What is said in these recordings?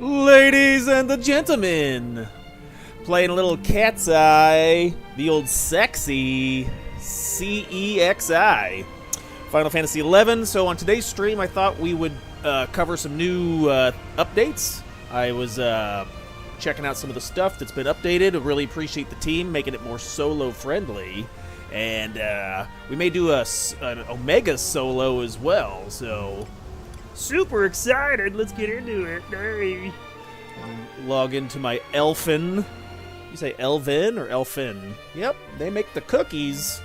Ladies and the gentlemen, playing a little Cat's Eye, the old sexy CEXI, Final Fantasy XI. So on today's stream, I thought we would cover some new updates. I was checking out some of the stuff that's been updated. I really appreciate the team making it more solo-friendly. And we may do an Omega solo as well, so super excited. Let's get into it. Hey. Log into my Elfin. You say Elvin or Elfin? Yep, they make the cookies.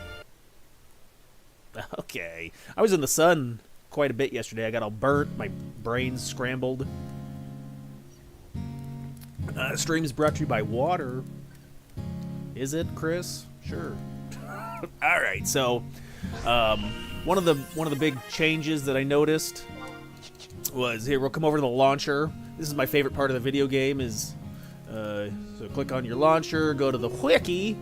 Okay. I was in the sun quite a bit yesterday. I got all burnt. My brain's scrambled. Stream is brought to you by water. Is it, Chris? Sure. All right. So, one of the big changes that I noticed was here. We'll come over to the launcher. This is my favorite part of the video game. Is so click on your launcher, go to the wiki,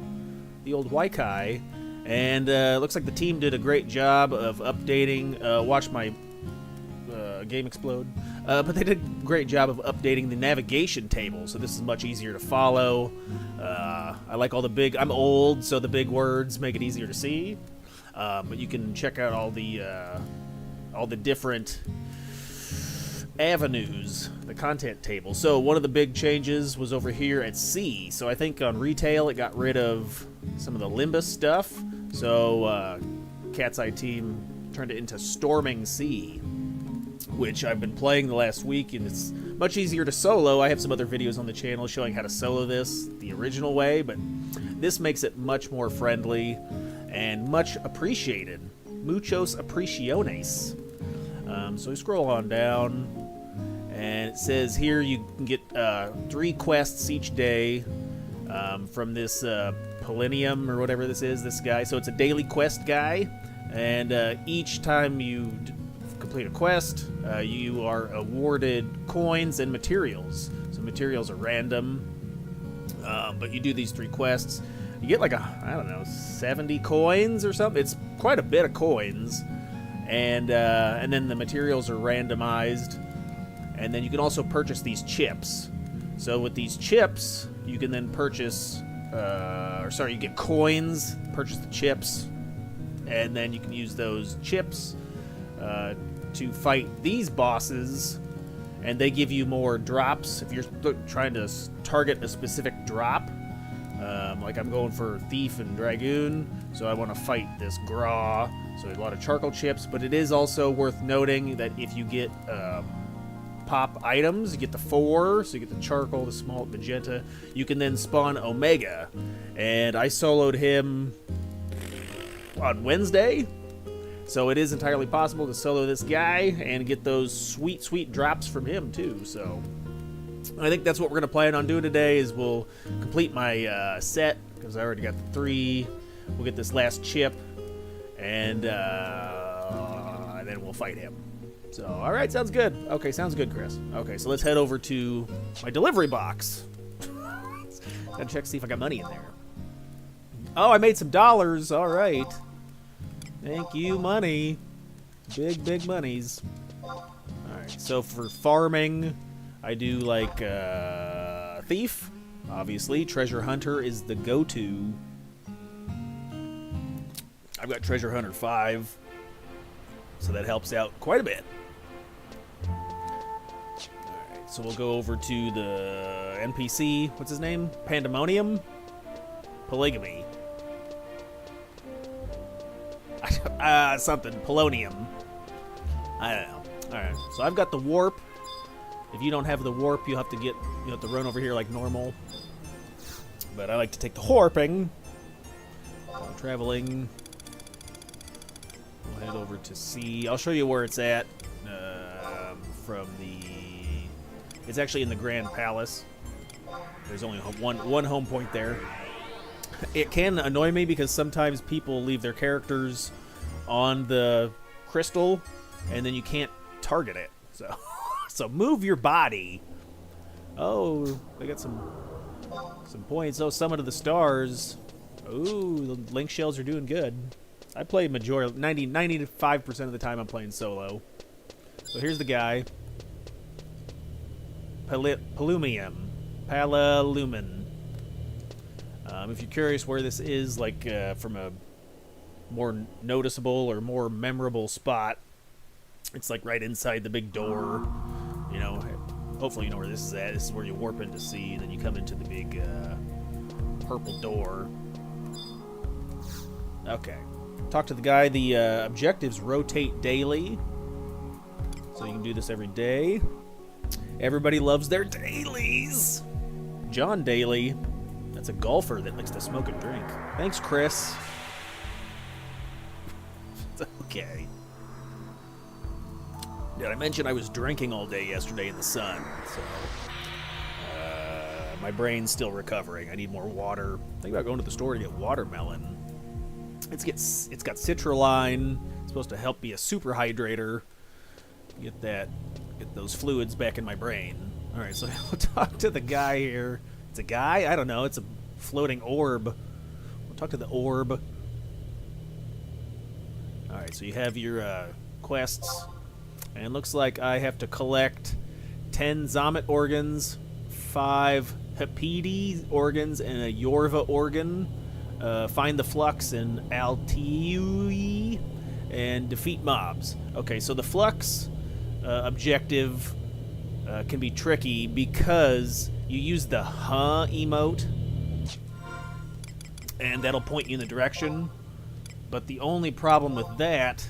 the old Wiki, and it looks like the team did a great job of updating. Watch my game explode. But they did a great job of updating the navigation table, so this is much easier to follow. I like all the big... I'm old, so the big words make it easier to see. But you can check out all the different avenues, the content table. So one of the big changes was over here at C. So I think on retail it got rid of some of the Limbus stuff. So Cat's Eye team turned it into Storming C, which I've been playing the last week, and it's much easier to solo. I have some other videos on the channel showing how to solo this the original way, but this makes it much more friendly and much appreciated. Muchos apreciaciones. So we scroll on down, and it says here you can get 3 quests each day from this Polinium or whatever this is, this guy. So it's a daily quest guy, and each time you complete a quest, you are awarded coins and materials. So materials are random, but you do these 3 quests. You get like I don't know, 70 coins or something. It's quite a bit of coins. And then the materials are randomized, and then you can also purchase these chips. So with these chips, you can then purchase, you get coins, purchase the chips, and then you can use those chips to fight these bosses, and they give you more drops if you're trying to target a specific drop. Like I'm going for Thief and Dragoon, so I want to fight this Graw. So a lot of charcoal chips, but it is also worth noting that if you get pop items, you get the 4, so you get the charcoal, the small magenta, you can then spawn Omega. And I soloed him on Wednesday, so it is entirely possible to solo this guy and get those sweet, sweet drops from him too. So I think that's what we're going to plan on doing today, is we'll complete my set, because I already got the 3. We'll get this last chip, and then we'll fight him. So, all right, sounds good. Okay, sounds good, Chris. Okay, so let's head over to my delivery box. Gotta check to see if I got money in there. Oh, I made some dollars. All right. Thank you, money. Big, big monies. All right, so for farming, I do like Thief, obviously. Treasure Hunter is the go-to. I've got Treasure Hunter 5, so that helps out quite a bit. Alright, so we'll go over to the NPC. What's his name? Pandemonium? Polygamy. Something. Polonium. I don't know. Alright, so I've got the warp. If you don't have the warp, you have to run over here like normal. But I like to take the warping. I'm traveling. We'll head over to C. I'll show you where it's at from the... It's actually in the Grand Palace. There's only one home point there. It can annoy me because sometimes people leave their characters on the crystal, and then you can't target it. So move your body. Oh, they got some points. Oh, Summit of the Stars. Ooh, the link shells are doing good. I play 95% of the time I'm playing solo. So here's the guy. Palumium. Palalumen. If you're curious where this is, like from a more noticeable or more memorable spot, it's like right inside the big door. You know, hopefully you know where this is at. This is where you warp into C, then you come into the big purple door. Okay. Talk to the guy. The objectives rotate daily, so you can do this every day. Everybody loves their dailies. John Daly. That's a golfer that likes to smoke and drink. Thanks, Chris. Okay. Did I mention I was drinking all day yesterday in the sun? So my brain's still recovering. I need more water. Think about going to the store to get watermelon. It's got citrulline. It's supposed to help be a super hydrator. Get those fluids back in my brain. All right, so we'll talk to the guy here. It's a guy? I don't know. It's a floating orb. We'll talk to the orb. All right, so you have your quests. And it looks like I have to collect 10 Zomet organs, 5 Hepidi organs, and a Yorva organ. Find the Flux in Altiui, and defeat mobs. Okay, so the Flux objective can be tricky because you use the huh emote, and that'll point you in the direction. But the only problem with that,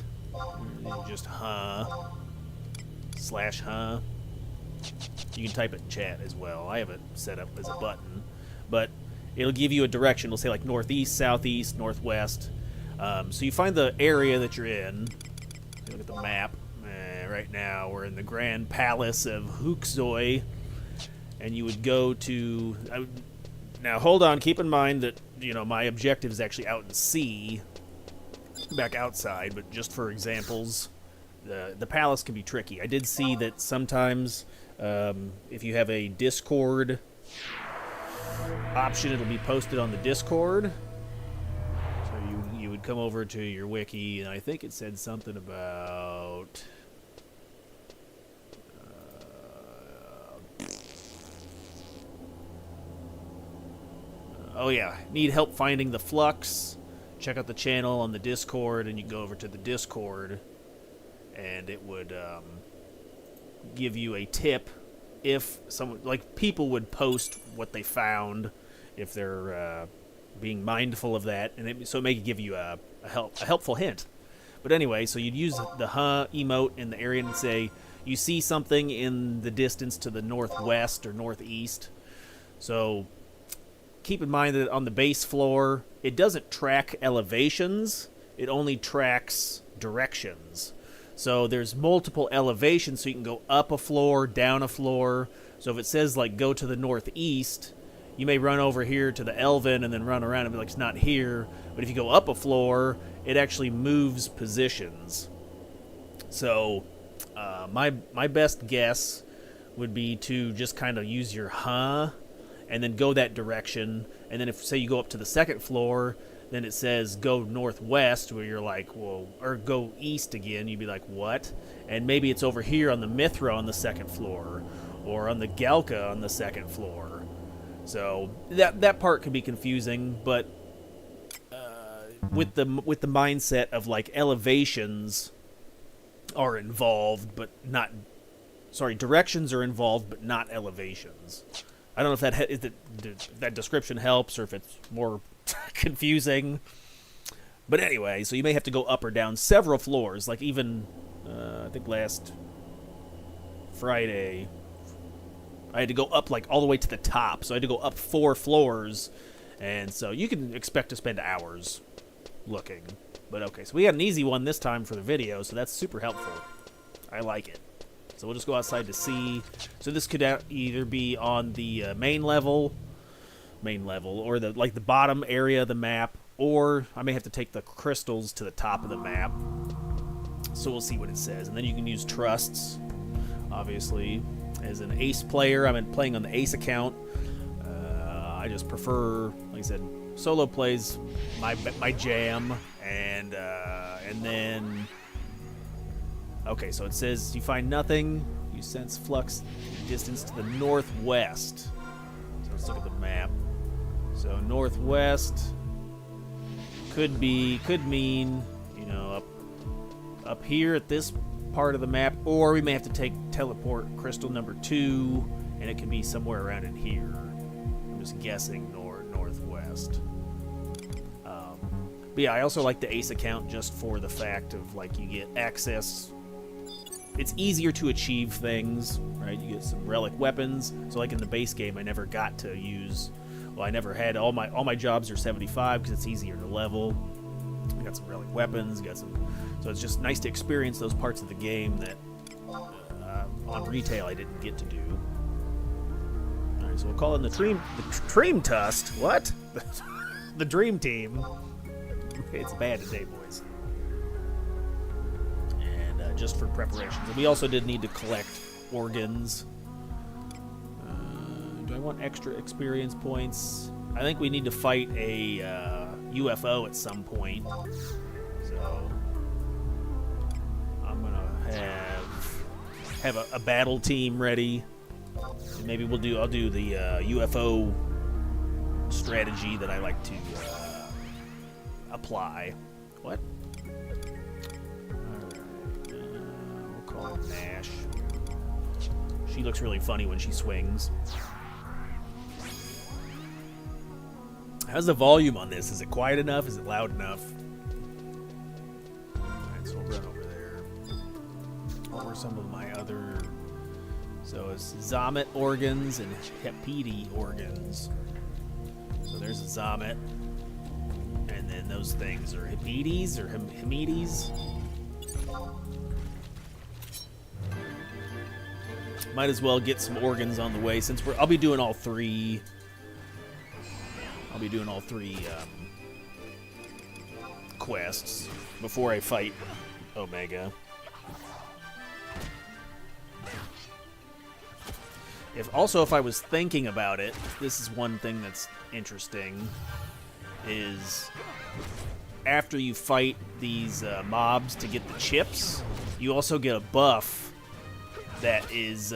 just huh / huh. You can type it in chat as well. I have it set up as a button, but it'll give you a direction. It'll say like northeast, southeast, northwest. So you find the area that you're in. Look at the map. Right now we're in the Grand Palace of Huxoi, and you would go to. Now hold on. Keep in mind that my objective is actually out in C, back outside. But just for examples, the palace can be tricky. I did see that sometimes if you have a Discord option, it'll be posted on the Discord. So you would come over to your wiki, and I think it said something about oh yeah, need help finding the Flux. Check out the channel on the Discord, and you go over to the Discord, and it would give you a tip if someone, like, people would post what they found if they're being mindful of that, and so it may give you a helpful hint. But anyway, so you'd use the huh emote in the area and say you see something in the distance to the northwest or northeast. So keep in mind that on the base floor, it doesn't track elevations, it only tracks directions. So there's multiple elevations, so you can go up a floor, down a floor. So if it says, like, go to the northeast, you may run over here to the Elven and then run around and be like, it's not here. But if you go up a floor, it actually moves positions. So my best guess would be to just kind of use your huh and then go that direction. And then if, say, you go up to the second floor, then it says go northwest, where you're like, well, or go east again. You'd be like, what? And maybe it's over here on the Mithra on the second floor, or on the Galka on the second floor. So that part can be confusing, but with the mindset of, like, elevations are involved, but not. Sorry, directions are involved, but not elevations. I don't know if that description helps, or if it's more confusing. But anyway, so you may have to go up or down several floors. Like, even I think last Friday, I had to go up, like, all the way to the top. So I had to go up 4 floors, and so you can expect to spend hours looking. But okay, so we had an easy one this time for the video, so that's super helpful. I like it. So we'll just go outside to see. So this could either be on the main level, or the bottom area of the map, or I may have to take the crystals to the top of the map. So we'll see what it says. And then you can use trusts, obviously. As an ace player, I'm playing on the ace account. I just prefer, like I said, solo plays my jam, and then okay, so it says you find nothing. You sense flux distance to the northwest. So let's look at the map. So northwest could mean, you know, up here at this part of the map, or we may have to teleport crystal number 2, and it could be somewhere around in here. I'm just guessing northwest. But yeah, I also like the Ace account just for the fact of, like, you get access. It's easier to achieve things, right? You get some relic weapons. So like in the base game, I never got to use. Well, I never had all my jobs are 75 because it's easier to level. I got some relic weapons. So it's just nice to experience those parts of the game that on retail I didn't get to do. All right, so we'll call it the Dream Tust. What? The Dream Team. It's bad today, boys. And just for preparations. And we also did need to collect organs. Do I want extra experience points? I think we need to fight a UFO at some point. So I'm gonna have a battle team ready. And maybe I'll do the UFO strategy that I like to apply. What? Alright. We'll call her Nash. She looks really funny when she swings. How's the volume on this? Is it quiet enough? Is it loud enough? Alright, so we'll run over there. What were some of my other... So it's Zomet organs and Hepidi organs. So there's a Zomet. And then those things are Hepides or Hemides. Might as well get some organs on the way since I'll be doing all three. I'll be doing all three quests before I fight Omega. If I was thinking about it, this is one thing that's interesting. Is after you fight these mobs to get the chips, you also get a buff that is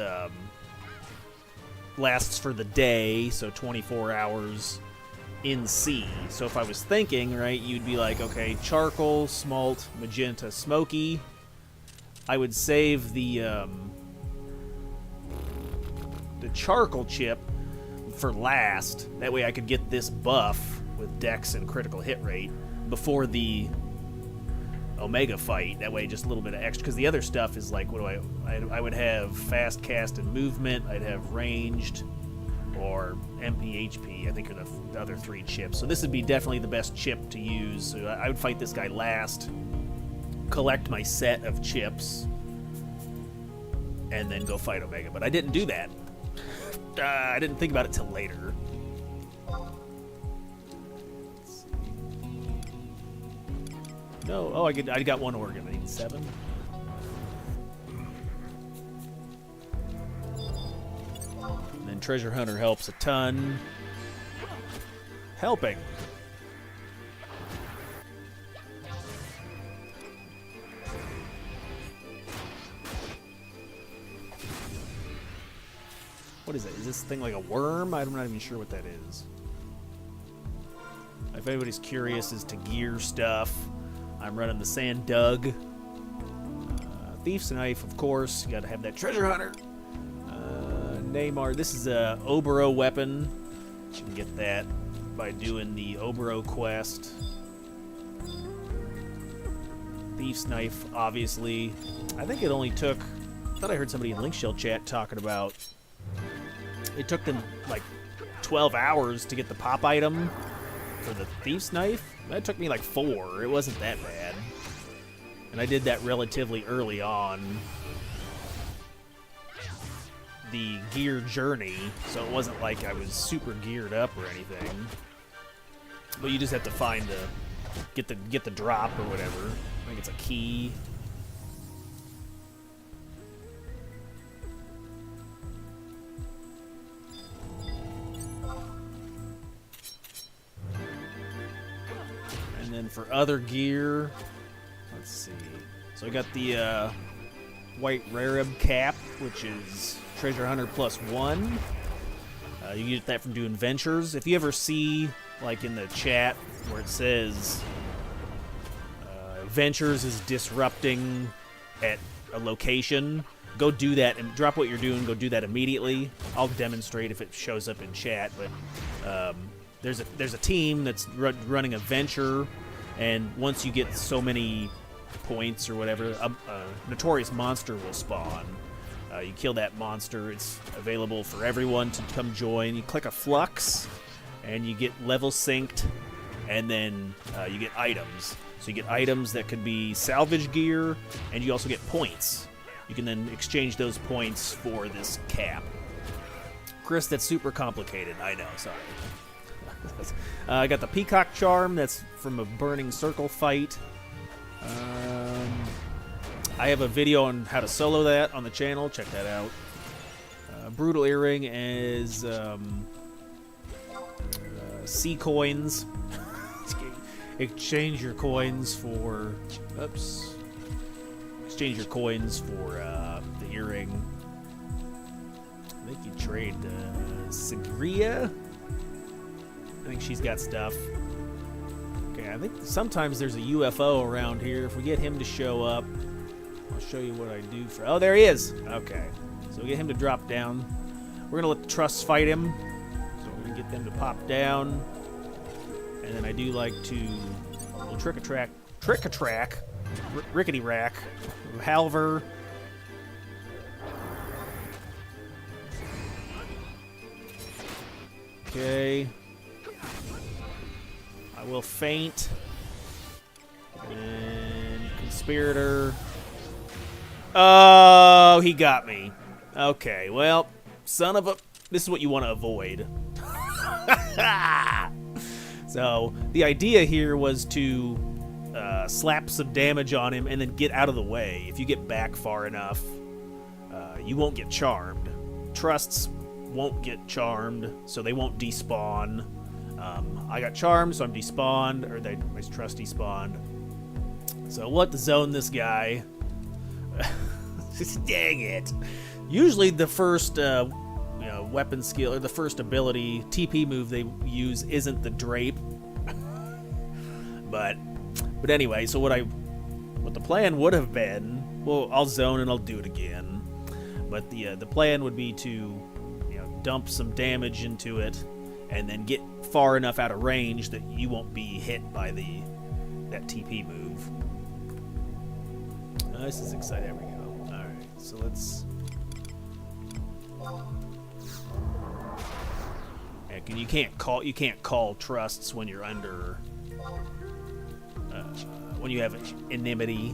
lasts for the day, so 24 hours in C. So if I was thinking, right, you'd be like, okay, charcoal, smalt, magenta, smoky. I would save the charcoal chip for last. That way I could get this buff with dex and critical hit rate before the Omega fight. That way just a little bit of extra, because the other stuff is like, what do I would have fast cast and movement, I'd have ranged, or MP HP, I think are the other 3 chips. So this would be definitely the best chip to use. So I would fight this guy last, collect my set of chips, and then go fight Omega. But I didn't do that. I didn't think about it till later. No, oh, I got 1 organ. I need 7. And then Treasure Hunter helps a ton. Helping. What is it? Is this thing like a worm? I'm not even sure what that is. If anybody's curious as to gear stuff, I'm running the Sand Dug. Thief's Knife, of course. You gotta have that Treasure Hunter. Neymar. This is a Obero weapon. You can get that by doing the Obero quest. Thief's Knife, obviously. I think it only took... I thought I heard somebody in Link Shell chat talking about... It took them, like, 12 hours to get the pop item for the Thief's Knife. That took me like 4. It wasn't that bad. And I did that relatively early on the gear journey, so it wasn't like I was super geared up or anything. But you just have to find get the drop or whatever. I think it's a key. And then for other gear, let's see. So I got the white rareb cap, which is treasure hunter +1. You get that from doing ventures. If you ever see, like in the chat, where it says ventures is disrupting at a location, go do that and drop what you're doing. Go do that immediately. I'll demonstrate if it shows up in chat. But there's a team that's running a venture, and once you get so many points or whatever, a notorious monster will spawn. You kill that monster. It's available for everyone to come join. You click a flux, and you get level synced, and then you get items. So you get items that could be salvage gear, and you also get points. You can then exchange those points for this cap. Chris, that's super complicated. I know, sorry. I got the Peacock Charm. That's from a Burning Circle fight. I have a video on how to solo that on the channel. Check that out. Brutal Earring is sea coins. Exchange your coins for... Oops. Exchange your coins for the earring. I think you trade Sigria. I think she's got stuff. Okay, I think sometimes there's a UFO around here. If we get him to show up, I'll show you what I do for... Oh, there he is! Okay. So we get him to drop down. We're going to let the trusts fight him. So we're going to get them to pop down. And then I do like to... We'll trick-a-track... Trick-a-track! Rickety-rack. Halver. Okay. I will faint. And Conspirator. Oh, he got me. Okay, well, son of a... This is what you want to avoid. So, the idea here was to slap some damage on him and then get out of the way. If you get back far enough, you won't get charmed. Trusts won't get charmed, so they won't despawn. I got charmed, so I'm despawned, or my trust despawned. So we'll have to zone this guy. Dang it. Usually the first weapon skill, or the first ability, TP move they use isn't the drape. But anyway, so what the plan would have been, well, I'll zone and I'll do it again. But the plan would be to dump some damage into it, and then get far enough out of range that you won't be hit by that TP move. This is exciting. There we go. All right, so let's. And you can't call trusts when you're under. When you have enmity.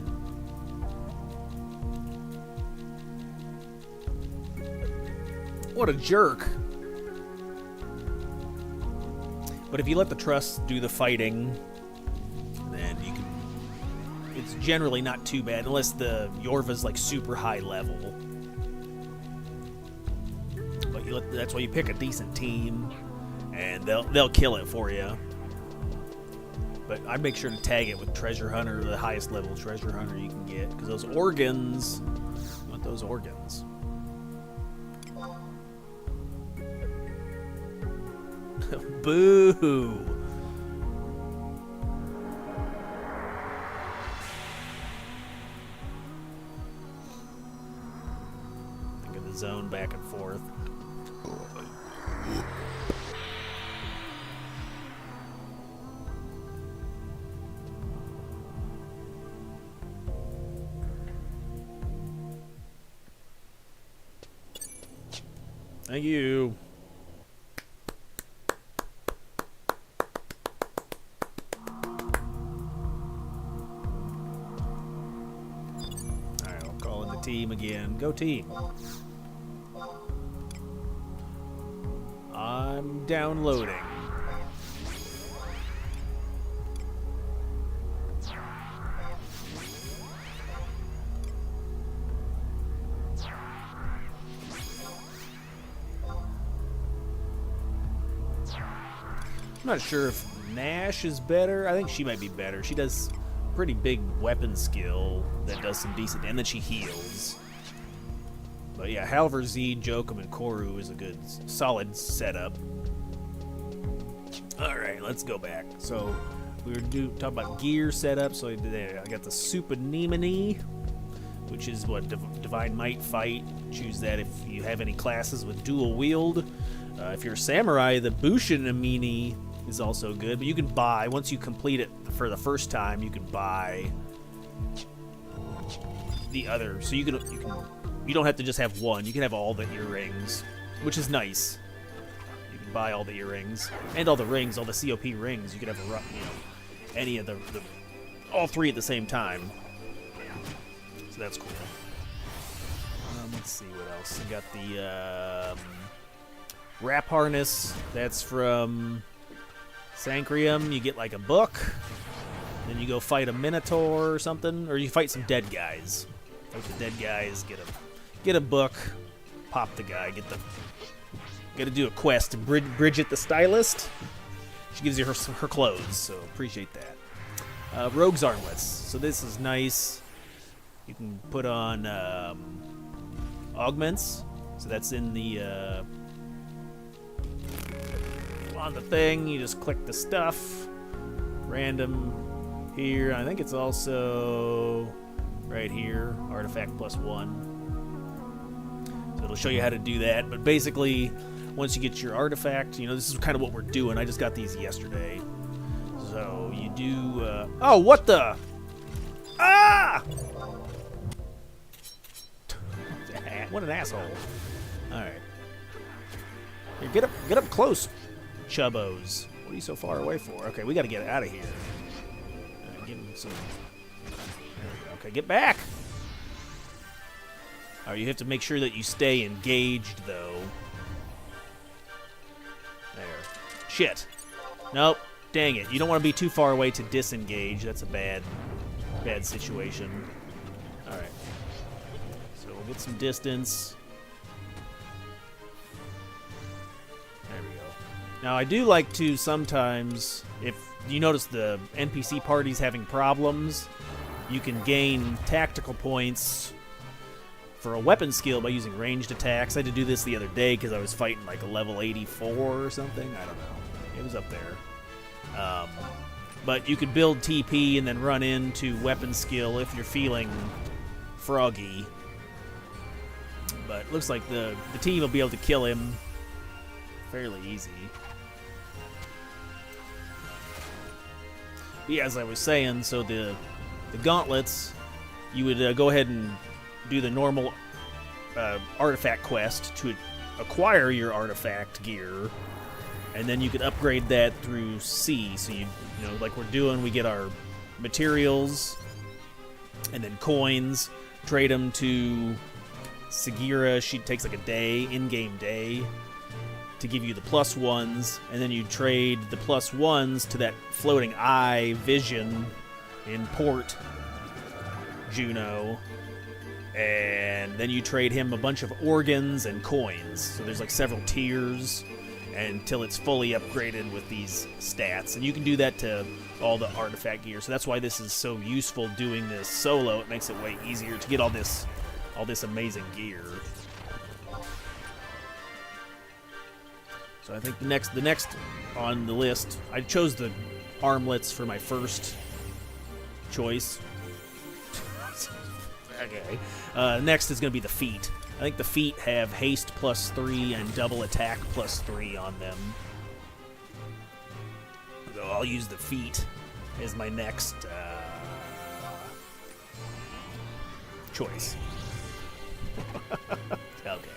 What a jerk. But if you let the trusts do the fighting, then you can... It's generally not too bad, unless the Yorva's like super high level. But that's why you pick a decent team, and they'll kill it for you. But I'd make sure to tag it with Treasure Hunter, the highest level Treasure Hunter you can get, because those organs... You want those organs. Boo! Think of the zone back and forth. Thank you. Team again. Go team. I'm downloading. I'm not sure if Nash is better. I think she might be better. She does pretty big weapon skill that does some decent, and then she heals. But yeah, Halvar, Zed, Jokum, and Koru is a good, solid setup. Alright, let's go back. So, we were talking about gear setup. So, I got the Supanemone, which is what Divine Might fight. Choose that if you have any classes with dual wield. If you're a samurai, the Bushinemine is also good. But you can buy, once you complete it for the first time, you can buy the other. So you don't have to just have one. You can have all the earrings, which is nice. You can buy all the earrings and all the rings, all the COP rings. You can have any of the all three at the same time. So that's cool. Let's see what else. I got the wrap harness. That's from Sancrium. You get like a book. Then you go fight a minotaur or something, or you fight some dead guys. Fight the dead guys. Get a book. Pop the guy. Got to do a quest to Bridget the stylist. She gives you her clothes, so appreciate that. Rogue's armlets. So this is nice. You can put on augments. So that's in the on the thing. You just click the stuff. Random here. I think it's also right here. Artifact +1. So it'll show you how to do that. But basically, once you get your artifact, this is kind of what we're doing. I just got these yesterday. So you do... oh, what the... Ah! What an asshole. Alright. Here, get up close, chubbos. What are you so far away for? Okay, we gotta get out of here. Give him some... There we go. Okay, get back! Alright, you have to make sure that you stay engaged, though. There. Shit. Nope. Dang it. You don't want to be too far away to disengage. That's a bad situation. Alright. So we'll get some distance. There we go. Now, I do like to sometimes, if you notice the NPC party's having problems, you can gain tactical points for a weapon skill by using ranged attacks. I had to do this the other day because I was fighting like a level 84 or something. I don't know. It was up there. But you could build TP and then run into weapon skill if you're feeling froggy. But it looks like the team will be able to kill him fairly easy. But yeah, as I was saying, so the gauntlets, you would go ahead and do the normal artifact quest to acquire your artifact gear, and then you could upgrade that through C. So like we're doing, we get our materials and then coins, trade them to Sagira. She takes like a day, in-game day, to give you the +1s, and then you trade the +1s to that floating eye vision in Port Juno. And then you trade him a bunch of organs and coins. So there's like several tiers until it's fully upgraded with these stats. And you can do that to all the artifact gear. So that's why this is so useful doing this solo. It makes it way easier to get all this amazing gear. So I think the next on the list, I chose the armlets for my first choice. Okay. Next is going to be the feet. I think the feet have haste +3 and double attack +3 on them. So I'll use the feet as my next choice. Okay.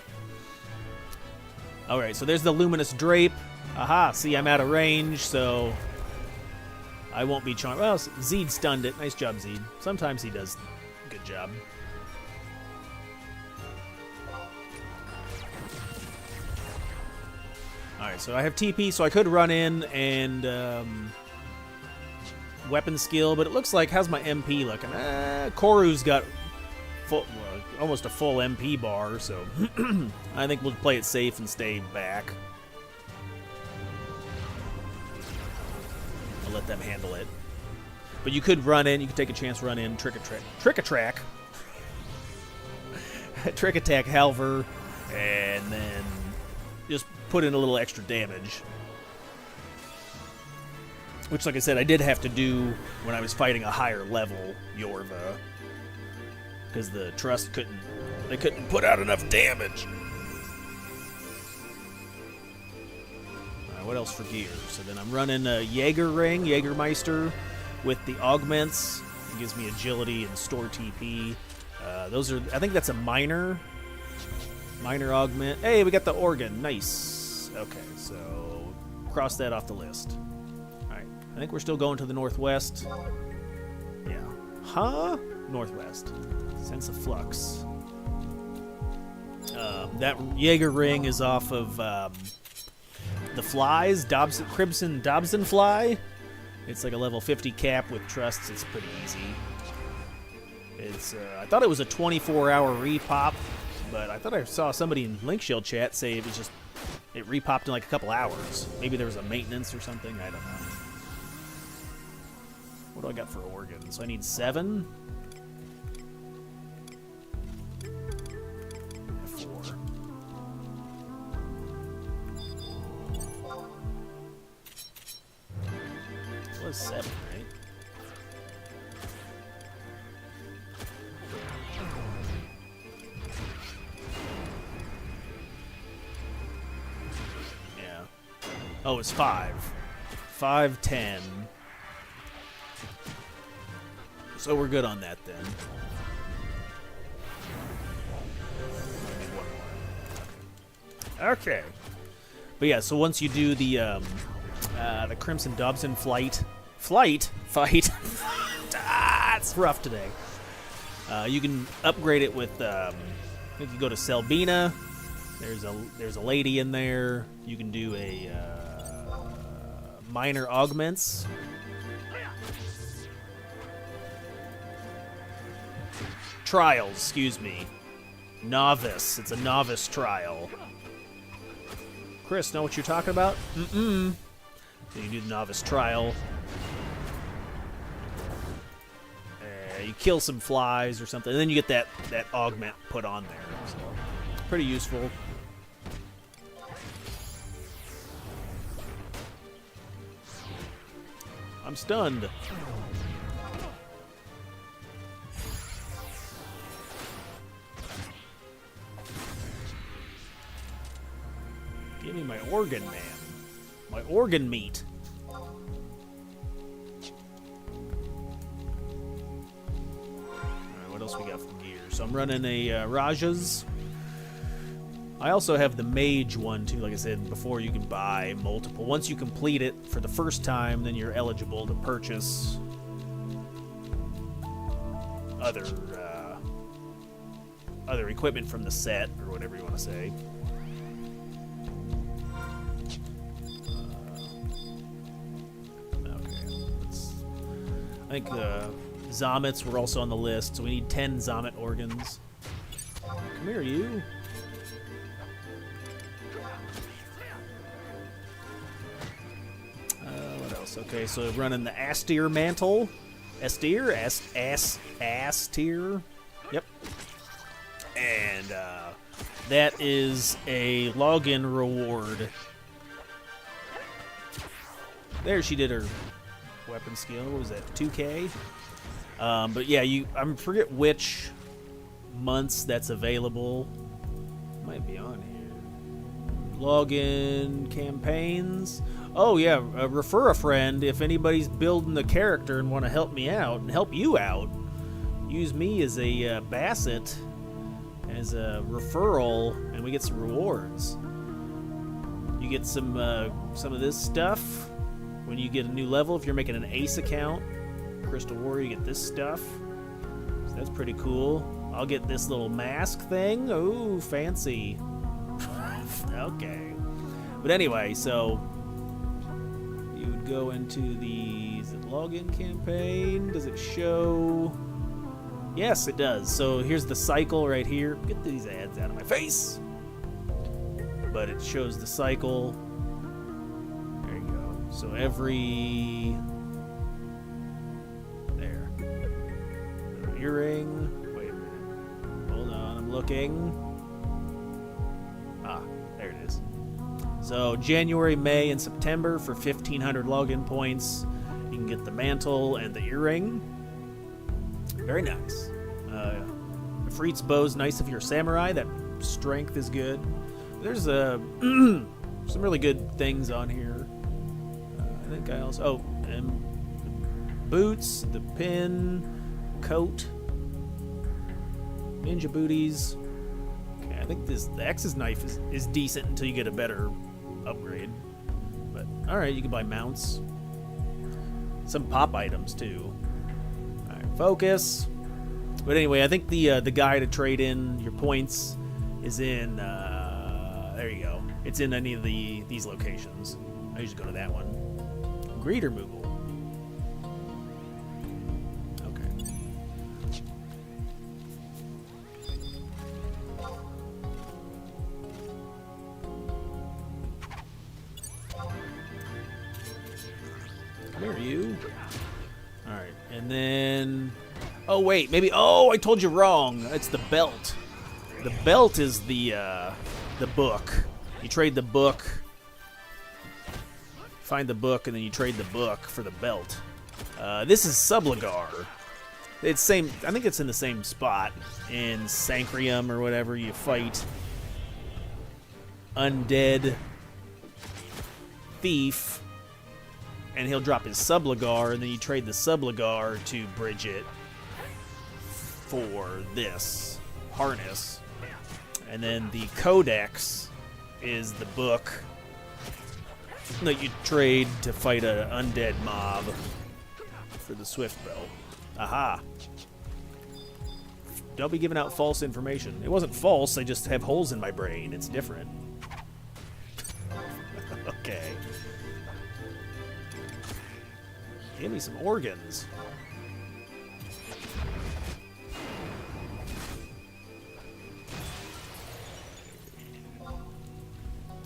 Alright, so there's the luminous drape. Aha, see, I'm out of range, so I won't be charmed. Well, Zed stunned it. Nice job, Zed. Sometimes he does a good job. Alright, so I have TP, so I could run in and weapon skill, but it looks like, how's my MP looking? Koru's got almost a full MP bar, so I think we'll play it safe and stay back. I'll let them handle it. But you could run in, you could take a chance, run in, trick a track. Trick Attack Halver, and then just put in a little extra damage. Which, like I said, I did have to do when I was fighting a higher level Yorva, because the Trust couldn't put out enough damage. Alright, what else for gear? So then I'm running a Jaeger Ring, Jägermeister, with the augments. It gives me agility and store TP. Those are, I think that's a minor augment. Hey, we got the organ. Nice. Okay, so cross that off the list. Alright, I think we're still going to the northwest. Yeah. Huh? Northwest. Sense of Flux. That Jaeger Ring is off of the flies, Crimson Dobson Fly. It's like a level 50 cap with trusts. It's pretty easy. It's I thought it was a 24-hour repop, but I thought I saw somebody in Link Shield chat say it repopped in like a couple hours. Maybe there was a maintenance or something. I don't know. What do I got for organs? So I need 7. 4. It was 7, right? Yeah. Oh, it's 5. 5, 10. So we're good on that then. Okay. But yeah, so once you do the Crimson Dobson fight. It's rough today. You can upgrade it with. I think you go to Selbina. There's a lady in there. You can do a minor augments. Trials, excuse me. Novice. It's a novice trial. Chris, know what you're talking about? Mm-mm. So you do the novice trial. You kill some flies or something, and then you get that augment put on there. So, pretty useful. I'm stunned. Give me my organ, man. My organ meat. Alright, what else we got from gear? So I'm running a Raja's. I also have the mage one, too. Like I said before, you can buy multiple. Once you complete it for the first time, then you're eligible to purchase other equipment from the set, or whatever you want to say. I think Zomets were also on the list, so we need 10 Zomet organs. Come here, you. What else? Okay, so running the Astir Mantle. Astir? Astir? Yep. And that is a login reward. There, she did her weapon skill. What was that? 2K? But yeah, I forget which months that's available. Might be on here. Login campaigns. Oh yeah, refer a friend. If anybody's building the character and want to help me out and help you out, use me as a Bassett as a referral, and we get some rewards. You get some of this stuff when you get a new level. If you're making an Ace account, Crystal Warrior, you get this stuff. So that's pretty cool. I'll get this little mask thing. Ooh, fancy. Okay. But anyway, so you would go into the login campaign. Does it show? Yes, it does. So here's the cycle right here. Get these ads out of my face. But it shows the cycle. So every... There. Earring. Wait a minute. Hold on. I'm I'm looking. Ah, there it is. So January, May, and September for 1,500 login points. You can get the mantle and the earring. Very nice. The Freet's bow's nice if you're a samurai. That strength is good. There's some really good things on here. I think I also... Oh, and the boots, the pin, coat, ninja booties. Okay, I think the X's knife is decent until you get a better upgrade. But, alright, you can buy mounts. Some pop items, too. Alright, focus. But anyway, I think the guy to trade in your points is in... there you go. It's in any of these locations. I usually go to that one. Greed or Moogle? Okay. Come here, you. Alright, and then... Oh, wait, maybe... Oh, I told you wrong. It's the belt. The belt is the book. You trade the book. Find the book, and then you trade the book for the belt. This is Subligar. It's same. I think it's in the same spot in Sancrium or whatever. You fight undead thief, and he'll drop his Subligar, and then you trade the Subligar to bridge it for this harness. And then the Codex is the book that you trade to fight an undead mob for the Swift Belt. Aha. Don't be giving out false information. It wasn't false, I just have holes in my brain. It's different. Okay. Give me some organs.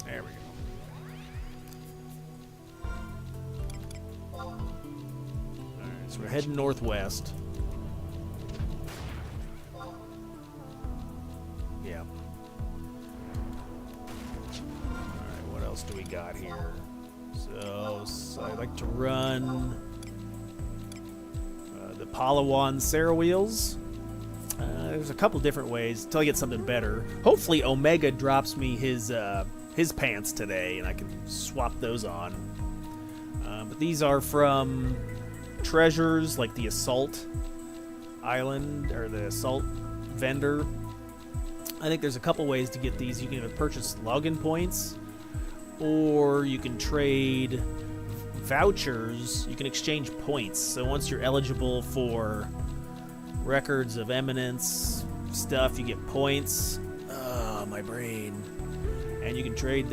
There we go. Alright, so we're heading northwest. Yeah. Alright, what else do we got here? So I like to run the Palawan Sarah wheels. There's a couple different ways until I get something better. Hopefully Omega drops me his pants today, and I can swap those on. But these are from treasures like the Assault Island, or the Assault Vendor. I think there's a couple ways to get these. You can either purchase login points, or you can trade vouchers. You can exchange points. So once you're eligible for records of eminence stuff, you get points. Oh, my brain. And you can trade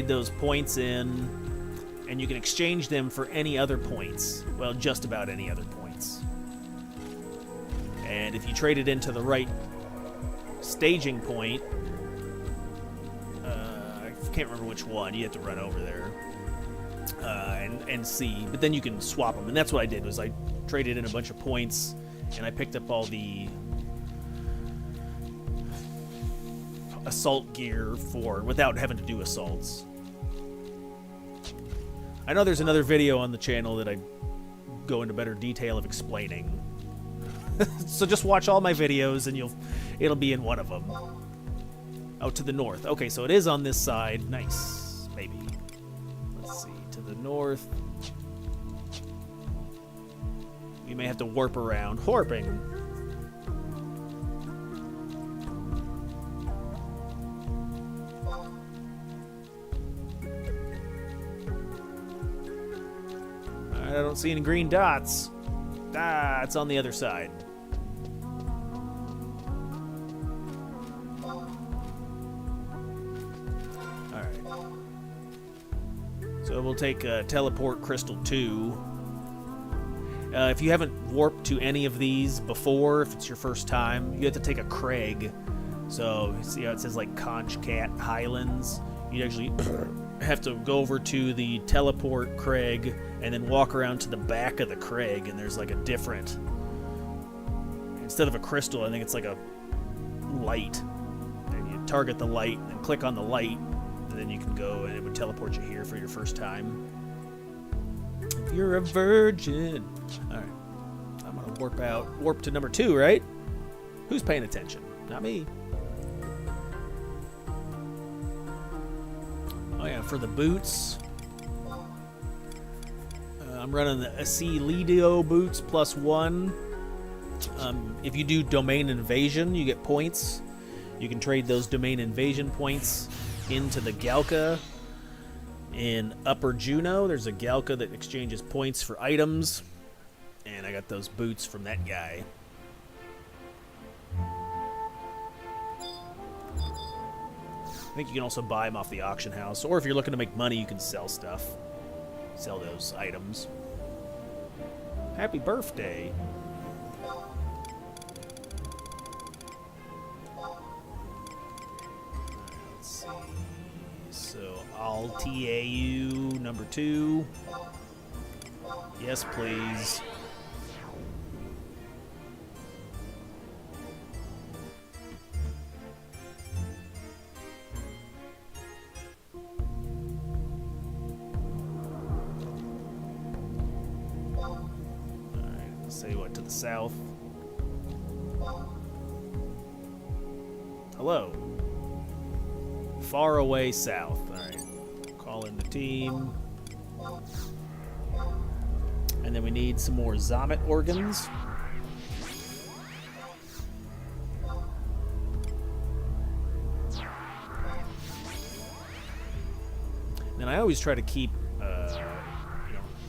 those points in, and you can exchange them for any other points. Well, just about any other points. And if you trade it into the right staging point, I can't remember which one. You have to run over there and see. But then you can swap them, and that's what I did. Was I traded in a bunch of points, and I picked up all the assault gear without having to do assaults. I know there's another video on the channel that I go into better detail of explaining. So just watch all my videos and it'll be in one of them. Oh, to the north. Okay, so it is on this side. Nice. Maybe. Let's see. To the north. We may have to warp around. Warping. I don't see any green dots. Ah, it's on the other side. Alright. So we'll take Teleport Crystal 2. If you haven't warped to any of these before, if it's your first time, you have to take a Craig. So, see how it says like Conch Cat Highlands? You actually have to go over to the Teleport Craig and then walk around to the back of the Craig, and there's like a different... instead of a crystal, I think it's like a light. And you target the light and click on the light, and then you can go and it would teleport you here for your first time. If you're a virgin. Alright. I'm gonna warp to number 2, right? Who's paying attention? Not me. Oh yeah, for the boots. I'm running the AC Lidio boots +1. If you do domain invasion, you get points. You can trade those domain invasion points into the Galka. In Upper Juno, there's a Galka that exchanges points for items. And I got those boots from that guy. I think you can also buy them off the auction house. Or if you're looking to make money, you can sell stuff. Sell those items. Happy birthday. Let's see. So I'll TA you number 2. Yes, please. Say what, to the south? Hello. Far away south. Alright. Call in the team. And then we need some more Zomet organs. And I always try to keep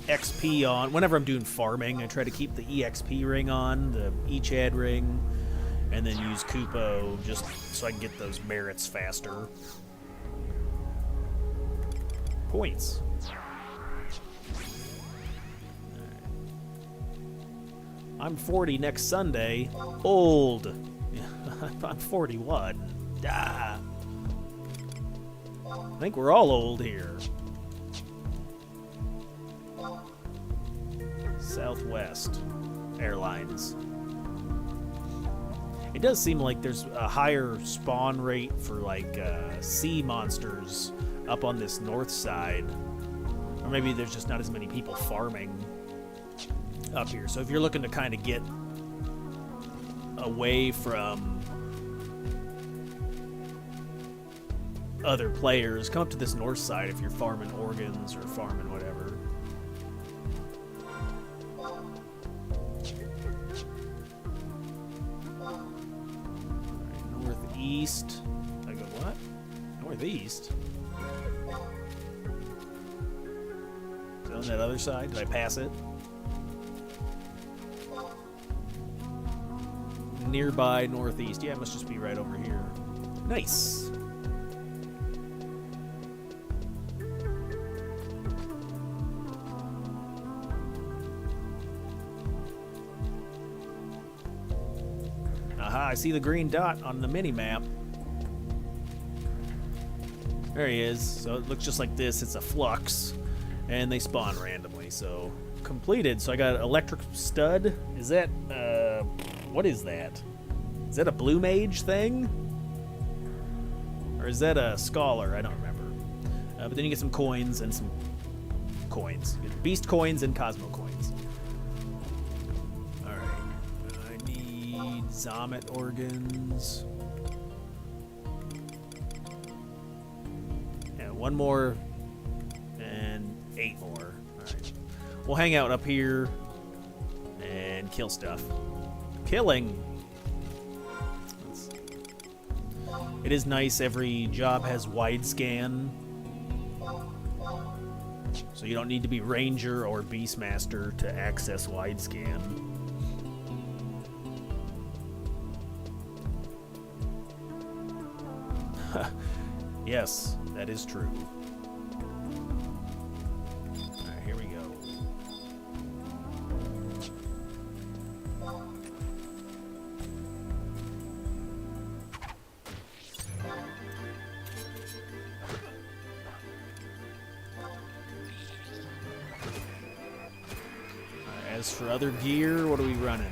XP on. Whenever I'm doing farming, I try to keep the EXP ring on, the Echad ring, and then use Kupo just so I can get those merits faster. Points. I'm 40 next Sunday. Old. I'm 41. Ah. I think we're all old here. Southwest Airlines. It does seem like there's a higher spawn rate for like sea monsters up on this north side, or maybe there's just not as many people farming up here. So if you're looking to kind of get away from other players, come up to this north side if you're farming organs or farming whatever. Northeast. I go what? Northeast? Is it on that other side? Did I pass it? Nearby northeast. Yeah, it must just be right over here. Nice. Aha, I see the green dot on the mini-map. There he is. So it looks just like this. It's a flux. And they spawn randomly. So, completed. So I got electric stud. Is that, what is that? Is that a blue mage thing? Or is that a scholar? I don't remember. But then you get some coins and some coins. You get beast coins and cosmo coins. Alright. I need Zomet organs. Yeah, one more. And 8 more. Alright. We'll hang out up here and kill stuff. Killing! It is nice, every job has wide scan. So you don't need to be Ranger or Beastmaster to access wide scan. Yes, that is true. Alright, here we go. As for other gear, what are we running?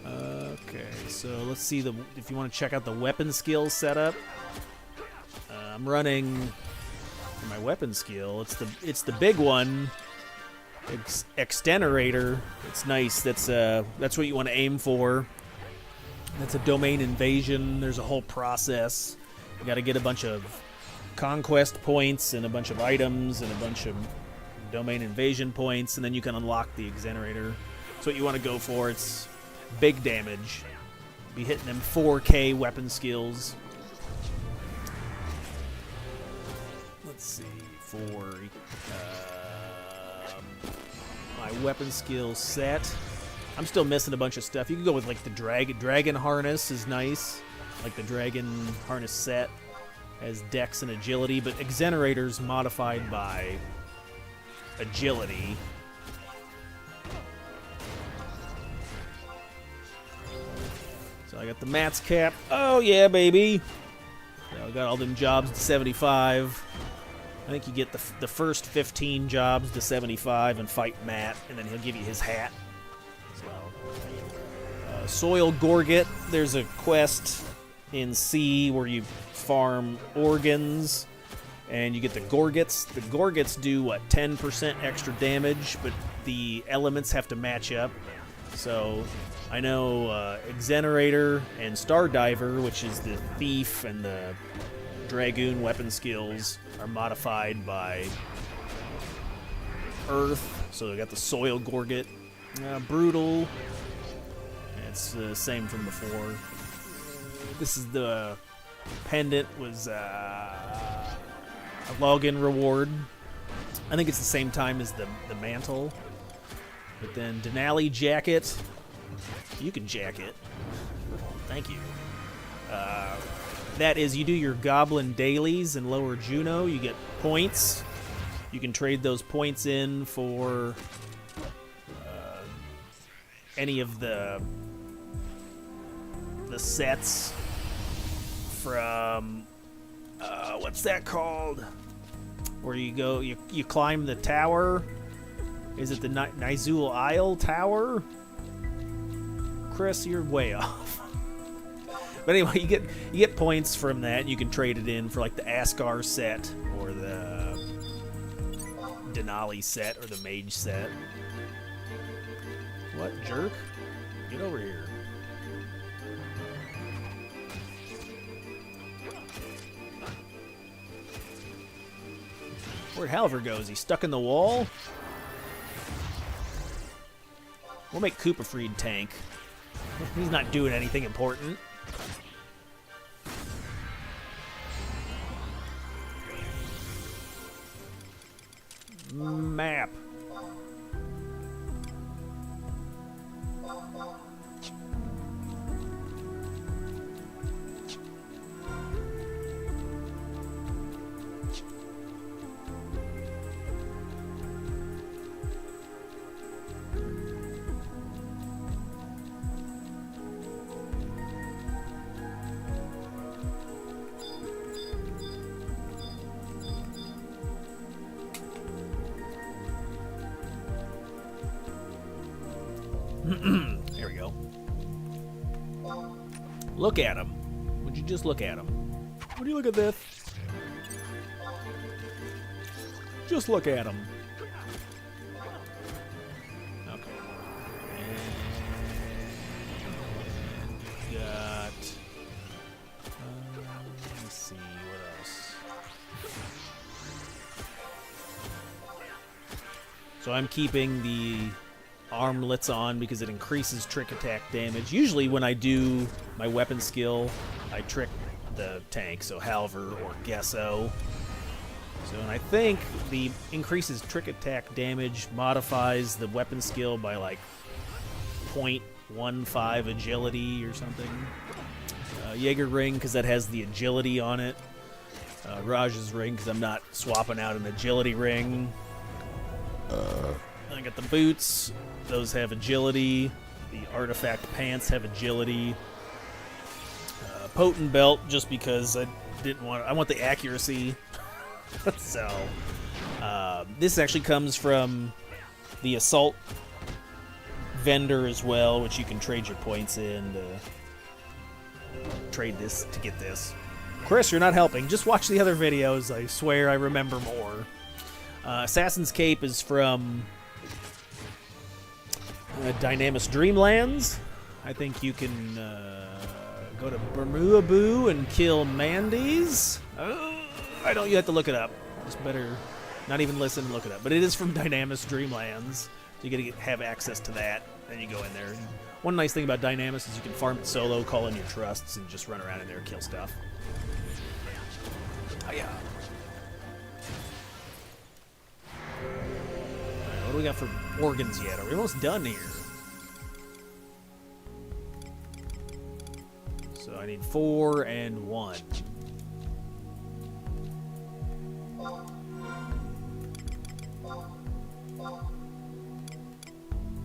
Okay. So let's see if you want to check out the weapon skill setup. I'm running for my weapon skill. It's the big one, Extenerator. It's nice. That's what you want to aim for. That's a domain invasion. There's a whole process. You got to get a bunch of conquest points and a bunch of items and a bunch of domain invasion points, and then you can unlock the Extenerator. That's what you want to go for. It's big damage. Be hitting them 4K weapon skills. Let's see, for my weapon skill set, I'm still missing a bunch of stuff. You can go with like the dragon harness is nice, like the dragon harness set has dex and agility, but Extenerator's modified by agility. So I got the Mats cap. Oh yeah, baby. So I got all them jobs to 75. I think you get the first 15 jobs to 75 and fight Matt, and then he'll give you his hat. So, Soil Gorget. There's a quest in C where you farm organs, and you get the Gorgets. The Gorgets do, 10% extra damage, but the elements have to match up. So I know Extenerator and Stardiver, which is the Thief and the Dragoon weapon skills, are modified by Earth. So I got the Soil Gorget. Brutal. It's the same from before. This is the pendant, was a login reward. I think it's the same time as the mantle. But then Denali jacket. You can jack it. Thank you. That is, you do your goblin dailies in Lower Juno, you get points. You can trade those points in for any of the sets from what's that called? Where you go, you climb the tower. Is it the Nizul Isle Tower? Chris, you're way off. But anyway, you get points from that. And you can trade it in for like the Askar set or the Denali set or the Mage set. What, jerk? Get over here. Where'd Halver go? Is he stuck in the wall? We'll make Koopa tank. He's not doing anything important. Map. There we go. Look at him. Would you just look at him? Would you look at this? Just look at him. Okay. And got... let's see, what else? So I'm keeping the armlets on because it increases trick attack damage. Usually when I do my weapon skill, I trick the tank, so Halver or Gesso. So, and I think the increases trick attack damage modifies the weapon skill by like 0.15 agility or something. Jaeger ring because that has the agility on it. Raj's ring because I'm not swapping out an agility ring. I got the boots. Those have agility. The artifact pants have agility. Potent belt, just because I want the accuracy. So, this actually comes from the assault vendor as well, which you can trade your points in to trade this to get this. Chris, you're not helping. Just watch the other videos. I swear I remember more. Assassin's Cape is from Dynamis Dreamlands. I think you can go to Bermuabu and kill Mandy's. I don't. You have to look it up. It's better not even listen and look it up. But it is from Dynamis Dreamlands. So you got to have access to that. Then you go in there. One nice thing about Dynamis is you can farm it solo, call in your trusts, and just run around in there and kill stuff. Oh, yeah. Alright, what do we got for organs yet? Are we almost done here? So I need 4 and 1.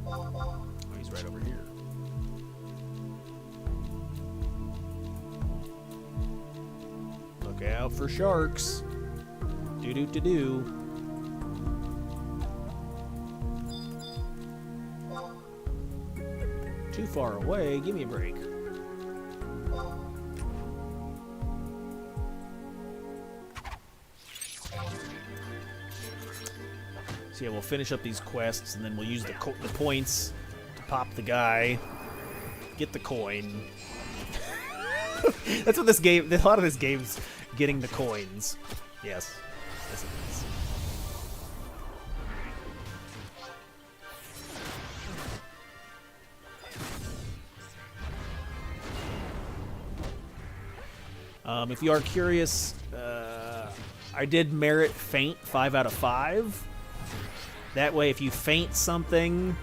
Oh, he's right over here. Look out for sharks. Do-do-do-do. Too far away. Give me a break. So yeah, we'll finish up these quests, and then we'll use the points to pop the guy, get the coin. That's what this game. A lot of this game's getting the coins. Yes, yes it is. If you are curious, I did merit feint 5 out of 5. That way, if you feint something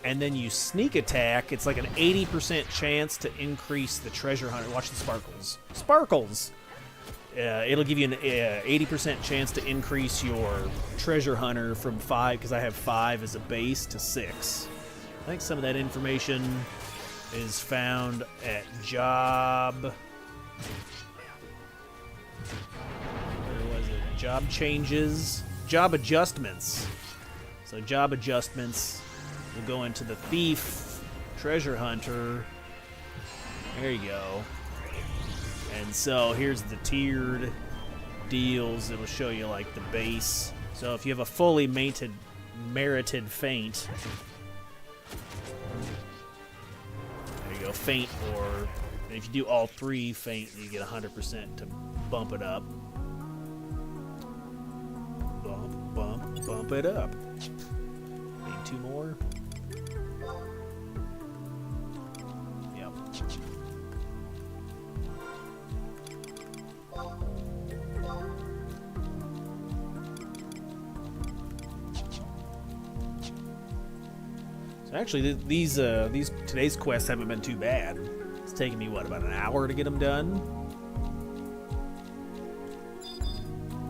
and then you sneak attack, it's like an 80% chance to increase the treasure hunter. Watch the sparkles. Sparkles! It'll give you an 80% chance to increase your treasure hunter from 5, because I have 5 as a base, to 6. I think some of that information is found at job... Where was it? Job changes. Job adjustments. So job adjustments will go into the thief, treasure hunter. There you go. And so here's the tiered deals. It'll show you like the base. So if you have a fully merited feint, there you go, feint, or if you do all 3 feint, you get 100% to bump it up. Bump it up. Need 2 more. Yep. So actually, these today's quests haven't been too bad. It's taken me, what, about an hour to get them done?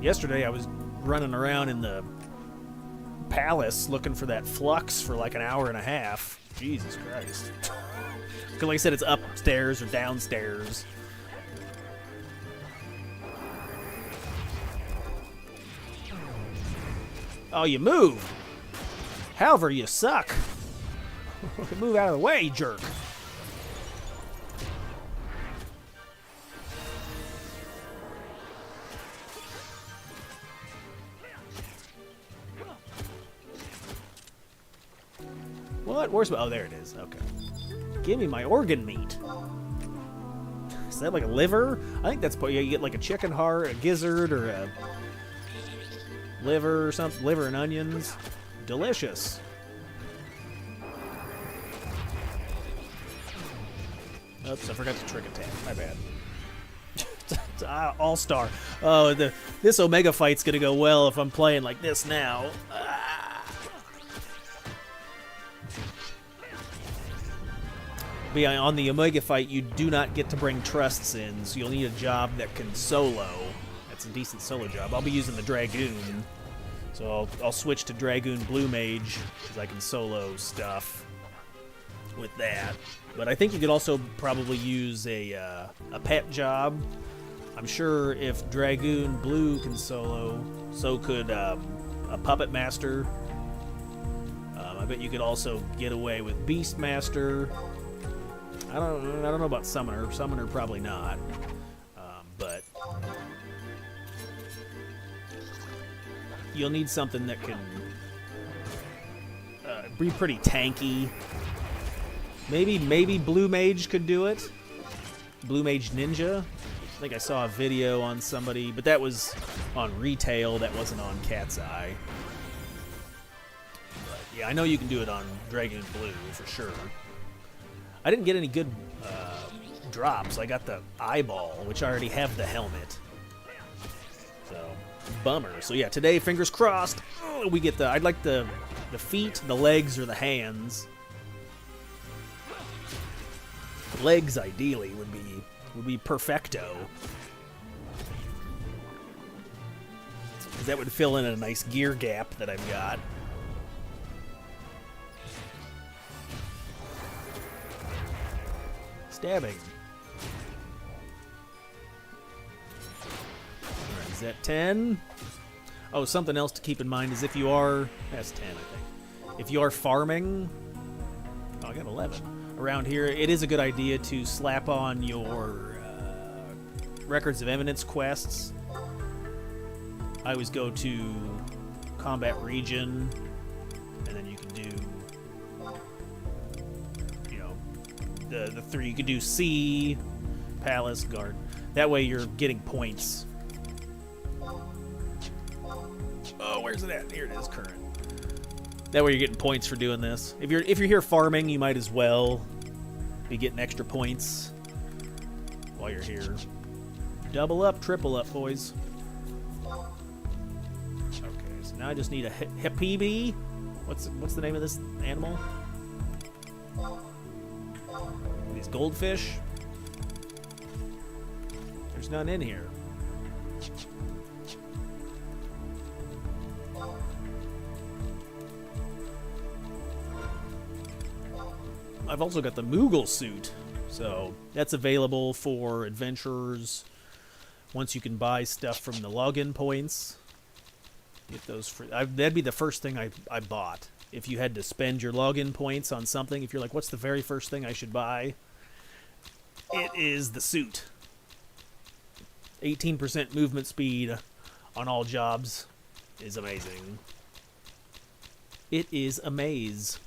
Yesterday I was running around in the palace looking for that flux for like an hour and a half. Jesus Christ. Because like I said, it's upstairs or downstairs. Oh, you move. However, you suck. Move out of the way, jerk. What? Where's... Oh, there it is. Okay. Give me my organ meat. Is that like a liver? I think that's... You get like a chicken heart, a gizzard, or a liver or something. Liver and onions. Delicious. Oops, I forgot to trick attack. My bad. All-star. Oh, this Omega fight's gonna go well if I'm playing like this now. But yeah, on the Omega fight, you do not get to bring trusts in, so you'll need a job that can solo. That's a decent solo job. I'll be using the Dragoon, so I'll switch to Dragoon Blue Mage, because I can solo stuff with that. But I think you could also probably use a pet job. I'm sure if Dragoon Blue can solo, so could a Puppet Master. I bet you could also get away with Beast Master. don't know about Summoner. Summoner probably not. But you'll need something that can be pretty tanky. Maybe Blue Mage could do it. Blue Mage Ninja. I think I saw a video on somebody, but that was on retail. That wasn't on CatsEyeXI. But yeah, I know you can do it on Dragon Blue for sure. I didn't get any good drops. I got the eyeball, which I already have the helmet. So, bummer. So yeah, today, fingers crossed, we get the... I'd like the feet, the legs, or the hands. Legs, ideally, would be perfecto. That would fill in a nice gear gap that I've got. Stabbing. Alright, is that 10? Oh, something else to keep in mind is if you are... That's 10, I think. If you are farming... Oh, I got 11. Around here, it is a good idea to slap on your Records of Eminence quests. I always go to Combat Region, and then you can do, you know, the three. You can do Sea, Palace, Guard. That way you're getting points. Oh, where's it at? Here it is, current. That way you're getting points for doing this. If you're here farming, you might as well be getting extra points while you're here. Double up, triple up, boys. Okay, so now I just need a Hippie. What's the name of this animal? These goldfish. There's none in here. I've also got the Moogle suit, so that's available for adventurers. Once you can buy stuff from the login points, get those free. That'd be the first thing I bought. If you had to spend your login points on something, if you're like, what's the very first thing I should buy? It is the suit. 18% movement speed on all jobs is amazing. It is amaze.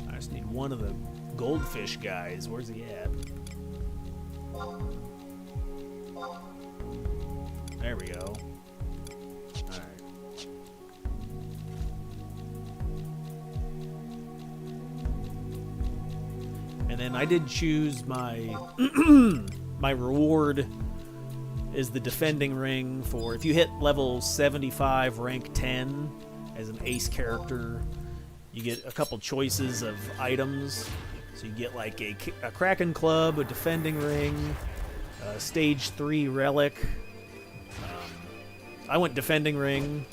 I just need one of the goldfish guys. Where's he at? There we go. Alright. And then I did choose my my reward is the defending ring for if you hit level 75 rank 10 as an ace character, you get a couple choices of items. So you get like a Kraken club, a defending ring, a stage 3 relic. I went defending ring,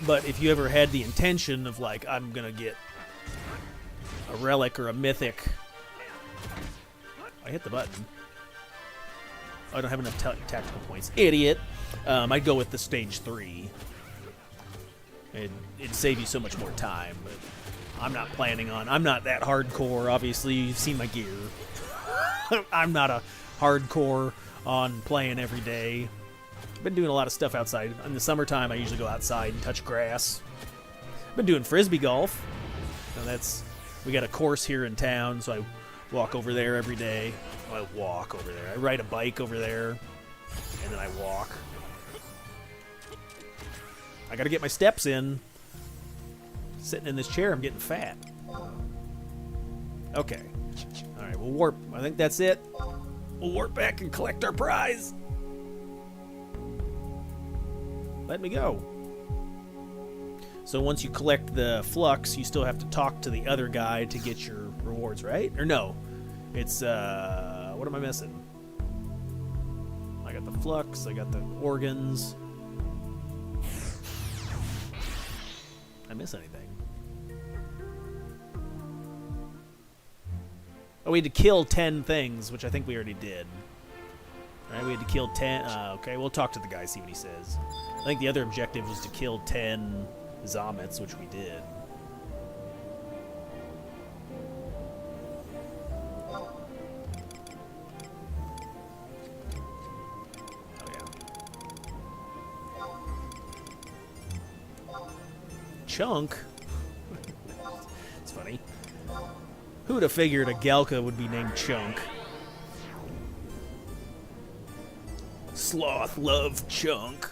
but if you ever had the intention of like, I'm gonna get a relic or a mythic, I hit the button. I don't have enough tactical points. Idiot. I'd go with the stage 3. It'd save you so much more time, but I'm not planning on... I'm not that hardcore, obviously. You've seen my gear. I'm not a hardcore on playing every day. I've been doing a lot of stuff outside. In the summertime, I usually go outside and touch grass. I've been doing frisbee golf. Now we got a course here in town, so I walk over there every day. Well, I walk over there. I ride a bike over there, and then I walk. I gotta get my steps in. Sitting in this chair, I'm getting fat. Okay. Alright, we'll warp. I think that's it. We'll warp back and collect our prize. Let me go. So once you collect the flux, you still have to talk to the other guy to get your rewards, right? Or no. It's, what am I missing? I got the flux, I got the organs. I miss anything? Oh, we had to kill 10 things, which I think we already did. Alright, we had to kill 10. Okay, we'll talk to the guy, see what he says. I think the other objective was to kill 10 Zomets, which we did. Chunk? It's funny. Who'd have figured a Galka would be named Chunk? Sloth love Chunk.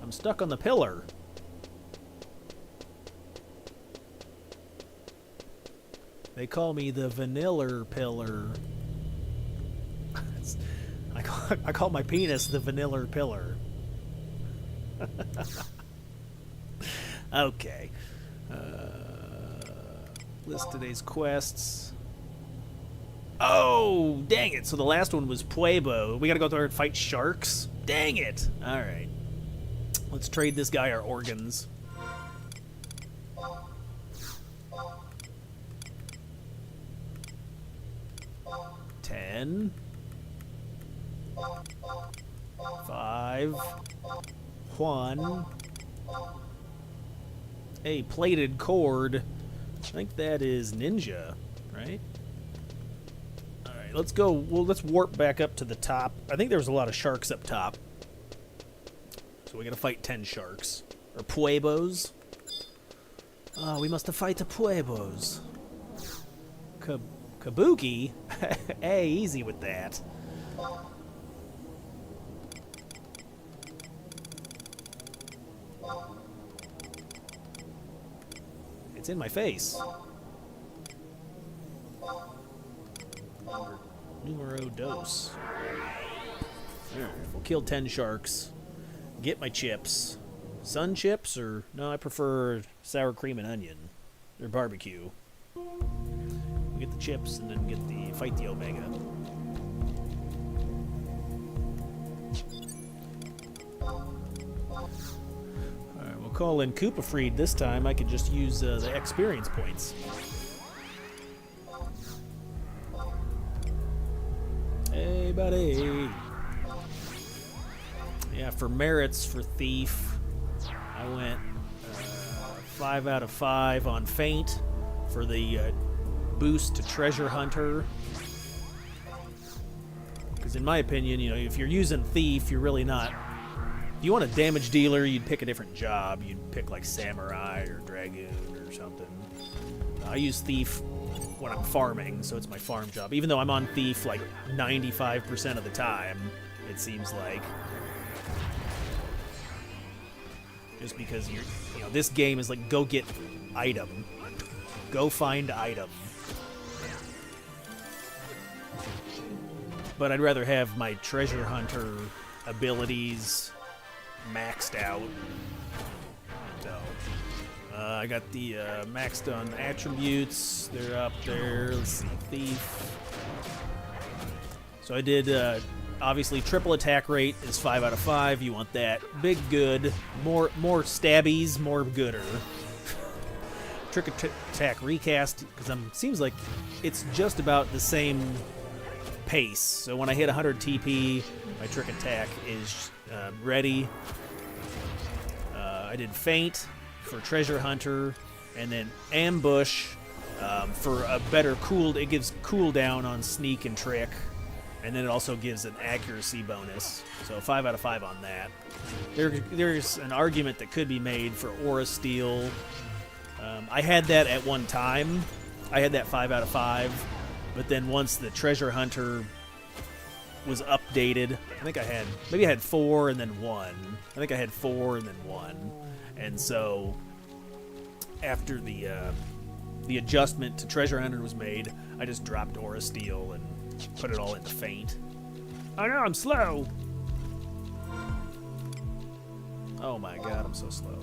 I'm stuck on the pillar. They call me the vanilla pillar. I call my penis the vanilla pillar. Okay. List today's quests. Oh, dang it. So the last one was Pueblo. We gotta go there and fight sharks? Dang it. Alright. Let's trade this guy our organs. $10. 5. 1. A plated cord. I think that is ninja, right? Alright, let's go. Well, let's warp back up to the top. I think there was a lot of sharks up top. So we gotta fight 10 sharks. Or Pueblos. Oh, we must fight the Pueblos. Kabuki? Hey, easy with that. It's in my face. Numero dos. Alright, we'll kill 10 sharks. Get my chips. Sun chips, or... No, I prefer sour cream and onion. Or barbecue. We'll get the chips and then get the... Fight the Omega. Alright, we'll call in Koopa Freed this time. I could just use the experience points. Hey, buddy. Yeah, for merits for Thief, I went 5 out of 5 on Feint for the boost to Treasure Hunter. Because in my opinion, you know, if you're using Thief, you're really not... If you want a damage dealer, you'd pick a different job. You'd pick like Samurai or Dragoon or something. I use Thief when I'm farming, so it's my farm job. Even though I'm on Thief like 95% of the time, it seems like. Just because you know, this game is like, go get item. Go find item. But I'd rather have my treasure hunter abilities maxed out. So, I got the maxed on attributes. They're up there. Let's see, Thief. So I did... obviously, triple attack rate is 5 out of 5. You want that. Big good. More stabbies, more gooder. Trick attack recast, because seems like it's just about the same pace. So when I hit 100 TP, my trick attack is ready. I did Feint for Treasure Hunter, and then Ambush for a better it gives cooldown on Sneak and Trick. And then it also gives an accuracy bonus. So 5 out of 5 on that. There's an argument that could be made for Aura Steel. I had that at one time. I had that 5 out of 5. But then once the Treasure Hunter was updated, I think I had 4 and then 1. I think I had 4 and then 1. And so after the adjustment to Treasure Hunter was made, I just dropped Aura Steel and put it all into Feint. I know, I'm slow! Oh my god, I'm so slow.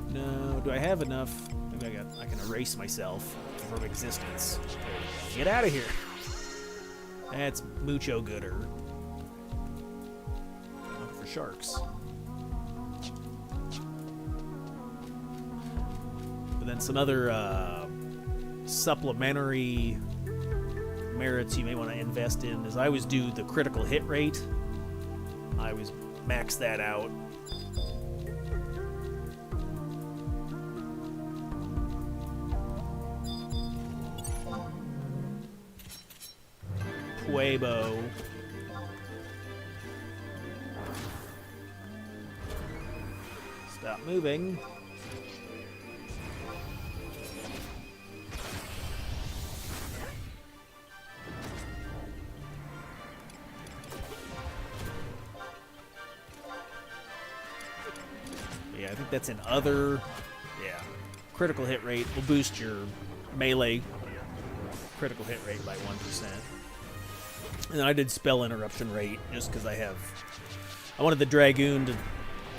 No, do I have enough? Maybe I can erase myself from existence. There we go. Get out of here! That's mucho gooder. sharks. But then some other supplementary merits you may want to invest in is I always do the critical hit rate. I always max that out. Puebo. Stop moving. Yeah, I think that's in other. Yeah. Critical hit rate will boost your melee critical hit rate by 1%. And I did spell interruption rate just because I wanted the Dragoon to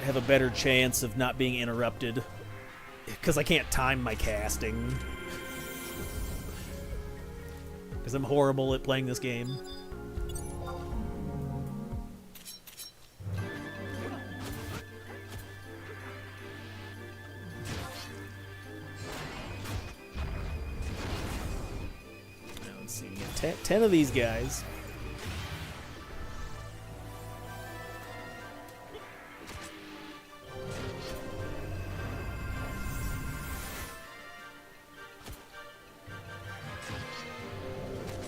have a better chance of not being interrupted because I can't time my casting. Because I'm horrible at playing this game. Let's see, we got 10 of these guys.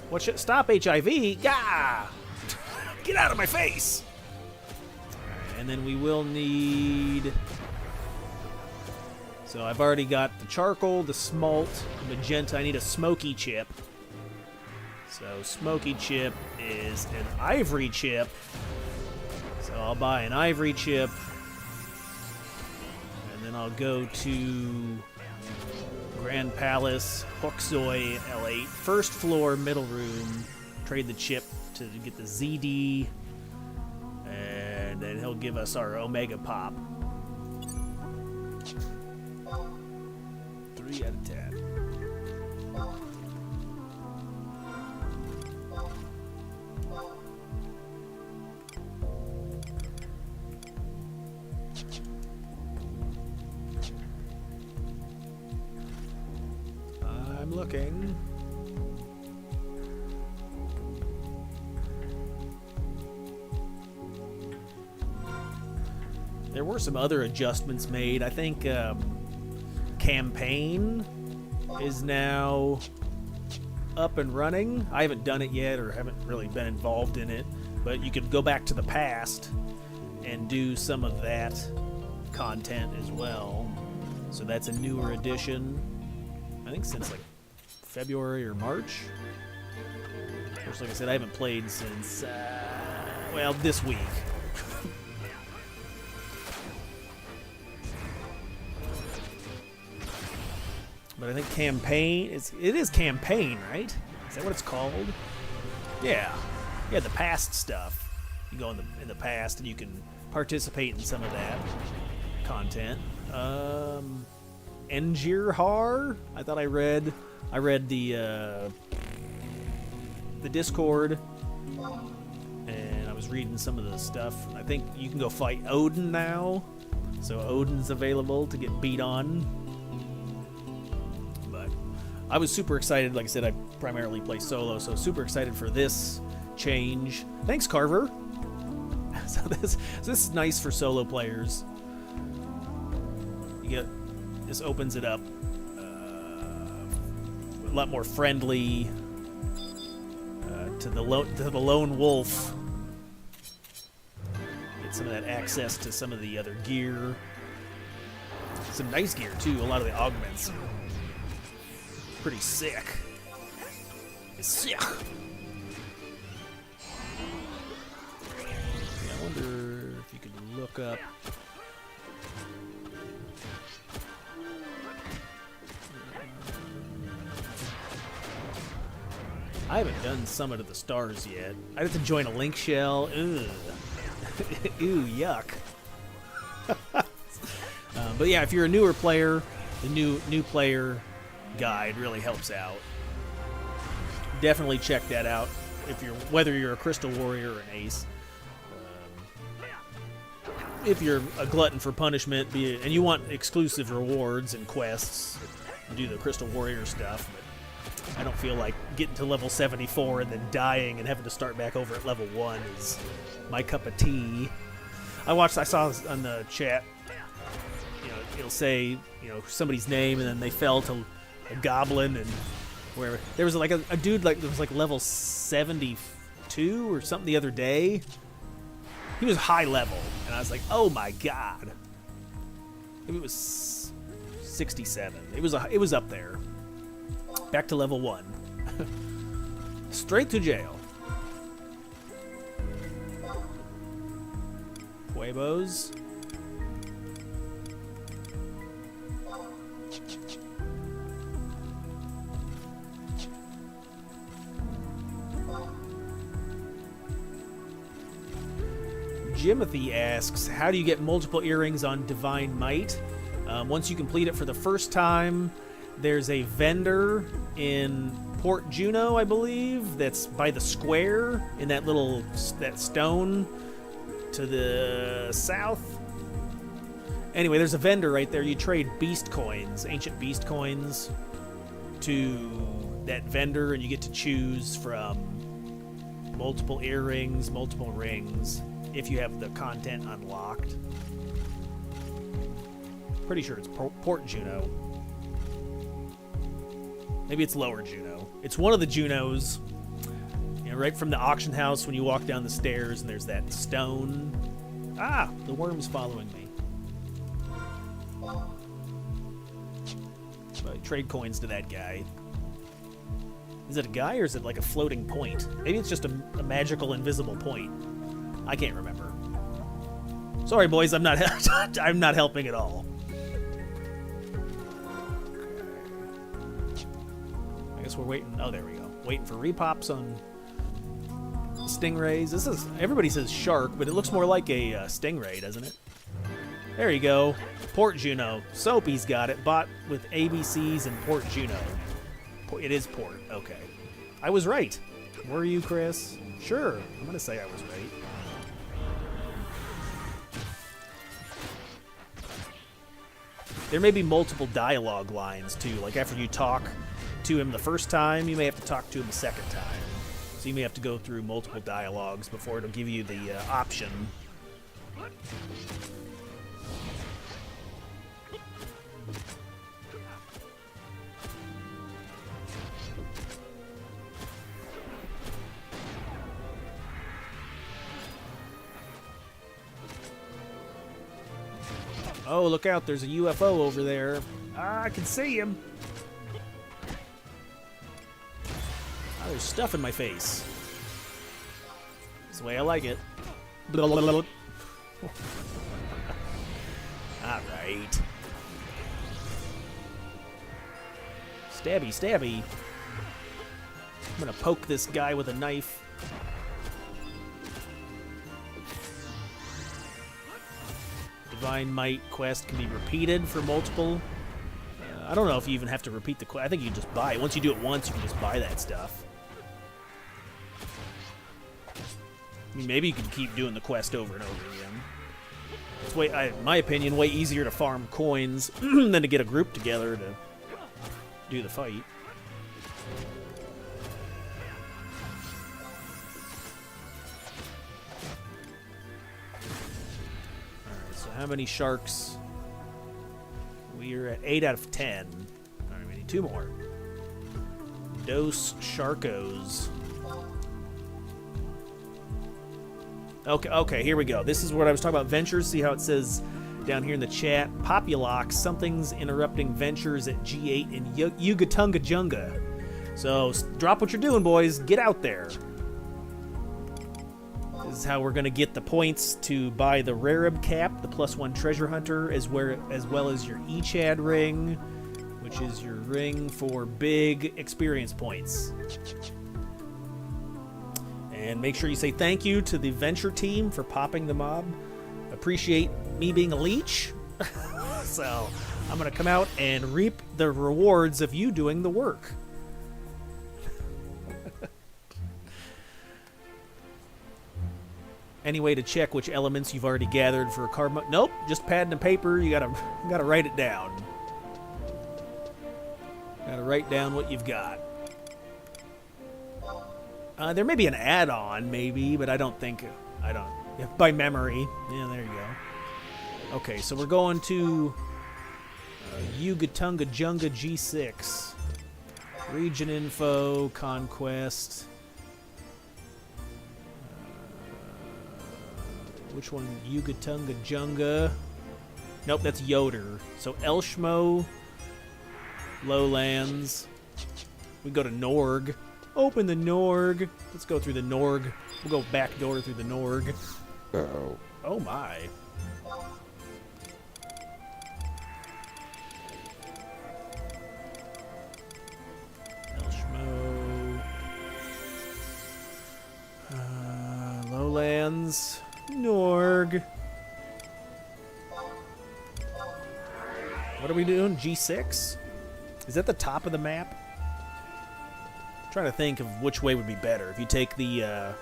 What should stop HIV? Gah! Get out of my face! Alright, and then we will need. So I've already got the charcoal, the smalt, the magenta. I need a smoky chip. So smoky chip is an ivory chip. So I'll buy an ivory chip. And then I'll go to Grand Palace, Hooksoy, L8, first floor, middle room. Trade the chip to get the ZD. And then he'll give us our Omega Pop. 3 out of 10. I'm looking. There were some other adjustments made. I think campaign is now up and running. I haven't done it yet or haven't really been involved in it, but you could go back to the past and do some of that content as well. So that's a newer edition. I think since like February or March. Of course, like I said, I haven't played since, well, this week. But I think campaign, it is campaign, right? Is that what it's called? Yeah. Yeah, the past stuff. You go in the past and you can participate in some of that content. Engirhar? I thought I read the Discord, and I was reading some of the stuff. I think you can go fight Odin now, so Odin's available to get beat on. But I was super excited. Like I said, I primarily play solo, so super excited for this change. Thanks, Carver. So this is nice for solo players. This opens it up a lot more friendly to the lone wolf. Get some of that access to some of the other gear. Some nice gear too. A lot of the augments. Pretty sick. It's sick. Yeah, I wonder if you could look up. I haven't done Summit of the Stars yet. I'd have to join a link shell. Ugh. Ew, yuck. But yeah, if you're a newer player, the new player guide really helps out. Definitely check that out. Whether you're a Crystal Warrior or an Ace. if you're a glutton for punishment, and you want exclusive rewards and quests, do the Crystal Warrior stuff, but I don't feel like getting to level 74 and then dying and having to start back over at level 1 is my cup of tea. I saw on the chat, you know, it'll say, you know, somebody's name, and then they fell to a goblin, and where there was like a dude like that was like level 72 or something the other day. He was high level, and I was like, oh my god. Maybe it was 67. It was up there. Back to level 1. Straight to jail. Huevos. Jimothy asks, how do you get multiple earrings on Divine Might? Once you complete it for the first time, there's a vendor in Port Juno, I believe, that's by the square in that stone to the south. Anyway, there's a vendor right there. You trade beast coins, ancient beast coins, to that vendor, and you get to choose from multiple earrings, multiple rings, if you have the content unlocked. Pretty sure it's Port Juno. Maybe it's Lower Juno. It's one of the Junos. You know, right from the auction house when you walk down the stairs and there's that stone. Ah, the worm's following me. So I trade coins to that guy. Is it a guy or is it like a floating point? Maybe it's just a magical invisible point. I can't remember. Sorry, boys, I'm not I'm not helping at all. I guess we're waiting. Oh, there we go. Waiting for repops on stingrays. This is, everybody says shark, but it looks more like a stingray, doesn't it? There you go. Port Juno. Soapy's got it. Bought with ABCs and Port Juno. It is port. Okay. I was right. Were you, Chris? Sure. I'm going to say I was right. There may be multiple dialogue lines, too. Like, after you talk to him the first time, you may have to talk to him the second time. So you may have to go through multiple dialogues before it'll give you the option. Oh, look out, there's a UFO over there. Ah, I can see him. Oh, there's stuff in my face. That's the way I like it. Alright. Stabby, stabby. I'm gonna poke this guy with a knife. Divine Might quest can be repeated for multiple. I don't know if you even have to repeat the quest. I think you just buy it. Once you do it once, you can just buy that stuff. I mean, maybe you can keep doing the quest over and over again. It's way, in my opinion, way easier to farm coins than to get a group together to do the fight. How many sharks? We're at 8 out of 10. All right, we need 2 more. Dos Sharkos. Okay, here we go. This is what I was talking about, ventures. See how it says down here in the chat? Populox, something's interrupting ventures at G8 in Yugatunga Junga. So drop what you're doing, boys. Get out there. This is how we're going to get the points to buy the Rarib cap, the +1 treasure hunter, as well as your Echad ring, which is your ring for big experience points. And make sure you say thank you to the venture team for popping the mob. Appreciate me being a leech. So I'm going to come out and reap the rewards of you doing the work. Any way to check which elements you've already gathered for a card? Nope, just pad and paper. You gotta write it down. Gotta write down what you've got. There may be an add-on, maybe, but I don't think... Yeah, by memory. Yeah, there you go. Okay, so we're going to... Yugatunga Junga G6. Region info, conquest. Which one? Yugatunga Junga. Nope, that's Yoder. So Elshmo, Lowlands. We go to Norg. Open the Norg. Let's go through the Norg. We'll go back door through the Norg. Oh. Oh my. Elshmo. Lowlands. Norg. What are we doing? G6? Is that the top of the map? I'm trying to think of which way would be better. If you take the,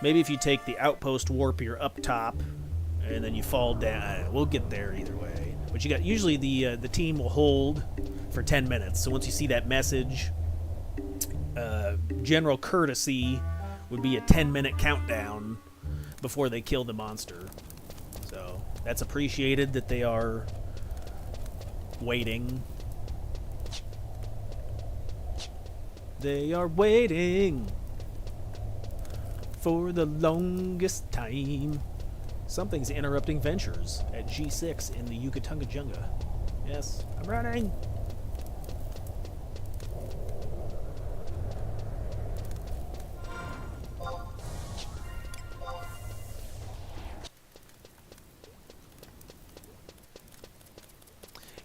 maybe if you take the outpost warp, you're up top, and then you fall down. We'll get there either way. But you got, usually the team will hold for 10 minutes. So once you see that message, general courtesy would be a 10-minute countdown before they kill the monster. So that's appreciated that they are waiting. They are waiting for the longest time. Something's interrupting ventures at G6 in the Yugatunga Junga. Yes, I'm running.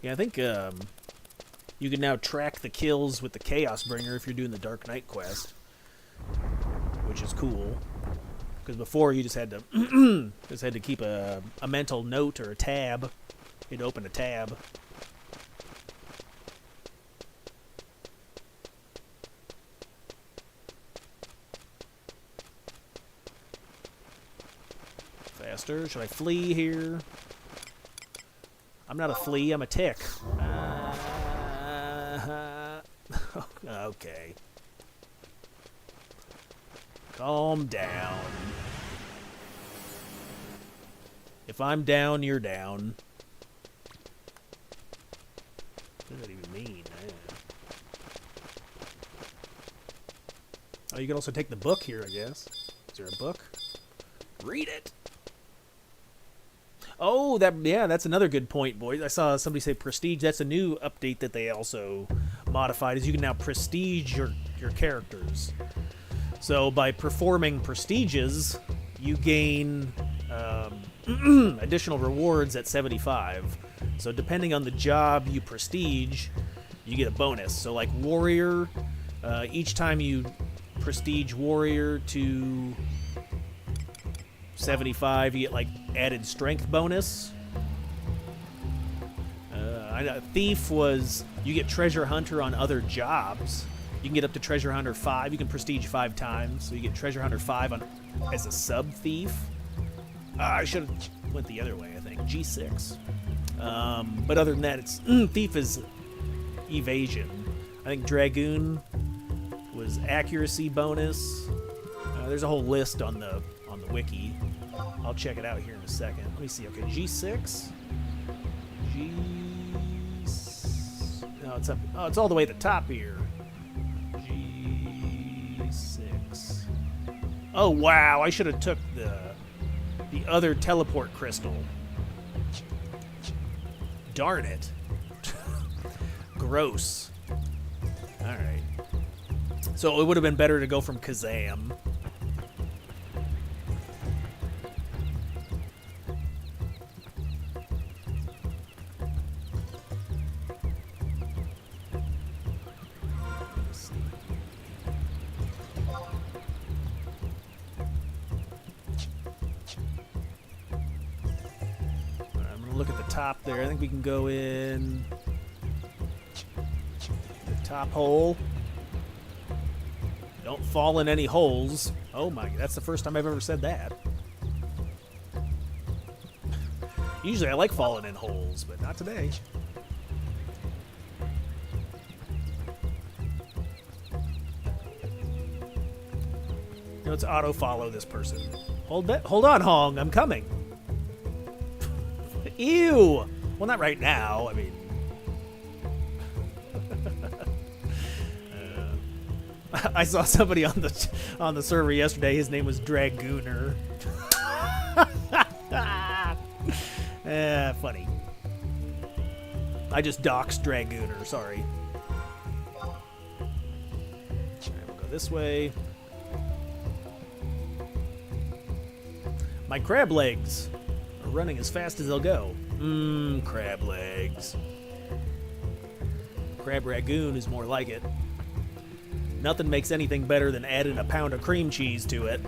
Yeah, I think you can now track the kills with the Chaos Bringer if you're doing the Dark Knight quest, which is cool. Because before you just had to keep a mental note or a tab. You'd open a tab. Faster. Should I flee here? I'm not a flea, I'm a tick. Okay. Calm down. If I'm down, you're down. What does that even mean? Oh, you can also take the book here, I guess. Is there a book? Read it! Oh, that's another good point, boys. I saw somebody say prestige. That's a new update that they also modified, is you can now prestige your characters. So by performing prestiges, you gain additional rewards at 75. So depending on the job you prestige, you get a bonus. So like warrior, each time you prestige warrior to 75, you get like added strength bonus. Thief was, you get treasure hunter on other jobs. You can get up to treasure hunter 5. You can prestige 5 times, so you get treasure hunter 5 on as a sub thief. I should have went the other way, I think. G6. But other than that, it's thief is evasion. I think dragoon was accuracy bonus. There's a whole list on the wiki. I'll check it out here in a second. Let me see. Okay, G6. No, it's up. Oh, it's all the way at the top here. G6. Oh wow! I should have took the other teleport crystal. Darn it. Gross. All right. So it would have been better to go from Kazam. Look at the top there. I think we can go in the top hole. Don't fall in any holes. Oh my, that's the first time I've ever said that. Usually I like falling in holes, but not today. Let's auto-follow this person. Hold on, Hong. I'm coming. Ew. Well, not right now. I mean, I saw somebody on the server yesterday. His name was Dragooner. Funny. I just doxed Dragooner. Sorry. Alright, we'll go this way. My crab legs are running as fast as they'll go. Crab legs. Crab ragoon is more like it. Nothing makes anything better than adding a pound of cream cheese to it.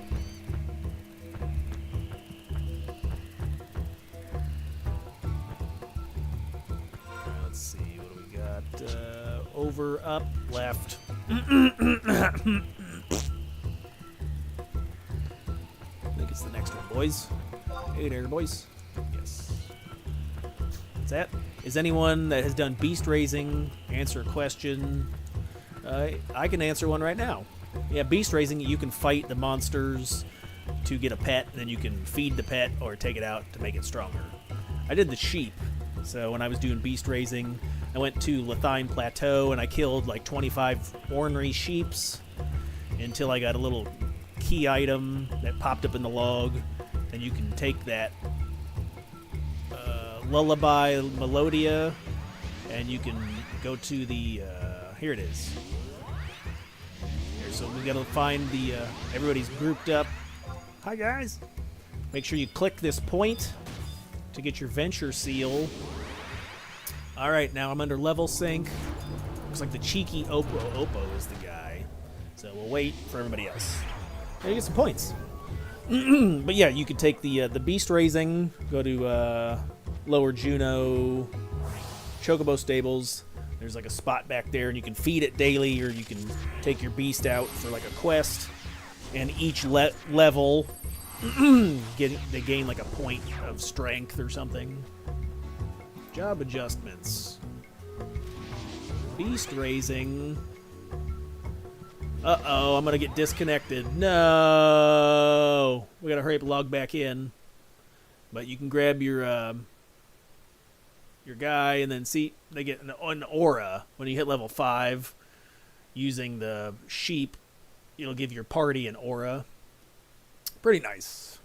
Let's see, what do we got? Over, up, left. It's the next one, boys. Hey there, boys. Yes. What's that? Is anyone that has done beast raising answer a question? I can answer one right now. Yeah, beast raising, you can fight the monsters to get a pet, and then you can feed the pet or take it out to make it stronger. I did the sheep. So when I was doing beast raising, I went to Lethine Plateau and I killed like 25 ornery sheeps until I got a little key item that popped up in the log, and you can take that lullaby melodia, and you can go to the here it is. Here, so we gotta find the everybody's grouped up. Hi guys. Make sure you click this point to get your venture seal. All right, now I'm under level sync. Looks like the cheeky Oppo is the guy, so we'll wait for everybody else. There you get some points. But yeah, you could take the beast raising, go to Lower Juneau, Chocobo Stables. There's like a spot back there, and you can feed it daily, or you can take your beast out for like a quest. And each level, they gain like a point of strength or something. Job adjustments. Beast raising. Uh-oh, I'm gonna get disconnected. No! We gotta hurry up and log back in. But you can grab your guy, and then see, they get an aura when you hit level 5. Using the sheep, it'll give your party an aura. Pretty nice.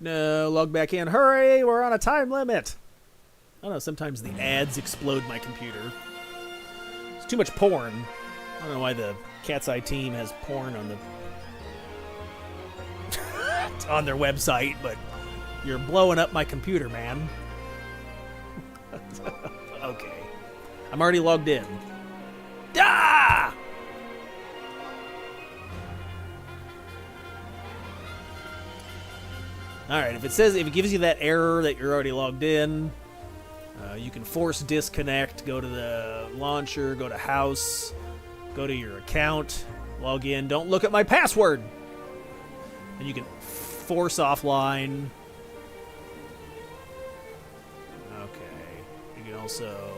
No, log back in. Hurry, we're on a time limit. I don't know, sometimes the ads explode my computer. It's too much porn. I don't know why the CatsEye team has porn on on their website, but you're blowing up my computer, man. Okay. I'm already logged in. Ah! Alright, if it gives you that error that you're already logged in, you can force disconnect, go to the launcher, go to house, go to your account, log in. Don't look at my password! And you can force offline. Okay. You can also...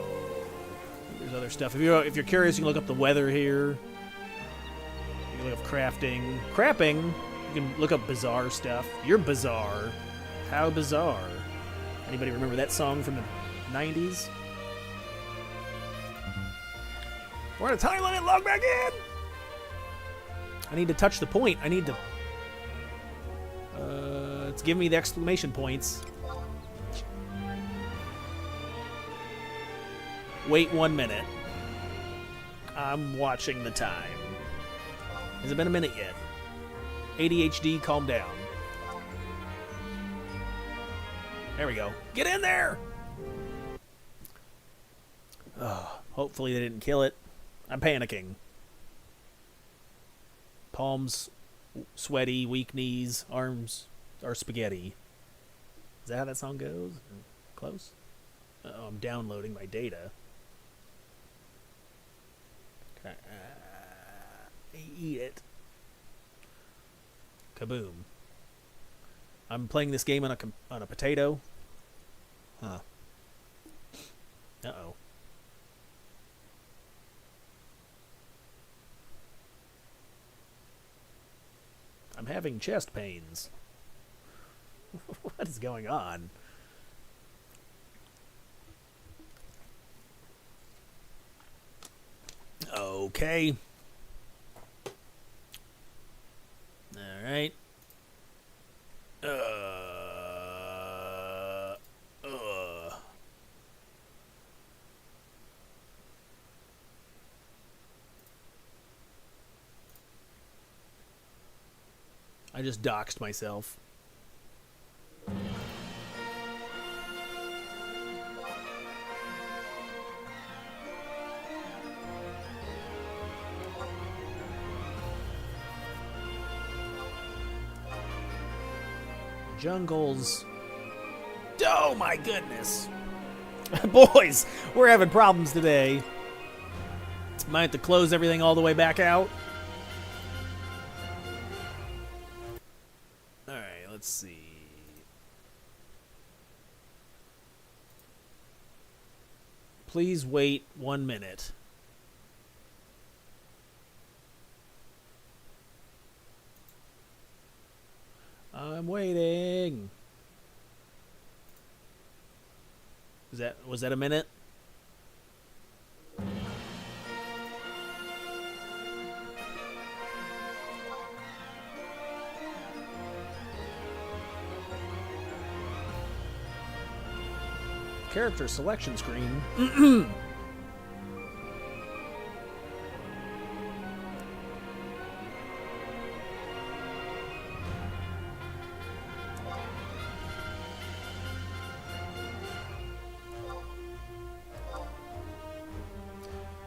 There's other stuff. If you're curious, you can look up the weather here. You can look up crafting. Crapping, you can look up bizarre stuff. You're bizarre. How bizarre. Anybody remember that song from the 90s? We're on a time limit. Log back in! I need to touch the point. I need to... it's giving me the exclamation points. Wait 1 minute. I'm watching the time. Has it been a minute yet? ADHD, calm down. There we go. Get in there! Oh, hopefully they didn't kill it. I'm panicking. Palms sweaty, weak knees, arms are spaghetti. Is that how that song goes? Close? Uh-oh, I'm downloading my data. Eat it. Kaboom. I'm playing this game on a potato. Huh. Uh-oh. I'm having chest pains. What is going on? Okay. All right. I just doxed myself. Jungles. Oh my goodness. Boys, we're having problems today. Might have to close everything all the way back out. Alright, let's see. Please wait 1 minute. I'm waiting. Was that a minute? Character selection screen.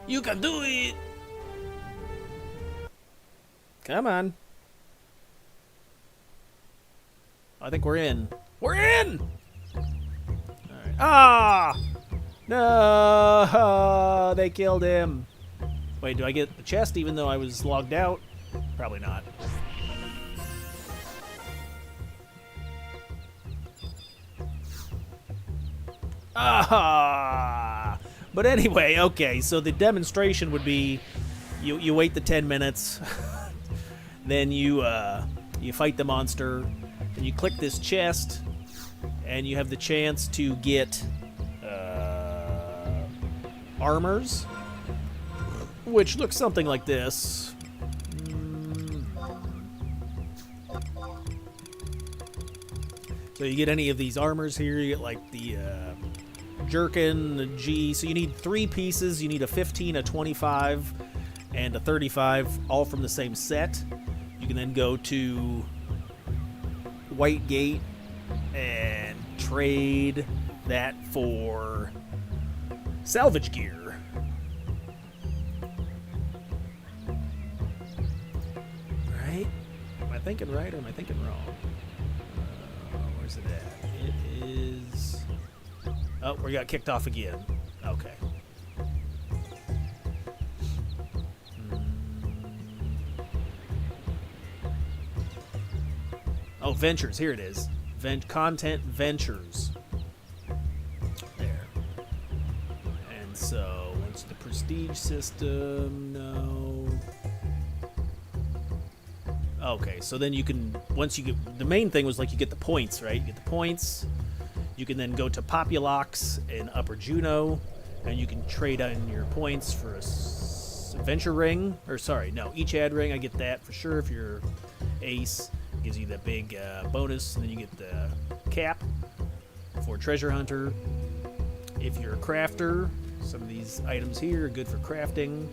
You can do it! Come on. I think we're in. We're in! Alright. Ah! No! They killed him. Wait, do I get the chest even though I was logged out? Probably not. Ah! But anyway, okay, so the demonstration would be you wait the 10 minutes, then you fight the monster, and you click this chest, and you have the chance to get armors, which looks something like this. So you get any of these armors here, you get like the jerkin, the G. So you need 3 pieces. You need a 15, a 25, and a 35, all from the same set. You can then go to White Gate and trade that for salvage gear. Right? Am I thinking right or am I thinking wrong? Where's it at? It is... Oh, we got kicked off again. Okay. Oh, ventures. Here it is. Content ventures. There. And so, what's the prestige system? No. Okay, so then you can, once you get, the main thing was like you get the points, right? You get the points. You can then go to Populux in Upper Juno, and you can trade in your points for a venture ring. Or sorry, no, each ad ring, I get that for sure if you're ace. It gives you that big bonus, and then you get the cap for treasure hunter. If you're a crafter, some of these items here are good for crafting.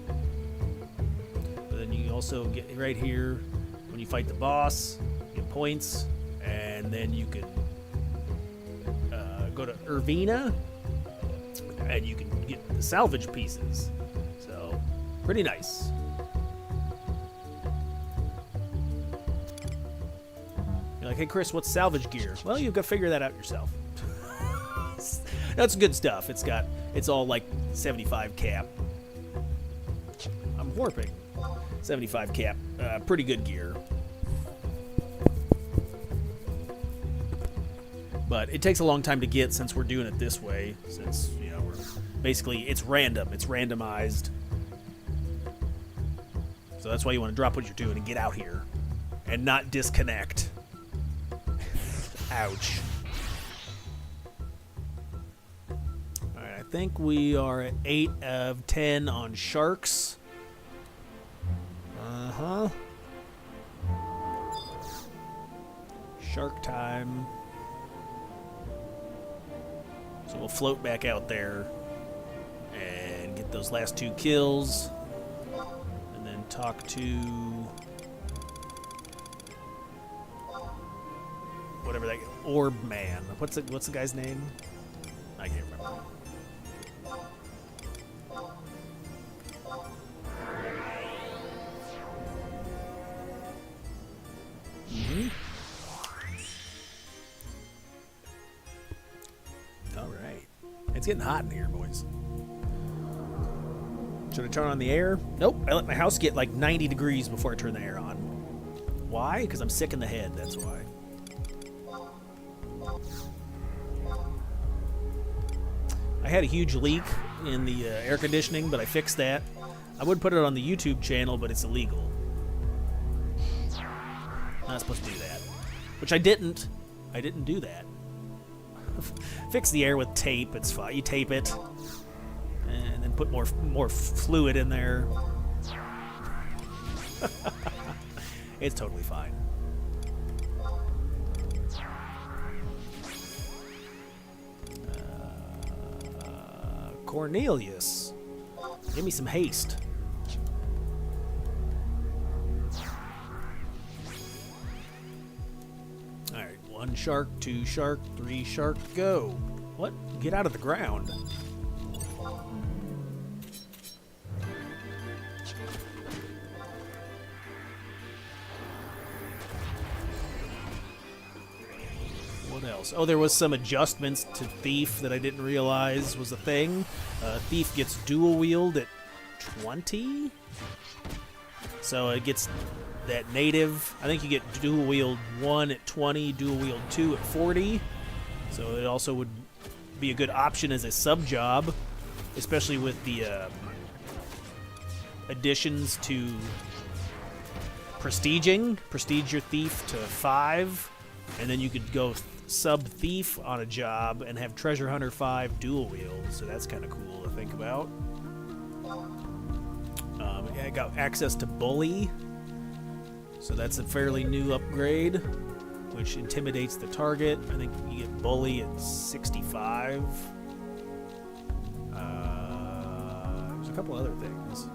But then you also get right here, when you fight the boss, you get points, and then you can go to Irvina, and you can get the salvage pieces. So, pretty nice. You're like, hey Chris, what's salvage gear? Well, you can figure that out yourself. That's good stuff. It's all like 75 cap. I'm warping. 75 cap. Pretty good gear. But it takes a long time to get since we're doing it this way. Since, you know, we're basically, it's random. It's randomized. So that's why you want to drop what you're doing and get out here. And not disconnect. Ouch. Alright, I think we are at 8 of 10 on sharks. Uh-huh. Shark time. So we'll float back out there and get those last 2 kills. And then talk to whatever that Orb Man. What's the guy's name? I can't remember. All right. It's getting hot in here, boys. Should I turn on the air? Nope. I let my house get like 90 degrees before I turn the air on. Why? Because I'm sick in the head. That's why. I had a huge leak in the air conditioning, but I fixed that. I would put it on the YouTube channel, but it's illegal. Not supposed to do that. Which I didn't. I didn't do that. Fix the air with tape. It's fine. You tape it, and then put more fluid in there. It's totally fine. Cornelius, give me some haste. All right, 1 shark, 2 shark, 3 shark, go. What? Get out of the ground. What else? Oh, there was some adjustments to Thief that I didn't realize was a thing. Thief gets dual wield at 20, so it gets that native. I think you get dual wield 1 at 20, dual wield 2 at 40. So it also would be a good option as a sub job, especially with the additions to prestiging. Prestige your thief to 5, and then you could go sub thief on a job and have treasure hunter 5 dual wield. So that's kind of cool to think about. I got access to bully, so that's a fairly new upgrade, which intimidates the target. I think you get bully at 65. There's a couple other things.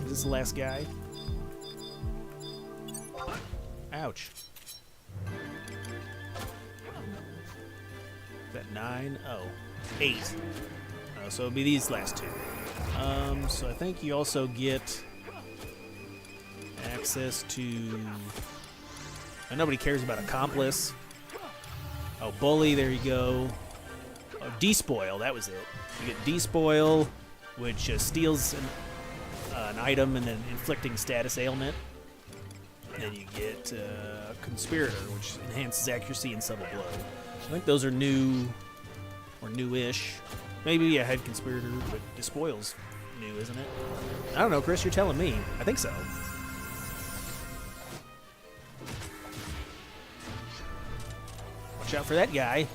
Is this the last guy? Ouch. Is that 9? Oh, 8. So it'll be these last 2. So I think you also get access to... nobody cares about Accomplice. Oh, Bully, there you go. Oh, Despoil, that was it. You get Despoil, which steals an item and then inflicting status ailment. And then you get Conspirator, which enhances accuracy and subtle blow. I think those are new, or new-ish. Maybe I had Conspirator, but Despoil's new, isn't it? I don't know, Chris, you're telling me. I think so. Watch out for that guy.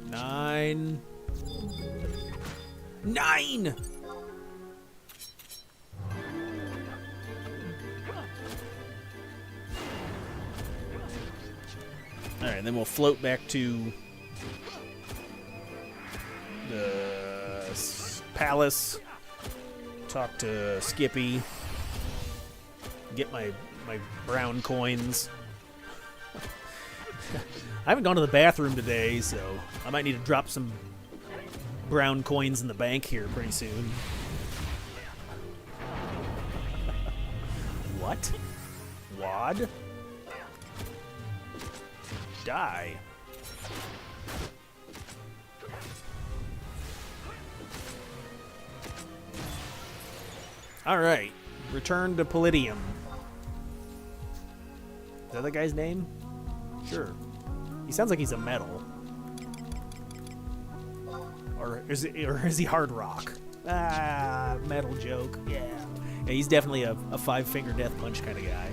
Nine. Alright, then we'll float back to the palace, talk to Skippy, get my brown coins. I haven't gone to the bathroom today, so I might need to drop some brown coins in the bank here pretty soon. What? Wad? Die. Alright. Return to Palladium. Is that the guy's name? Sure. He sounds like he's a metal. Or is he hard rock? Ah, metal joke. Yeah. Yeah, he's definitely a five-finger death punch kind of guy.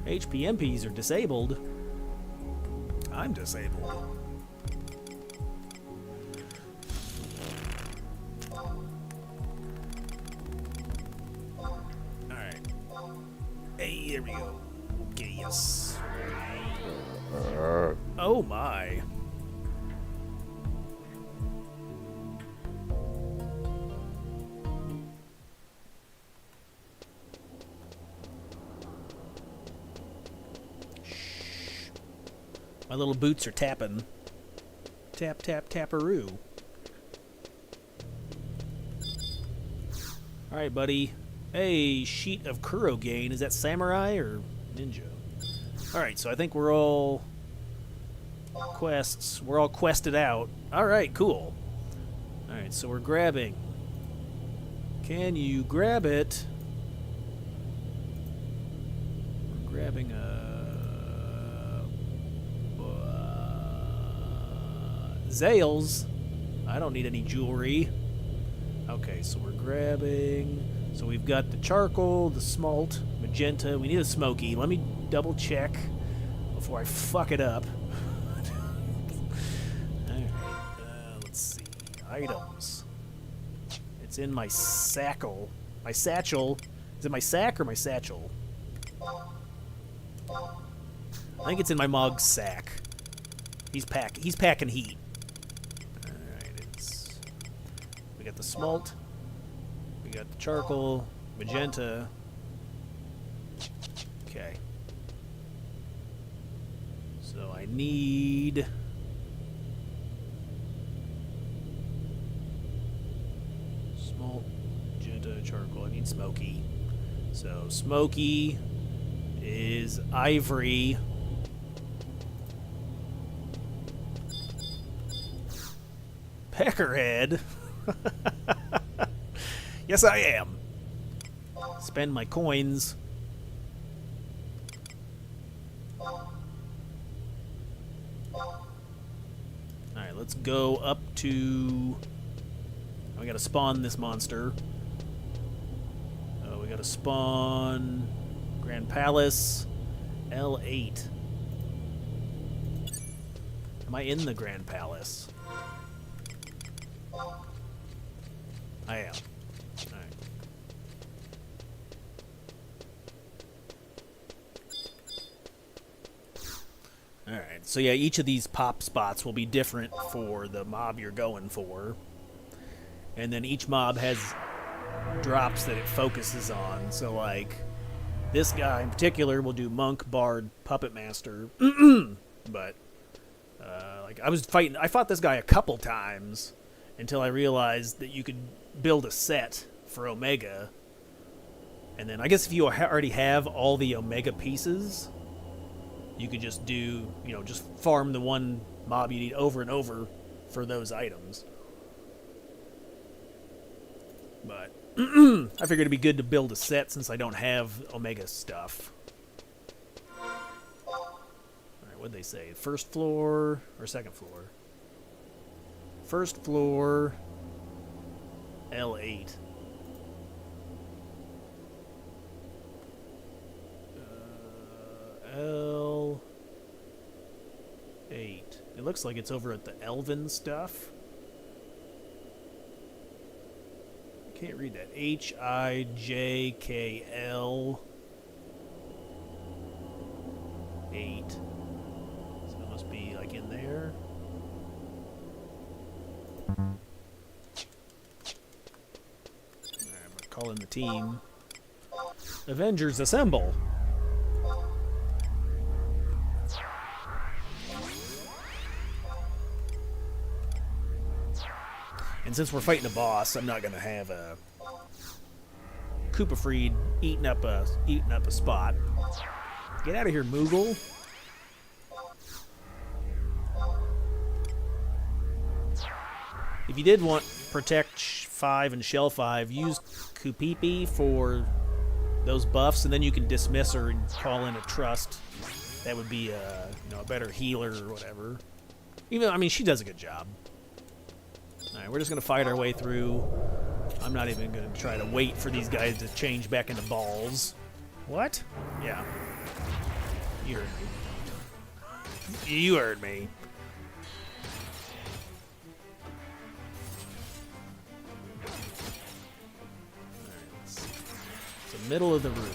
HPMPs are disabled. I'm disabled. Alright. Hey, there we go. Okay, yes. Oh my. My little boots are tapping. Tap, tap, taparoo. Alright, buddy. Hey, sheet of Kurogain. Is that samurai or ninja? Alright, so I think we're all quests. We're all quested out. Alright, cool. Alright, so we're grabbing. Can you grab it? We're grabbing Zales. I don't need any jewelry. Okay, so we're grabbing. So we've got the charcoal, the smalt, magenta. We need a smoky. Let me double check before I fuck it up. Alright, let's see. Items. It's in my sackle. My satchel. Is it my sack or my satchel? I think it's in my Mog's sack. He's packing heat. We got the smalt, we got the charcoal, magenta. Okay. So I need smalt, magenta, charcoal. I need smoky. So smoky is ivory. Peckerhead. Yes, I am. Spend my coins. Alright, let's go up to... We gotta spawn this monster. We gotta spawn... Grand Palace. L8. Am I in the Grand Palace? I am. Alright. Alright, so yeah, each of these pop spots will be different for the mob you're going for. And then each mob has drops that it focuses on. So like, this guy in particular will do Monk, Bard, Puppet Master. But, like, I fought this guy a couple times until I realized that you could build a set for Omega. And then I guess if you already have all the Omega pieces, you could just do, just farm the one mob you need over and over for those items. But I figured it'd be good to build a set since I don't have Omega stuff. Alright, what'd they say? First floor or second floor? First floor, L8. L8. It looks like it's over at the Elven stuff. I can't read that. HIJKL 8. So it must be like in there. Alright, I'm gonna call in the team. Avengers assemble. And since we're fighting a boss, I'm not gonna have a Koopafried eating up a spot. Get out of here, Moogle. If you did want Protect 5 and Shell 5, use Koopipi for those buffs, and then you can dismiss her and call in a Trust. That would be a better healer or whatever. Even, I mean, she does a good job. Alright, we're just going to fight our way through. I'm not even going to try to wait for these guys to change back into balls. What? Yeah. You heard me. You heard me. Alright, it's the middle of the room.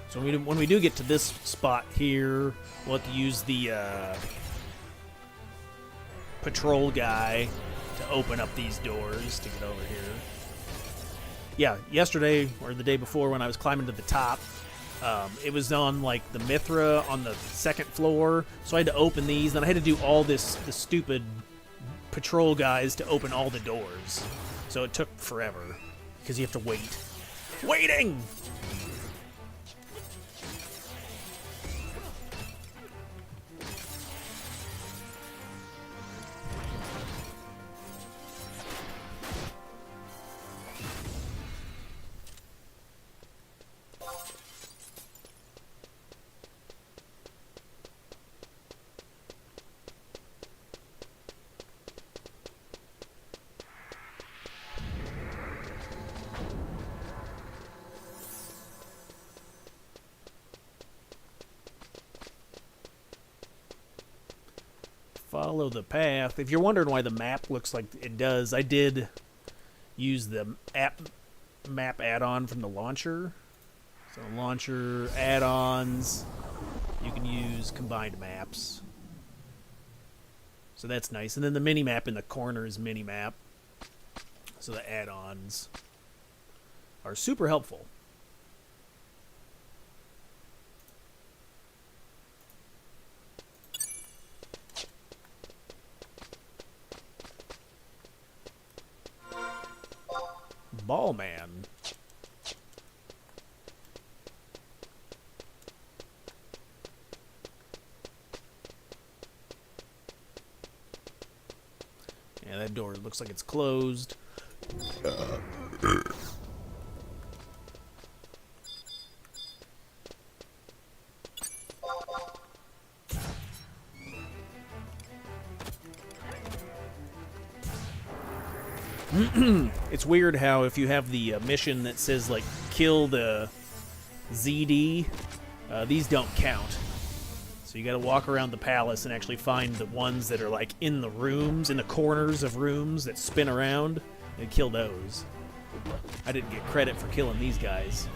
So when we do get to this spot here, we'll have to use the patrol guy to open up these doors to get over here. Yeah, yesterday or the day before when I was climbing to the top, it was on like the Mithra on the second floor, so I had to open these. Then I had to do all the stupid patrol guys to open all the doors. So it took forever because you have to wait. Waiting! Follow the path. If you're wondering why the map looks like it does, I did use the map add-on from the launcher. So launcher add-ons, you can use combined maps. So that's nice. And then the mini-map in the corner is mini-map. So the add-ons are super helpful. Ball man. Yeah, that door looks like it's closed. It's weird how if you have the mission that says, like, kill the ZD, these don't count. So you gotta walk around the palace and actually find the ones that are, like, in the rooms, in the corners of rooms that spin around, and kill those. I didn't get credit for killing these guys,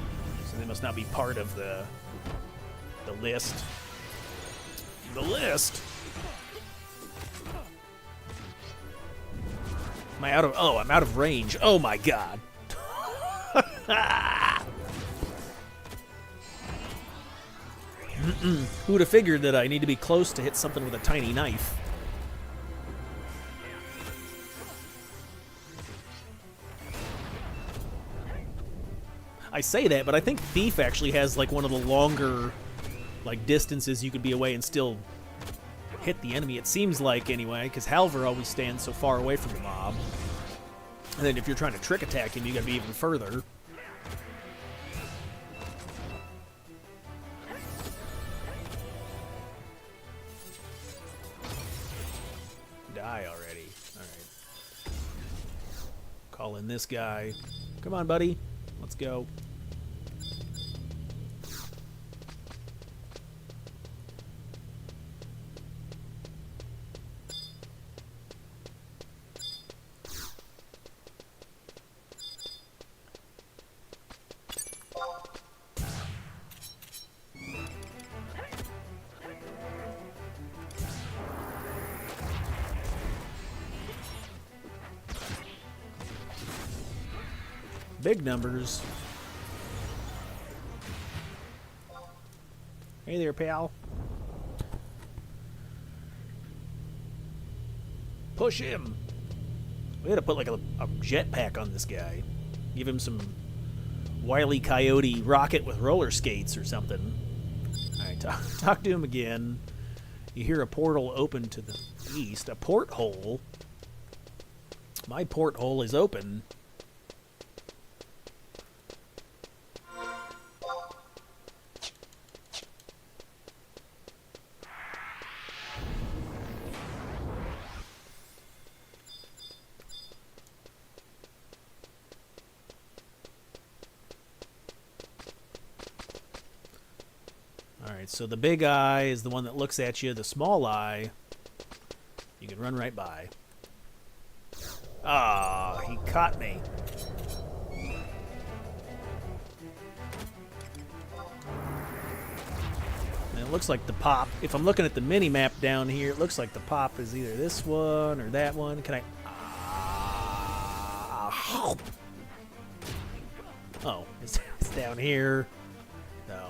so they must not be part of the list. The list? Am I out of... Oh, I'm out of range. Oh, my God. Who would have figured that I need to be close to hit something with a tiny knife? I say that, but I think Thief actually has, like, one of the longer, like, distances you could be away and still hit the enemy. It seems like, anyway, because Halver always stands so far away from the mob. And then if you're trying to trick attack him, you gotta be even further. Die already. Alright. Call in this guy. Come on, buddy. Let's go. Big numbers. Hey there, pal. Push him. We gotta put like a jetpack on this guy. Give him some Wile E. Coyote rocket with roller skates or something. Alright, talk to him again. You hear a portal open to the east. A porthole? My porthole is open. Alright, so the big eye is the one that looks at you. The small eye, you can run right by. Ah, he caught me. And it looks like the pop, if I'm looking at the mini-map down here, it looks like the pop is either this one or that one. Can I... Oh, it's down here. No.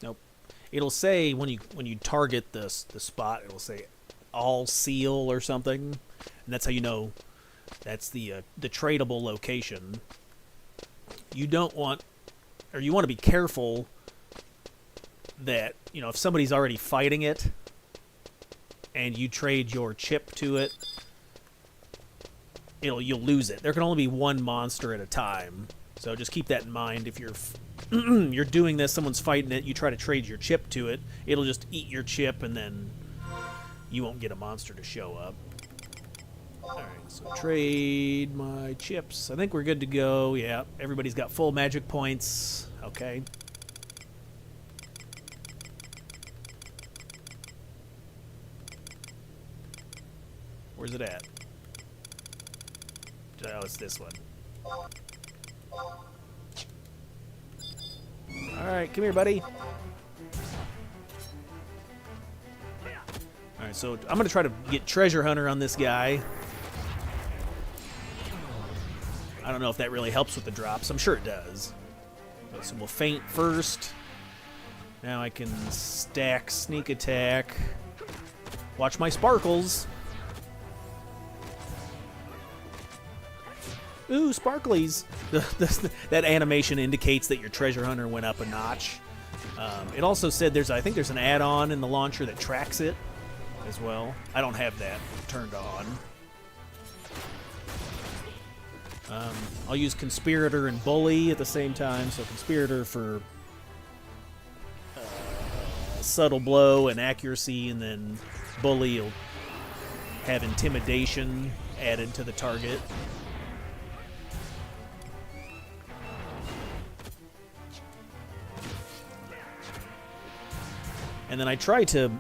Nope. It'll say when you target the spot, it'll say all seal or something, and that's how you know that's the tradable location. You don't want, or you want to be careful that, you know, if somebody's already fighting it and you trade your chip to it, you'll lose it. There can only be one monster at a time, so just keep that in mind. If you're you're doing this, someone's fighting it, you try to trade your chip to it, it'll just eat your chip and then you won't get a monster to show up. Alright, so trade my chips. I think we're good to go. Yeah, everybody's got full magic points. Okay. Where's it at? Oh, it's this one. Alright, come here, buddy. Alright, so I'm going to try to get Treasure Hunter on this guy. I don't know if that really helps with the drops. I'm sure it does. So we'll feint first. Now I can stack sneak attack. Watch my sparkles. Ooh, sparklies. That animation indicates that your Treasure Hunter went up a notch. It also said I think there's an add-on in the launcher that tracks it as well. I don't have that turned on. I'll use Conspirator and Bully at the same time. So Conspirator for subtle blow and accuracy, and then Bully will have Intimidation added to the target. And then I try to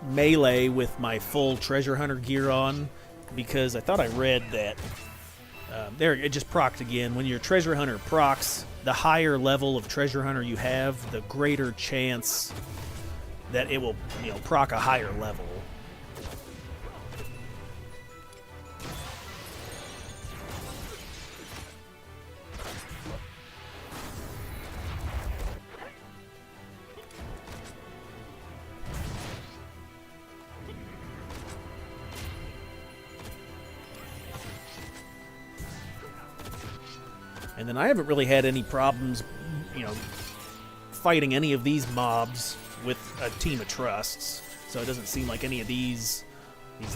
melee with my full Treasure Hunter gear on, because I thought I read that there, it just procced again. When your Treasure Hunter procs, the higher level of Treasure Hunter you have, the greater chance that it will, you know, proc a higher level. And then I haven't really had any problems, you know, fighting any of these mobs with a team of trusts. So it doesn't seem like any of these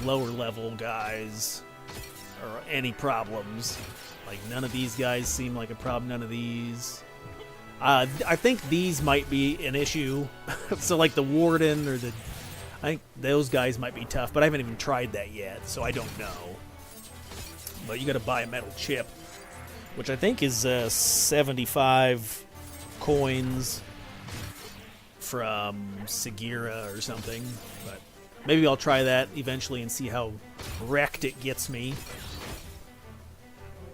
lower level guys are any problems. Like, none of these guys seem like a problem, none of these. I think these might be an issue. So like the Warden or I think those guys might be tough, but I haven't even tried that yet, so I don't know. But you gotta buy a metal chip, which I think is 75 coins from Segura or something. But maybe I'll try that eventually and see how wrecked it gets me.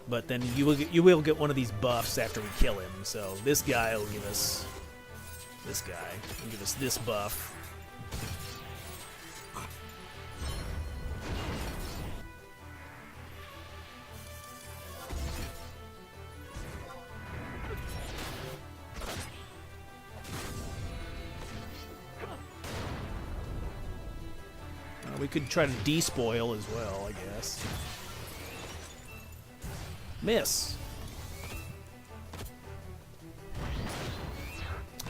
But then you will get one of these buffs after we kill him. So this guy will give us this buff. We could try to despoil as well, I guess. Miss.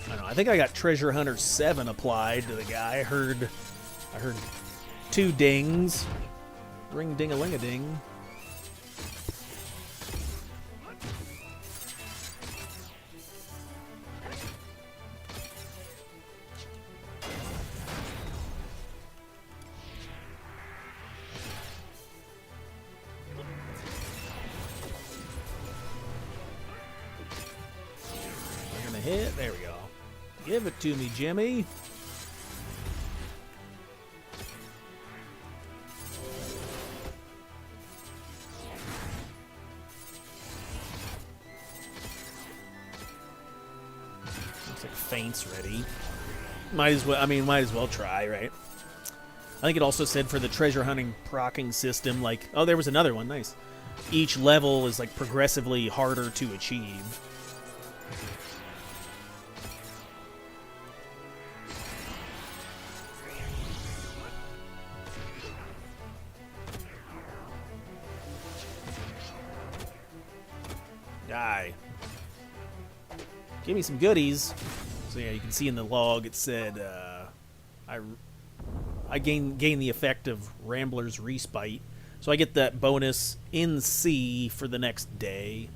I don't know. I think I got Treasure Hunter 7 applied to the guy. I heard 2 dings. Ring ding a ling a ding. Hit. There we go. Give it to me, Jimmy. Looks like feint's ready. Might as well try, right? I think it also said for the treasure hunting procking system, like, oh, there was another one. Nice. Each level is like progressively harder to achieve. Die. Give me some goodies. So yeah, you can see in the log it said I gain the effect of Rambler's Respite. So I get that bonus in C for the next day.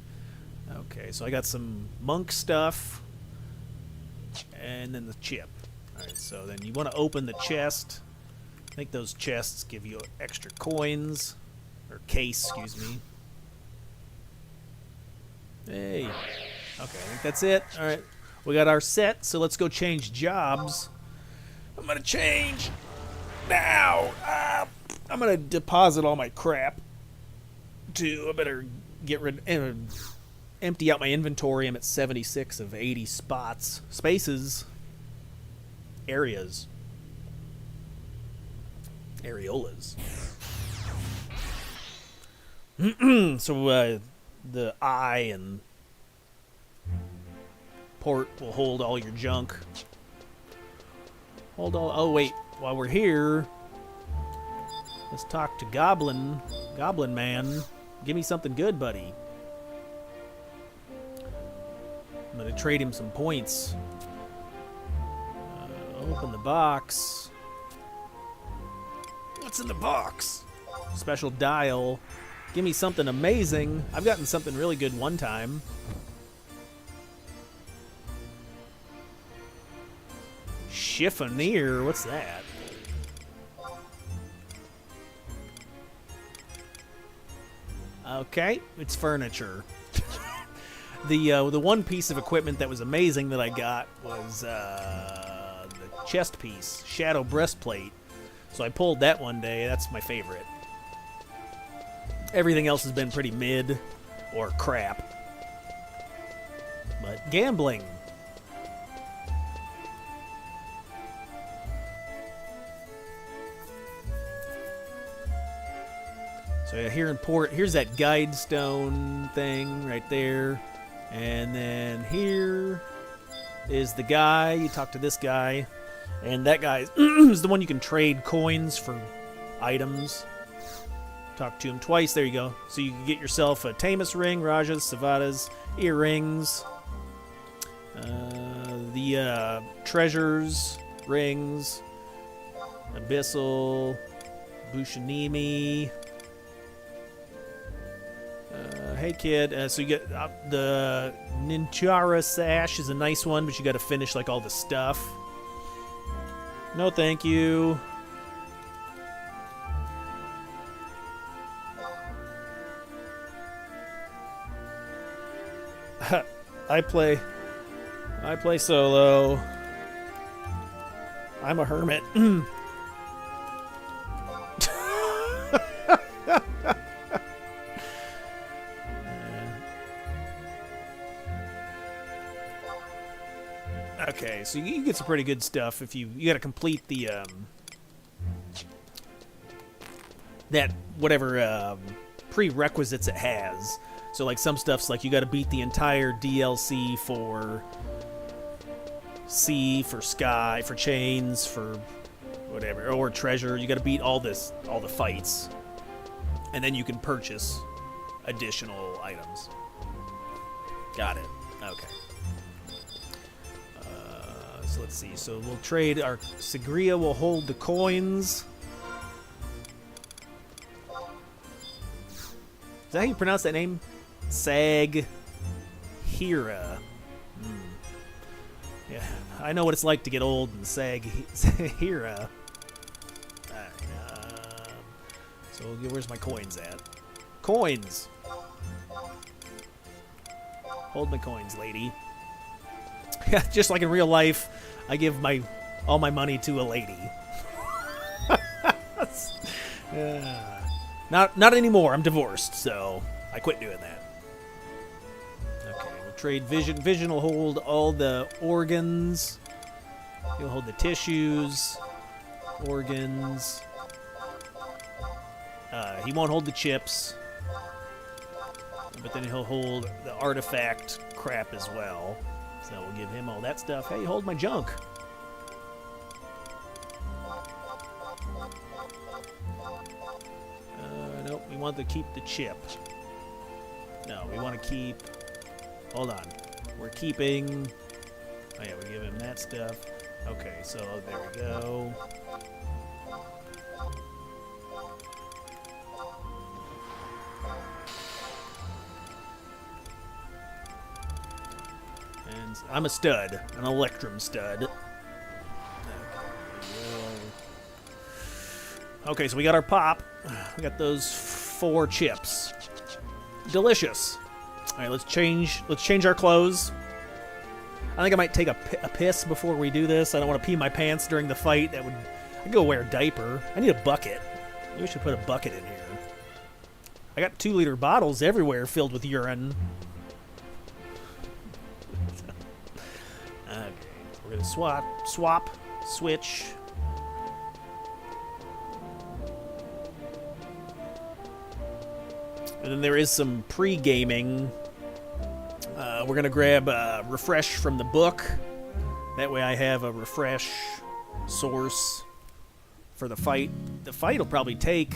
Okay, so I got some monk stuff and then the chip. Alright, so then you want to open the chest. I think those chests give you extra coins. Or case, excuse me. Hey. Okay, I think that's it. Alright. We got our set, so let's go change jobs. I'm gonna change now. I'm gonna deposit all my crap. I better get rid empty out my inventory. I'm at 76 of 80 spaces. Areas. Areolas. So the eye and port will hold all your junk. Oh wait, while we're here, let's talk to Goblin Man. Give me something good, buddy. I'm gonna trade him some points. Open the box. What's in the box? Special dial. Give me something amazing. I've gotten something really good one time. Chiffonier, what's that? Okay, it's furniture. The one piece of equipment that was amazing that I got was the chest piece, Shadow Breastplate. So I pulled that one day. That's my favorite. Everything else has been pretty mid or crap. But gambling. So yeah, here in port, here's that guide stone thing right there. And then here is the guy. You talk to this guy. And that guy is the one you can trade coins for items. Talk to him twice. There you go. So you can get yourself a Tamus ring, Rajas, Savadas, earrings, the treasures, rings, Abyssal, Bushanimi. Hey kid, so you get the Ninjara sash is a nice one, but you got to finish like all the stuff. No, thank you. I play solo. I'm a hermit. Okay, so you get some pretty good stuff if you got to complete the that whatever prerequisites it has. So like some stuff's like you got to beat the entire DLC for sea, for sky, for chains, for whatever, or treasure. You got to beat all the fights, and then you can purchase additional items. Got it. Okay. So let's see. So we'll trade our Sagria. Will hold the coins. Is that how you pronounce that name? Saghira. Yeah, I know what it's like to get old and Saghira. Alright, so where's my coins at? Coins! Hold my coins, lady. Just like in real life, I give all my money to a lady. Not anymore. I'm divorced, so I quit doing that. Okay, we'll trade Vision. Vision will hold all the organs. He'll hold the tissues, organs. He won't hold the chips, but then he'll hold the artifact crap as well. So we'll give him all that stuff. Hey, hold my junk. Nope, we want to keep the chip. No, we want to keep... Hold on. We're keeping... Oh yeah, we give him that stuff. Okay, so there we go. And I'm a stud. An Electrum stud. Okay, so we got our pop. We got those 4 chips. Delicious. All right, let's change our clothes. I think I might take a piss before we do this. I don't want to pee my pants during the fight. I could go wear a diaper. I need a bucket. Maybe we should put a bucket in here. I got 2-liter bottles everywhere filled with urine. Okay, we're gonna switch. And then there is some pre-gaming. We're going to grab a refresh from the book. That way I have a refresh source for the fight. The fight will probably take,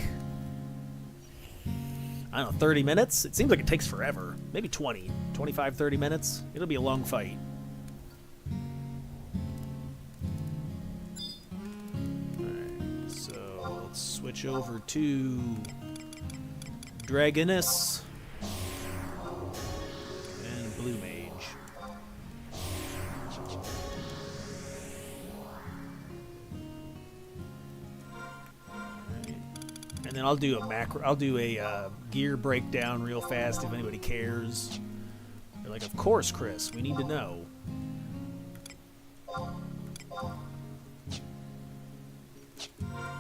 I don't know, 30 minutes? It seems like it takes forever. Maybe 25, 30 minutes. It'll be a long fight. Alright, so let's switch over to Dragoness and Blue Mage. Right. And then I'll do a gear breakdown real fast if anybody cares. They're like, of course, Chris, we need to know.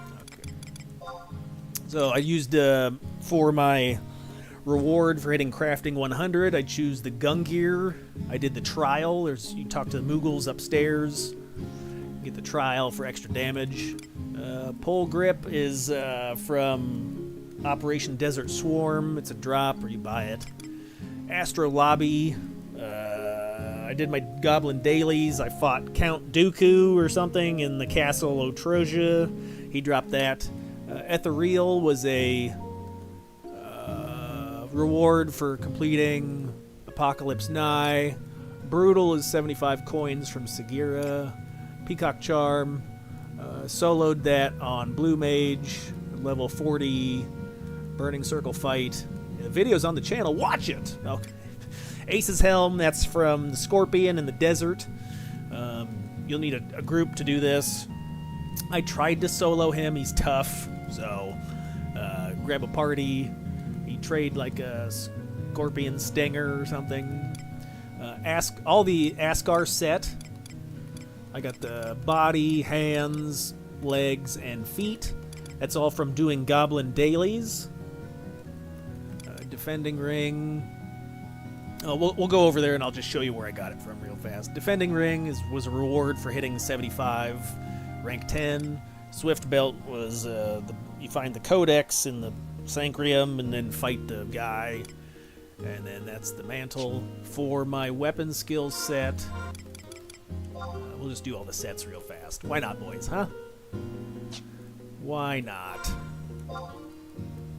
Okay. So I used for my reward for hitting crafting 100, I choose the gun gear. I did the trial. You talk to the Moogles upstairs. Get the trial for extra damage. Pole grip is from Operation Desert Swarm. It's a drop, or you buy it. Astro Lobby. I did my Goblin Dailies. I fought Count Dooku or something in the Castle Otrosia. He dropped that. Ethereal was a reward for completing Apocalypse Nigh. Brutal is 75 coins from Sagria. Peacock Charm. Soloed that on Blue Mage. Level 40. Burning Circle fight. The video's on the channel. Watch it! Okay. Ace's Helm, that's from the Scorpion in the desert. You'll need a group to do this. I tried to solo him. He's tough. So, grab a party. You trade like a Scorpion Stinger or something. All the Askar set. I got the body, hands, legs, and feet. That's all from doing Goblin Dailies. Defending Ring. Oh, we'll go over there and I'll just show you where I got it from real fast. Defending Ring was a reward for hitting 75, rank 10. Swift Belt was you find the Codex in the Sancrium and then fight the guy. And then that's the mantle. For my weapon skill set, we'll just do all the sets real fast. Why not, boys, huh? Why not?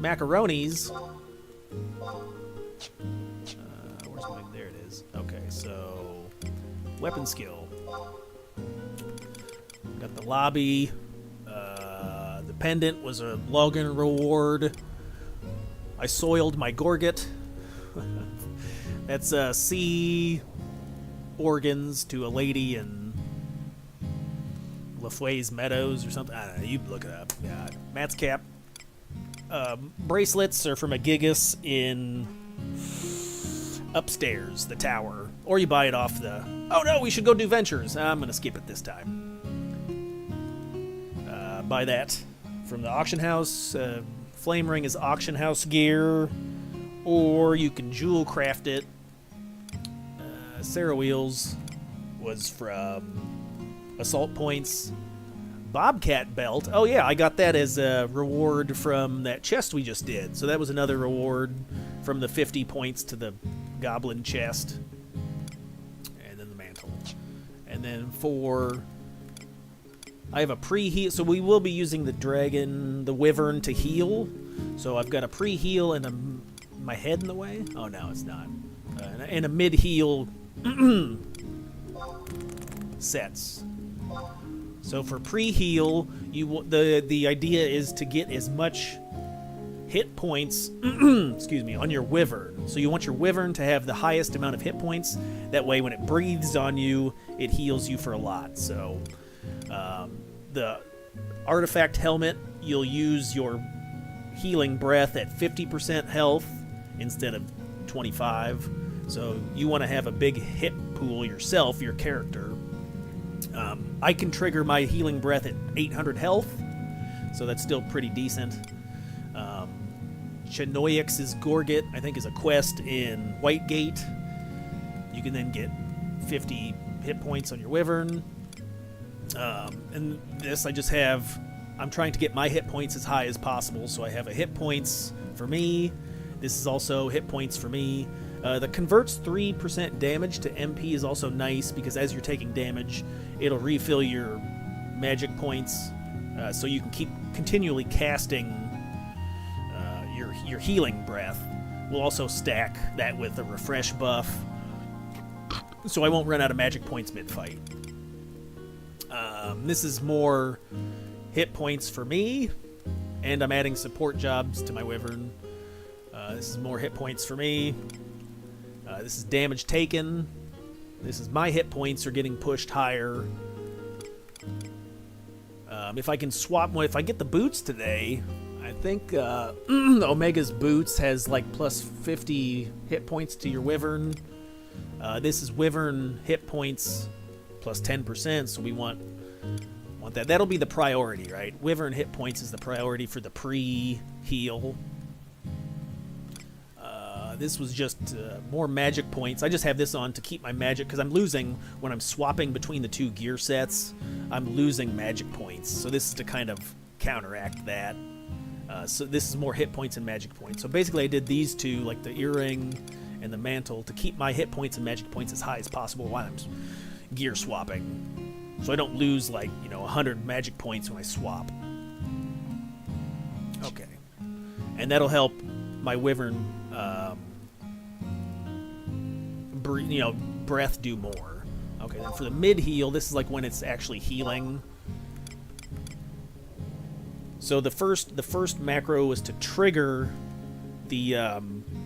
Macaronis. Where's my... There it is. Okay, so... Weapon skill. Got the lobby. The pendant was a login reward. I soiled my gorget. That's sea organs to a lady in LaFoy's Meadows or something. I don't know. You look it up. Yeah. Matt's cap. Bracelets are from a Gigas in upstairs, the tower. Or you buy it off the... Oh no, we should go do ventures. I'm going to skip it this time. Buy that from the auction house. Flame ring is auction house gear. Or you can jewel craft it. Sarah Wheels was from Assault Points. Bobcat belt. Oh yeah, I got that as a reward from that chest we just did. So that was another reward from the 50 points to the goblin chest. And then the mantle. And then for... I have a pre-heal, so we will be using the dragon, the wyvern to heal. So I've got a pre-heal and my head in the way? Oh no, it's not. And a mid-heal sets. So for pre-heal, the idea is to get as much hit points, excuse me, on your wyvern. So you want your wyvern to have the highest amount of hit points. That way, when it breathes on you, it heals you for a lot. So the artifact helmet, you'll use your healing breath at 50% health instead of 25. So you want to have a big hit pool yourself, your character. I can trigger my healing breath at 800 health, so that's still pretty decent. Chenoyx's Gorget, I think, is a quest in Whitegate. You can then get 50 hit points on your wyvern. And this, I just have... I'm trying to get my hit points as high as possible, so I have a hit points for me. This is also hit points for me. The converts 3% damage to MP is also nice, because as you're taking damage, it'll refill your magic points, so you can keep continually casting your healing breath. We'll also stack that with a refresh buff, so I won't run out of magic points mid-fight. This is more hit points for me, and I'm adding support jobs to my wyvern. This is more hit points for me. This is damage taken. This is my hit points are getting pushed higher. If I can swap, if I get the boots today, I think Omega's boots has like plus 50 hit points to your wyvern. This is wyvern hit points plus 10%, so we want that. That'll be the priority, right? Wyvern hit points is the priority for the pre-heal. This was just more magic points. I just have this on to keep my magic, because I'm losing when I'm swapping between the two gear sets. I'm losing magic points, so this is to kind of counteract that. So this is more hit points and magic points. So basically I did these two, like the earring and the mantle, to keep my hit points and magic points as high as possible while I'm gear swapping. So I don't lose, like, 100 magic points when I swap. Okay. And that'll help my wyvern, breath do more. Okay, then for the mid-heal, this is like when it's actually healing. So the first macro was to trigger the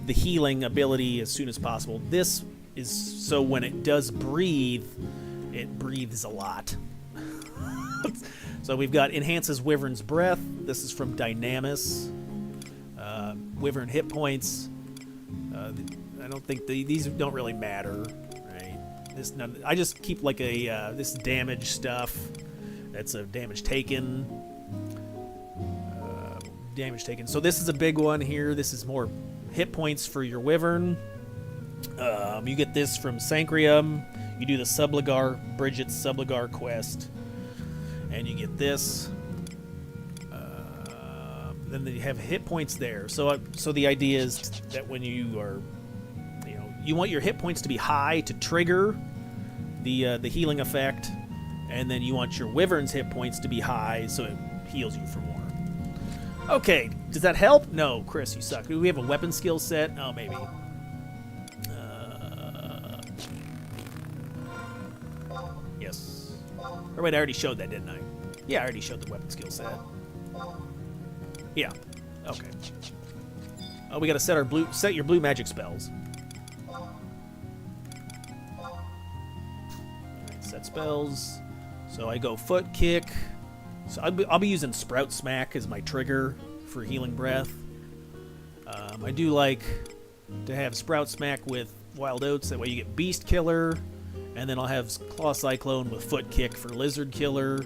healing ability as soon as possible. This is so when it does breathe, it breathes a lot. So we've got enhances Wyvern's breath. This is from Dynamis. Wyvern hit points. I don't think these don't really matter, right? I just keep like a this damage stuff. That's a damage taken. Damage taken. So this is a big one here. This is more hit points for your Wyvern. You get this from Sancrium. You do the Bridget's Subligar quest, and you get this. Then you have hit points there. So the idea is that when you are, you want your hit points to be high to trigger the healing effect, And then you want your Wyvern's hit points to be high, so it heals you for more. Okay, does that help? No, Chris, you suck. Do we have a weapon skill set? Oh, maybe. Yes. Or wait, I already showed that, didn't I? Yeah, I already showed the weapon skill set. Yeah. Okay. Oh, we gotta set your blue magic spells. Alright, set spells. So I go foot kick. So I'll be using Sprout Smack as my trigger for healing breath. I do like to have Sprout Smack with Wild Oats. That way you get Beast Killer. And then I'll have Claw Cyclone with Foot Kick for Lizard Killer.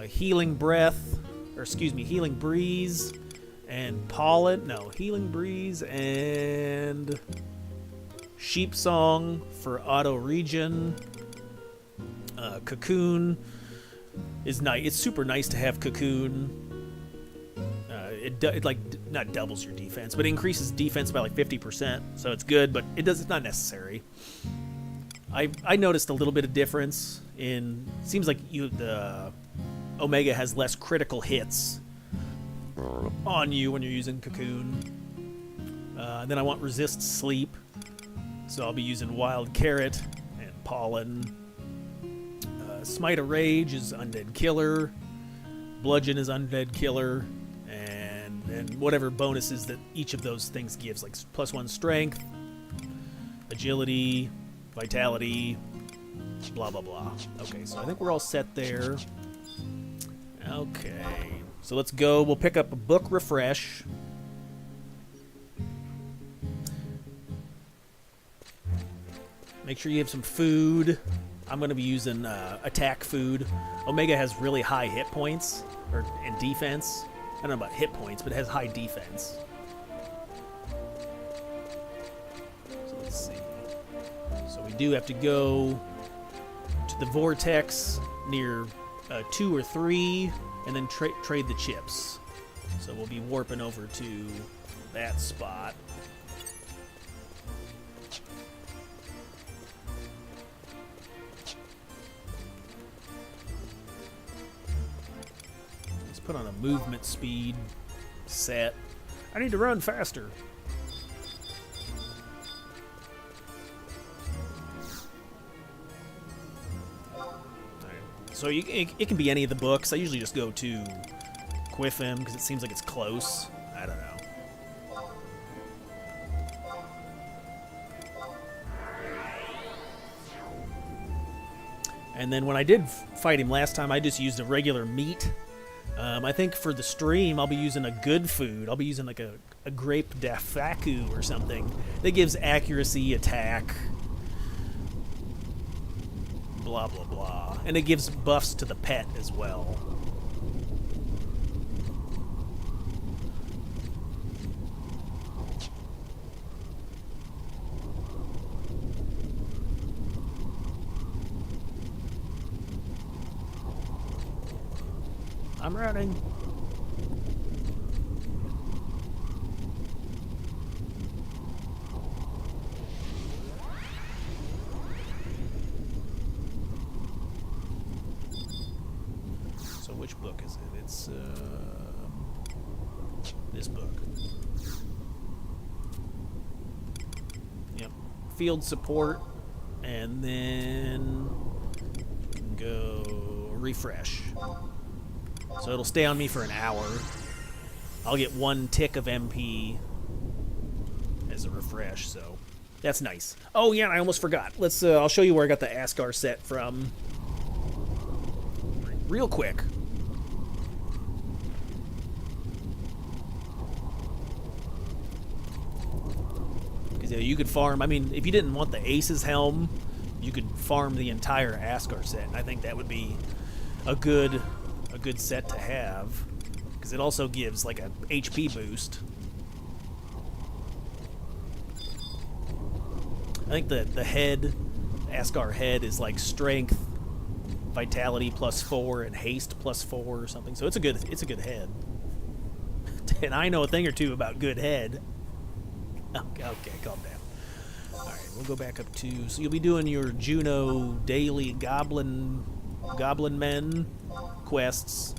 Healing Breath. Or excuse me, Healing Breeze. And Pollen. No, Healing Breeze and Sheep Song for Auto Regen. Cocoon is nice. It's super nice to have Cocoon. It like not doubles your defense, but increases defense by like 50%. So it's good, but it's not necessary. I noticed a little bit of difference in. Seems like the Omega has less critical hits on you when you're using Cocoon. Then I want Resist Sleep, so I'll be using Wild Carrot and Pollen. Smite of Rage is Undead Killer. Bludgeon is Undead Killer. And whatever bonuses that each of those things gives, like +1 strength, agility, vitality, blah, blah, blah. Okay, so I think we're all set there. Okay, so let's go. We'll pick up a book refresh. Make sure you have some food. I'm going to be using attack food. Omega has really high hit points and defense. I don't know about hit points, but it has high defense. So let's see. So we do have to go to the vortex near 2 or 3, and then trade the chips. So we'll be warping over to that spot. Put on a movement speed set. I need to run faster. So it can be any of the books. I usually just go to Quiffim because it seems like it's close. I don't know. And then when I did fight him last time, I just used a regular meat. I think for the stream, I'll be using a good food. I'll be using like a grape dafaku or something that gives accuracy, attack, blah, blah, blah. And it gives buffs to the pet as well. I'm running. So which book is it? It's this book. Yep. Field support, and then go refresh. So it'll stay on me for an hour. I'll get 1 tick of MP as a refresh, so that's nice. Oh yeah, I almost forgot. Let's I'll show you where I got the Ascar set from. Real quick. Because you could farm, I mean, if you didn't want the Ace's helm, you could farm the entire Ascar set. And I think that would be a good set to have, because it also gives like a HP boost. I think the head, Ascar head, is like strength, vitality +4, and haste +4 or something. So it's a good head. And I know a thing or two about good head. Okay, calm down. All right, we'll go back up to. So you'll be doing your Juno daily goblin Goblin Men quests.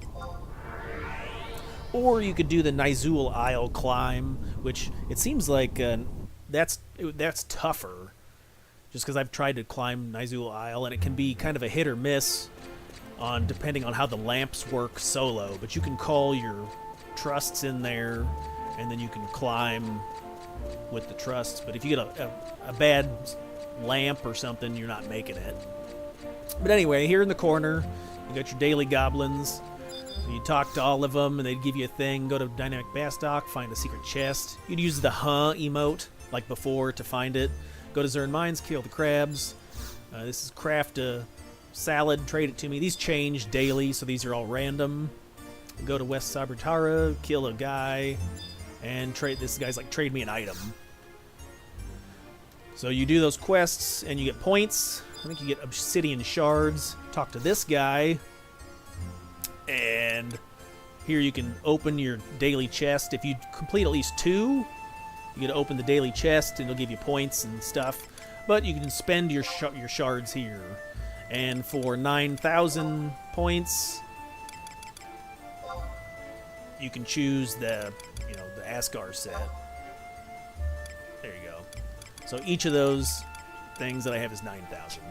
Or you could do the Nizul Isle climb, which it seems like that's tougher. Just because I've tried to climb Nizul Isle, and it can be kind of a hit or miss on depending on how the lamps work solo. But you can call your trusts in there, and then you can climb with the trusts. But if you get a bad lamp or something, you're not making it. But anyway, here in the corner, you got your daily goblins. You talk to all of them, and they'd give you a thing. Go to Dynamic Bastock, find a secret chest. You'd use the emote, like before, to find it. Go to Zern Mines, kill the crabs. This is craft a salad, trade it to me. These change daily, so these are all random. Go to West Sabertara, kill a guy, and trade. This guy's like, trade me an item. So you do those quests, and you get points. I think you get obsidian shards. Talk to this guy. And here you can open your daily chest. If you complete at least 2, you get to open the daily chest, and it'll give you points and stuff. But you can spend your shards here. And for 9,000 points, you can choose the Asgar set. There you go. So each of those things that I have is 9,000.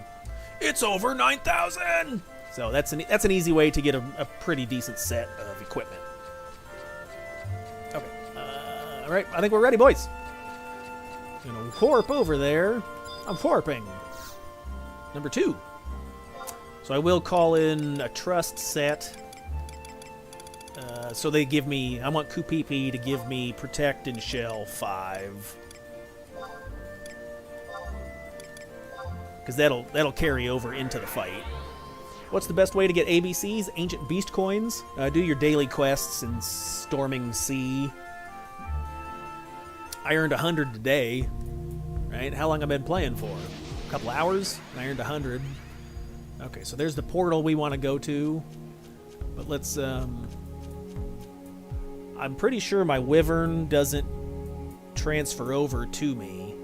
It's over 9,000! So that's an easy way to get a pretty decent set of equipment. Okay. All right, I think we're ready, boys. I'm gonna warp over there. I'm warping. Number 2. So I will call in a trust set. So they give me, I want Kupipi to give me Protect and Shell 5. Because that'll carry over into the fight. What's the best way to get ABCs? Ancient Beast Coins. Do your daily quests in Storming Sea. I earned 100 today. Right? How long have I been playing for? A couple hours? And I earned 100. Okay, so there's the portal we want to go to. But let's... I'm pretty sure my Wyvern doesn't transfer over to me.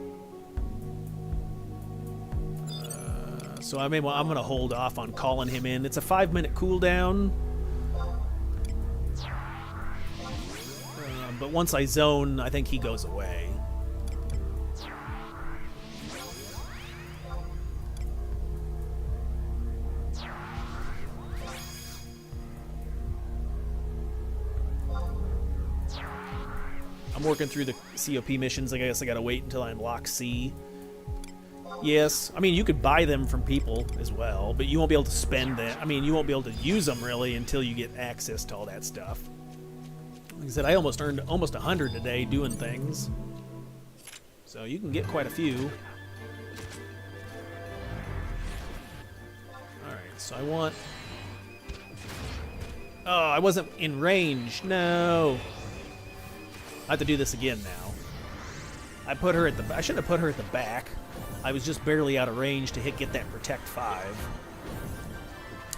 So I'm going to hold off on calling him in. It's a 5-minute cooldown. But once I zone, I think he goes away. I'm working through the COP missions. I guess I gotta wait until I unlock C. Yes, I mean, you could buy them from people as well, but you won't be able to spend them. I mean, you won't be able to use them, really, until you get access to all that stuff. Like I said, I almost earned almost 100 today doing things. So you can get quite a few. Alright, so I want... Oh, I wasn't in range. No. I have to do this again now. I shouldn't have put her at the back. I was just barely out of range to get that Protect 5.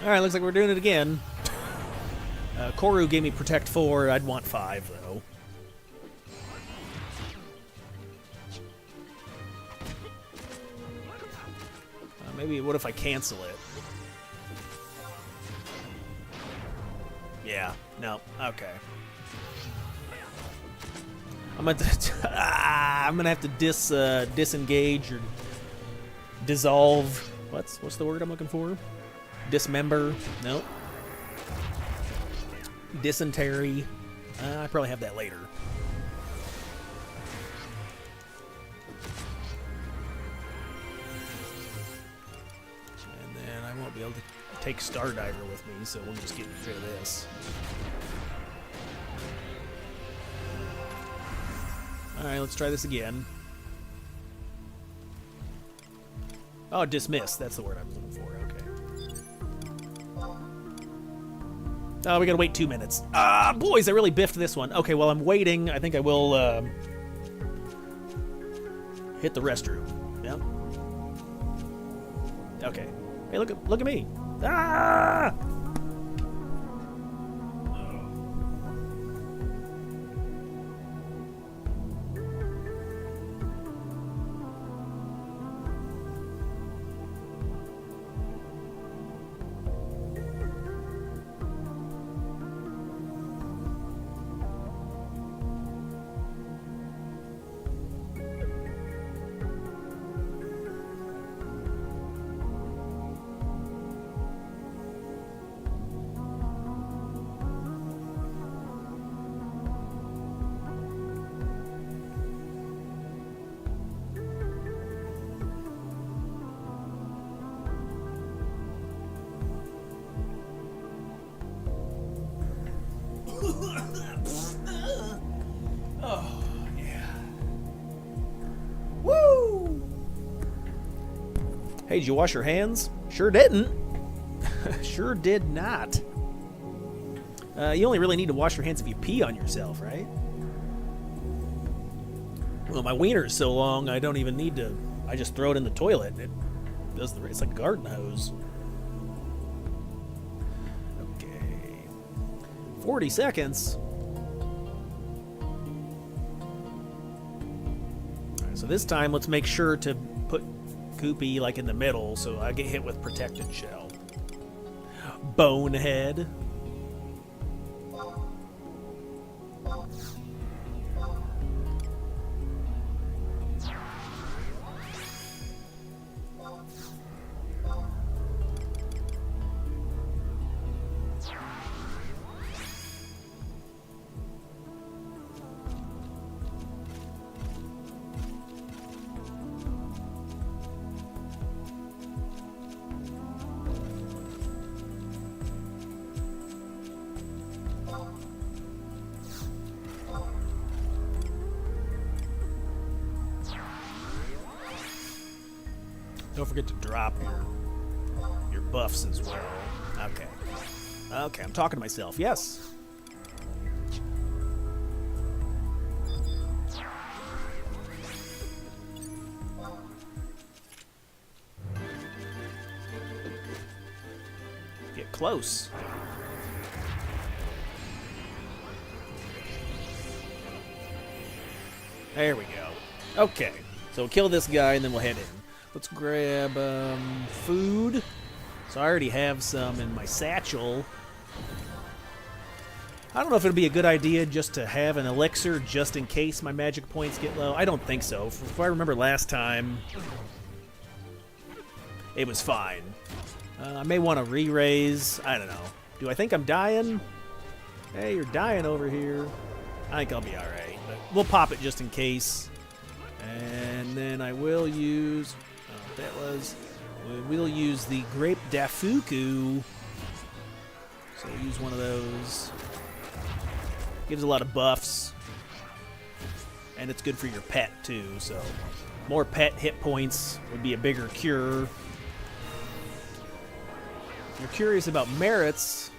Alright, looks like we're doing it again. Koru gave me Protect 4. I'd want 5, though. Maybe, what if I cancel it? Yeah, no, okay. I'm gonna have to disengage or dissolve. What's the word I'm looking for? Dismember? Nope. Dysentery. I probably have that later. And then I won't be able to take Stardiver with me, so we'll just get rid of this. Alright, let's try this again. Oh, dismiss. That's the word I was looking for. Okay. Oh, we gotta wait 2 minutes. Ah, boys, I really biffed this one. Okay, while I'm waiting, I think I will hit the restroom. Yep. Okay. Hey, look at me. Ah! Hey, did you wash your hands? Sure didn't. Sure did not. You only really need to wash your hands if you pee on yourself, right? Well, my wiener is so long, I don't even need to. I just throw it in the toilet. It does the. It's like a garden hose. Okay. 40 seconds. All right, so this time, let's make sure to put Goopy like in the middle, so I get hit with protected shell. Bonehead. Don't forget to drop your buffs as well. Okay. Okay, I'm talking to myself. Yes. Get close. There we go. Okay. So we'll kill this guy and then we'll head in. Let's grab food. So I already have some in my satchel. I don't know if it'd be a good idea just to have an elixir just in case my magic points get low. I don't think so. If I remember last time, it was fine. I may want to re-raise. I don't know. Do I think I'm dying? Hey, you're dying over here. I think I'll be alright. But we'll pop it just in case. And then I will use... we'll use the Grape Dafuku. So use one of those. Gives a lot of buffs. And it's good for your pet, too. So more pet hit points would be a bigger cure. If you're curious about merits...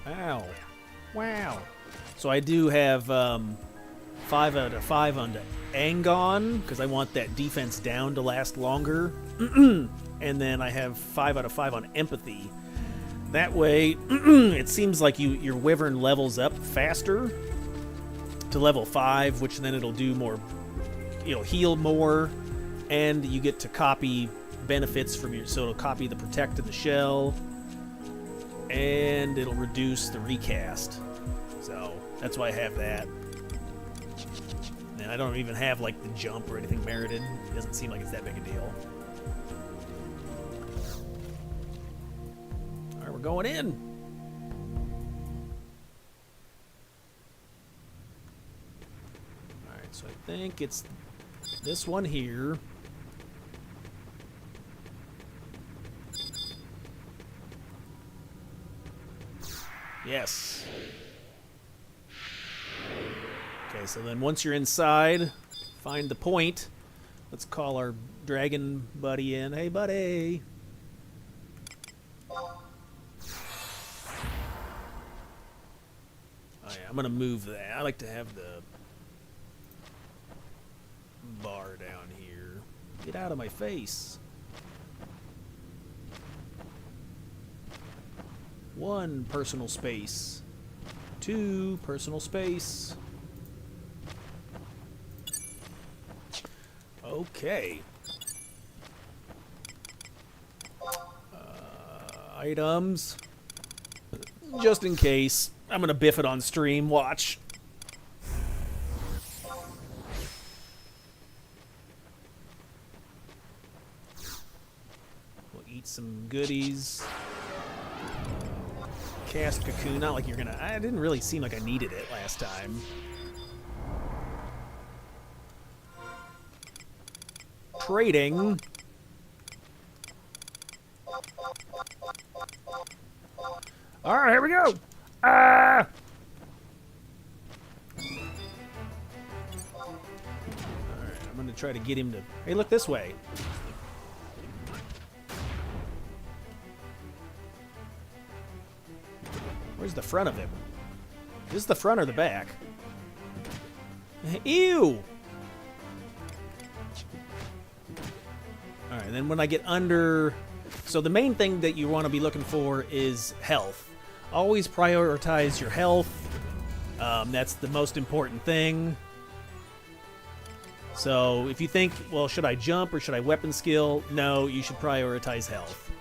Ow. Wow. So I do have 5 out of 5 on the Angon, because I want that defense down to last longer. And then I have 5 out of 5 on Empathy. That way, it seems like your Wyvern levels up faster to level 5, which then it'll do more, heal more, and you get to copy benefits from your, so it'll copy the Protect and the Shell, and it'll reduce the recast. So that's why I have that. And I don't even have like the jump or anything merited. It doesn't seem like it's that big a deal. Alright, we're going in. Alright, so I think it's this one here. Yes. Okay, so then once you're inside, find the point. Let's call our dragon buddy in. Hey, buddy. Oh, yeah, I'm going to move that. I like to have the bar down here. Get out of my face. 1 personal space. 2 personal space. Okay. Items. Just in case. I'm going to biff it on stream. Watch. We'll eat some goodies. Cast Cocoon. Not like you're going to... I didn't really seem like I needed it last time. Trading. Alright, here we go. Alright, I'm gonna try to get him to... Hey, look this way. Where's the front of him? Is this the front or the back? Ew! Alright, and then when I get under... So the main thing that you want to be looking for is health. Always prioritize your health. That's the most important thing. So if you think, well, should I jump or should I weapon skill? No, you should prioritize health.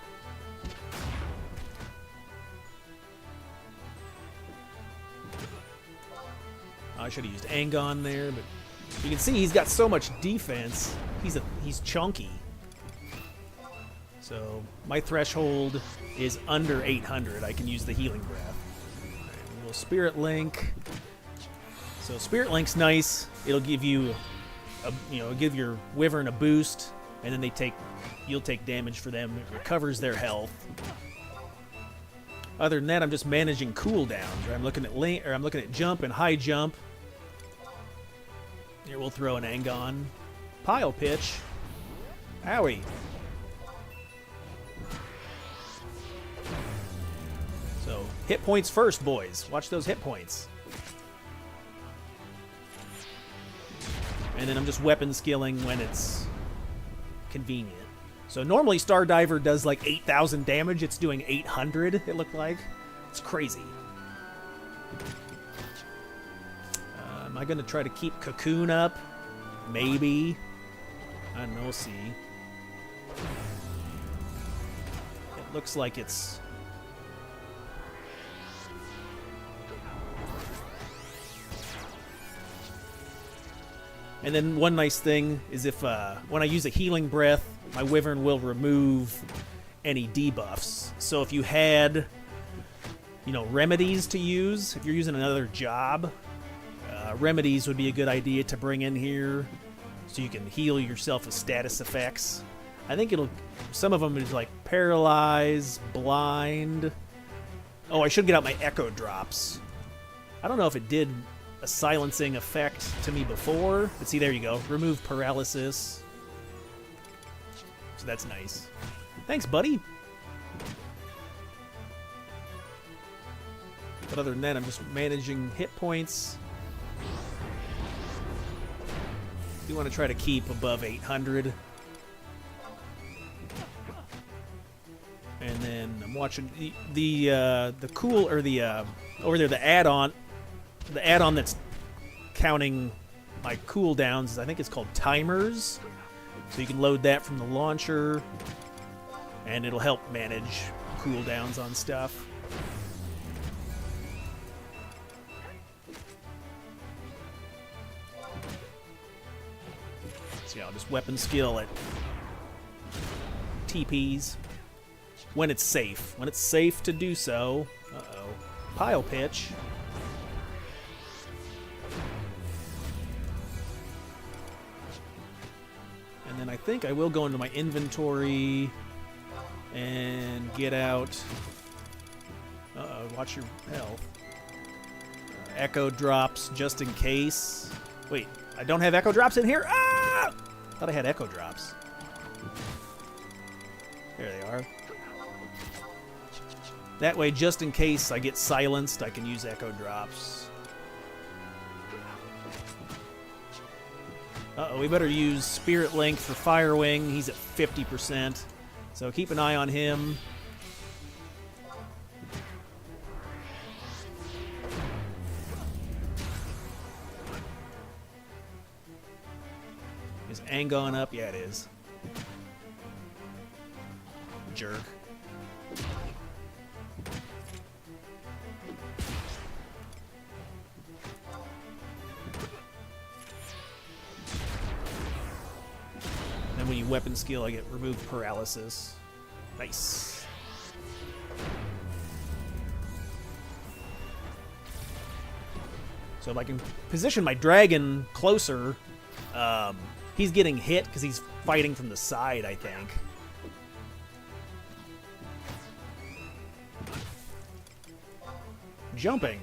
I should have used Angon there, but you can see he's got so much defense. He's chunky. So my threshold is under 800. I can use the healing breath. Right, a little Spirit Link. So Spirit Link's nice. It'll give you, give your Wyvern a boost, and then you'll take damage for them. It recovers their health. Other than that, I'm just managing cooldowns. Right? I'm looking at jump and high jump. Here we'll throw an Angon. Pile pitch. Owie. So, hit points first, boys. Watch those hit points. And then I'm just weapon skilling when it's convenient. So normally Stardiver does like 8,000 damage. It's doing 800, it looked like. It's crazy. Am I going to try to keep Cocoon up? Maybe. I don't know, we'll see. It looks like it's... And then one nice thing is if when I use a healing breath, my Wyvern will remove any debuffs. So if you had, remedies to use, if you're using another job, remedies would be a good idea to bring in here so you can heal yourself with status effects. I think some of them is like paralyze, blind. Oh, I should get out my echo drops. I don't know if it did a silencing effect to me before, but see, there you go. Remove paralysis. So that's nice. Thanks, buddy. But other than that, I'm just managing hit points. Do want to try to keep above 800. And then I'm watching the over there, the add-on. The add-on that's counting my cooldowns, I think it's called Timers. So you can load that from the launcher, and it'll help manage cooldowns on stuff. So yeah, I'll just weapon skill at TPs when it's safe. When it's safe to do so. Uh-oh. Pile pitch. And then I think I will go into my inventory and get out... Uh-oh, watch your health. Echo drops just in case. Wait, I don't have echo drops in here? Ah! Thought I had echo drops. There they are. That way, just in case I get silenced, I can use echo drops. Uh-oh, we better use Spirit Link for Firewing. He's at 50%. So keep an eye on him. Is Angon up? Yeah, it is. Jerk. When you weapon skill, I get remove paralysis. Nice. So if I can position my dragon closer, he's getting hit because he's fighting from the side, I think. Jumping.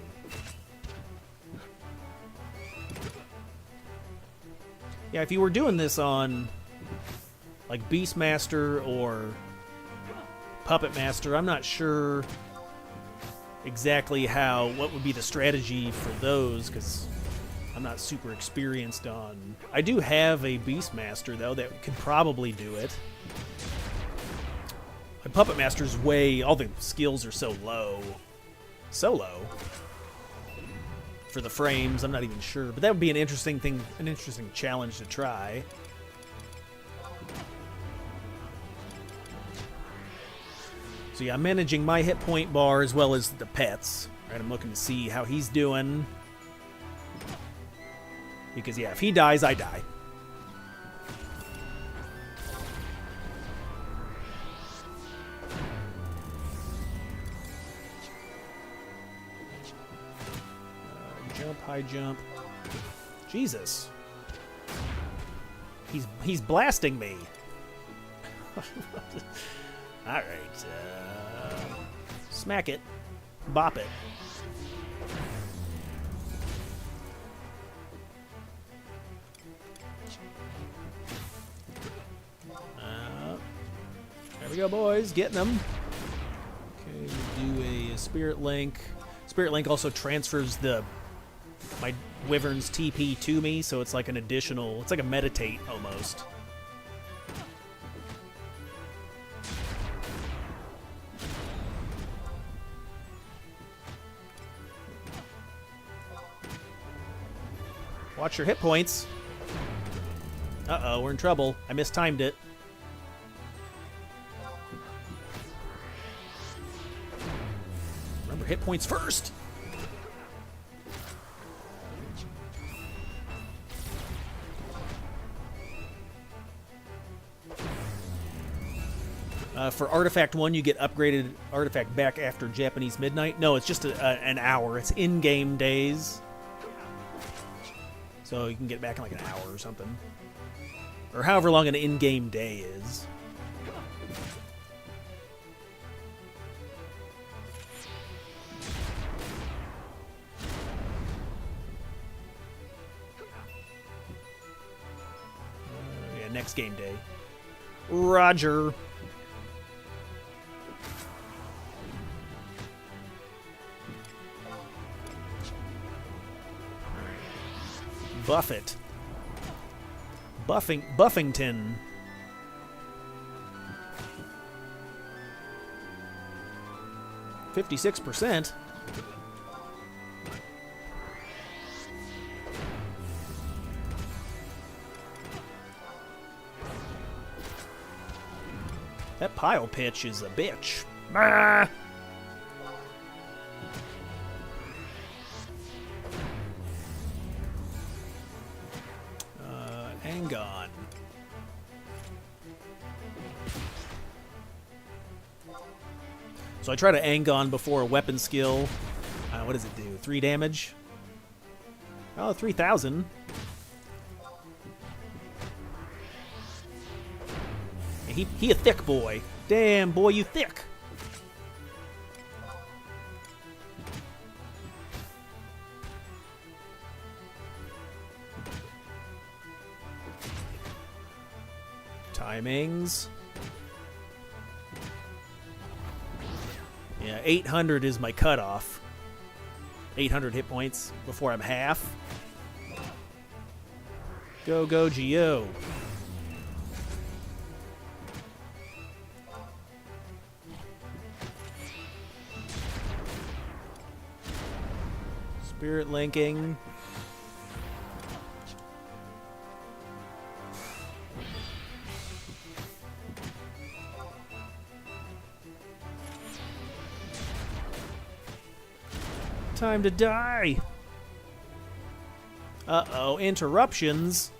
Yeah, if you were doing this on like Beastmaster or Puppet Master, I'm not sure exactly what would be the strategy for those, because I'm not super experienced on... I do have a Beastmaster, though, that could probably do it. My Puppet Master's all the skills are so low. So low. For the frames, I'm not even sure. But that would be an interesting thing, an interesting challenge to try. So yeah, I'm managing my hit point bar as well as the pets. Right, I'm looking to see how he's doing. Because yeah, if he dies, I die. Jump, high jump. Jesus. He's blasting me. Alright. Smack it. Bop it. There we go, boys. Getting them. Okay, we do a Spirit Link. Spirit Link also transfers my Wyvern's TP to me, so it's like an additional... It's like a meditate, almost. Watch your hit points. Uh-oh, we're in trouble. I mistimed it. Remember, hit points first! For Artifact 1, you get upgraded Artifact back after Japanese Midnight. No, it's just an hour. It's in-game days. So you can get it back in like an hour or something. Or however long an in-game day is. Yeah, next game day. Roger. Buffett. Buffington. $56%. That pile pitch is a bitch. Ah! Angon. So I try to Angon before a weapon skill. What does it do? 3 damage? Oh, 3,000. He a thick boy. Damn, boy, you thick. Timings. Yeah, 800 is my cutoff. 800 hit points before I'm half. Go, go, Geo. Spirit linking. Time to die. Uh-oh, interruptions.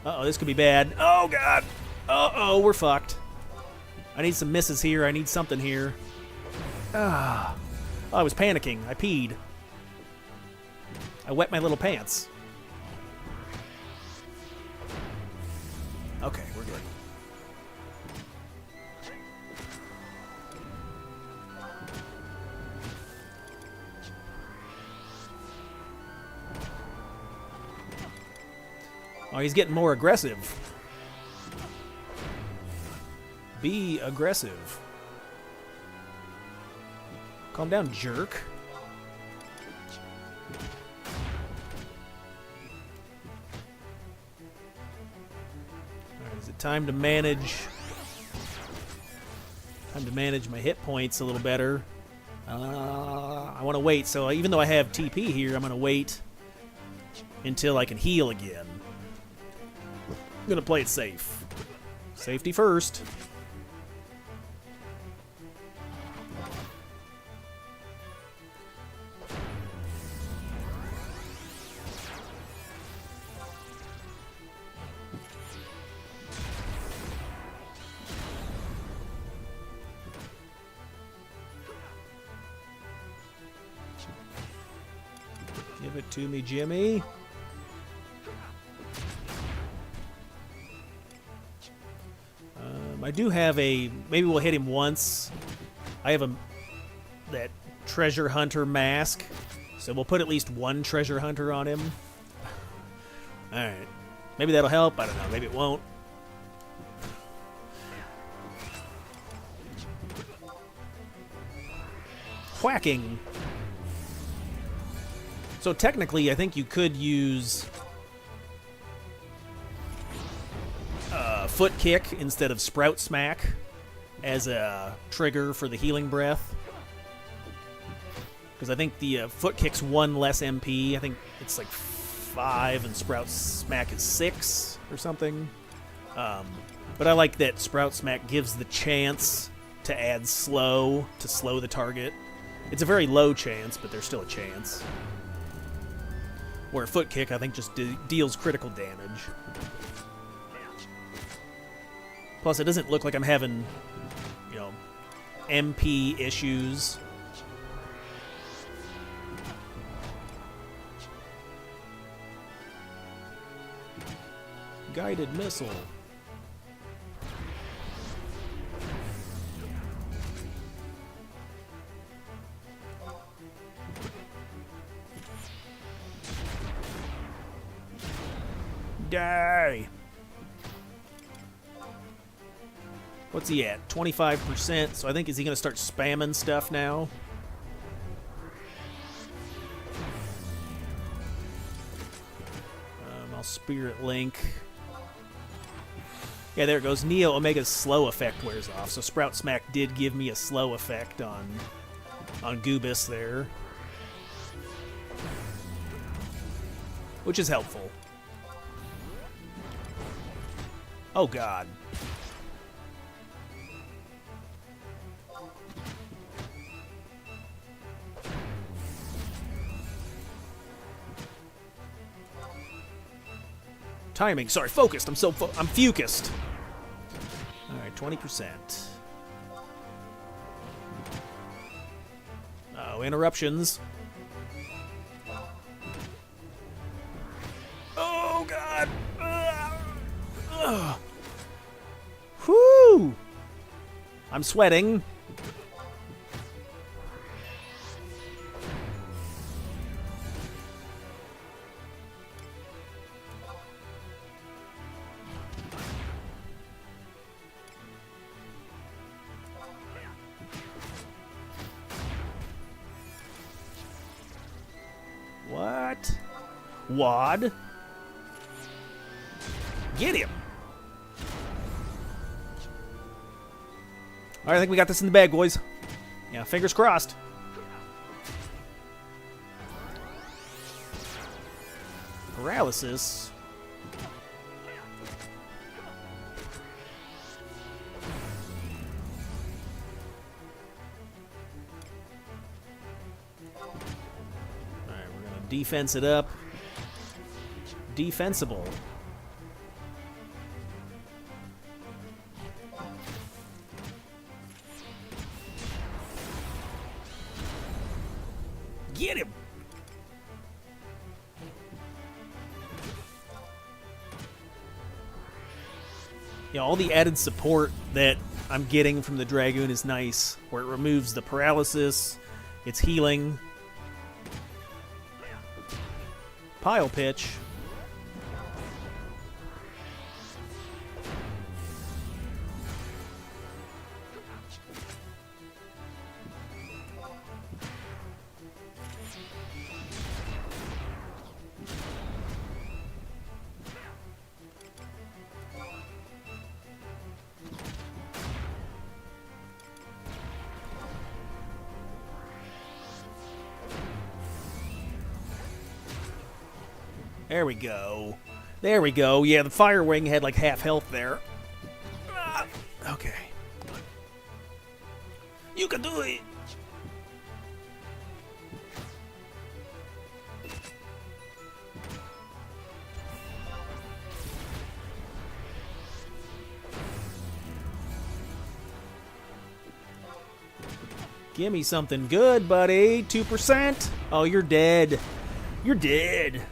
Uh-oh, this could be bad. Oh, God. Uh-oh, we're fucked. I need some misses here. I need something here. Ah. Oh, I was panicking. I peed. I wet my little pants. Okay, we're good. Oh, he's getting more aggressive. Be aggressive. Calm down, jerk. Alright, is it time to manage... Time to manage my hit points a little better. I want to wait, so even though I have TP here, I'm going to wait until I can heal again. I'm going to play it safe. Safety first. Give it to me, Jimmy. I do have a... Maybe we'll hit him once. I have that treasure hunter mask. So we'll put at least one treasure hunter on him. Alright. Maybe that'll help. I don't know. Maybe it won't. Whacking. So technically, I think you could use Foot Kick instead of Sprout Smack as a trigger for the healing breath. Because I think the Foot Kick's 1 less MP. I think it's like 5 and Sprout Smack is 6 or something. But I like that Sprout Smack gives the chance to add slow to slow the target. It's a very low chance, but there's still a chance. Where Foot Kick, I think, just deals critical damage. Plus, it doesn't look like I'm having, you know, MP issues. Guided missile. Die! What's he at? 25%. So I think, is he going to start spamming stuff now? I'll Spirit Link. Yeah, there it goes. Neo Omega's slow effect wears off. So Sprout Smack did give me a slow effect on Goobus there. Which is helpful. Oh, God. Timing. Sorry, focused. I'm focused. All right, 20%. Oh, interruptions. Oh, God. Whew! I'm sweating. What? Wad? Get him! All right, I think we got this in the bag, boys. Yeah, fingers crossed. Paralysis. All right, we're gonna defense it up. Defensible. Get him! Yeah, all the added support that I'm getting from the Dragoon is nice. Where it removes the paralysis, it's healing. Pile pitch. There we go. There we go. Yeah, the fire wing had like half health there. Okay. You can do it. Give me something good, buddy. 2%. Oh, you're dead. You're dead.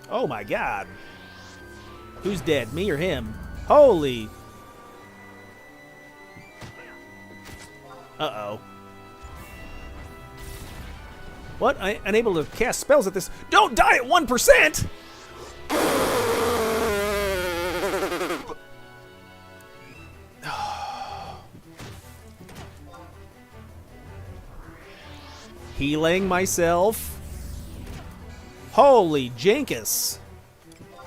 Oh my god. Who's dead? Me or him? Holy. Uh-oh. What? I'm unable to cast spells at this. Don't die at 1%! Healing myself. Holy Jankus.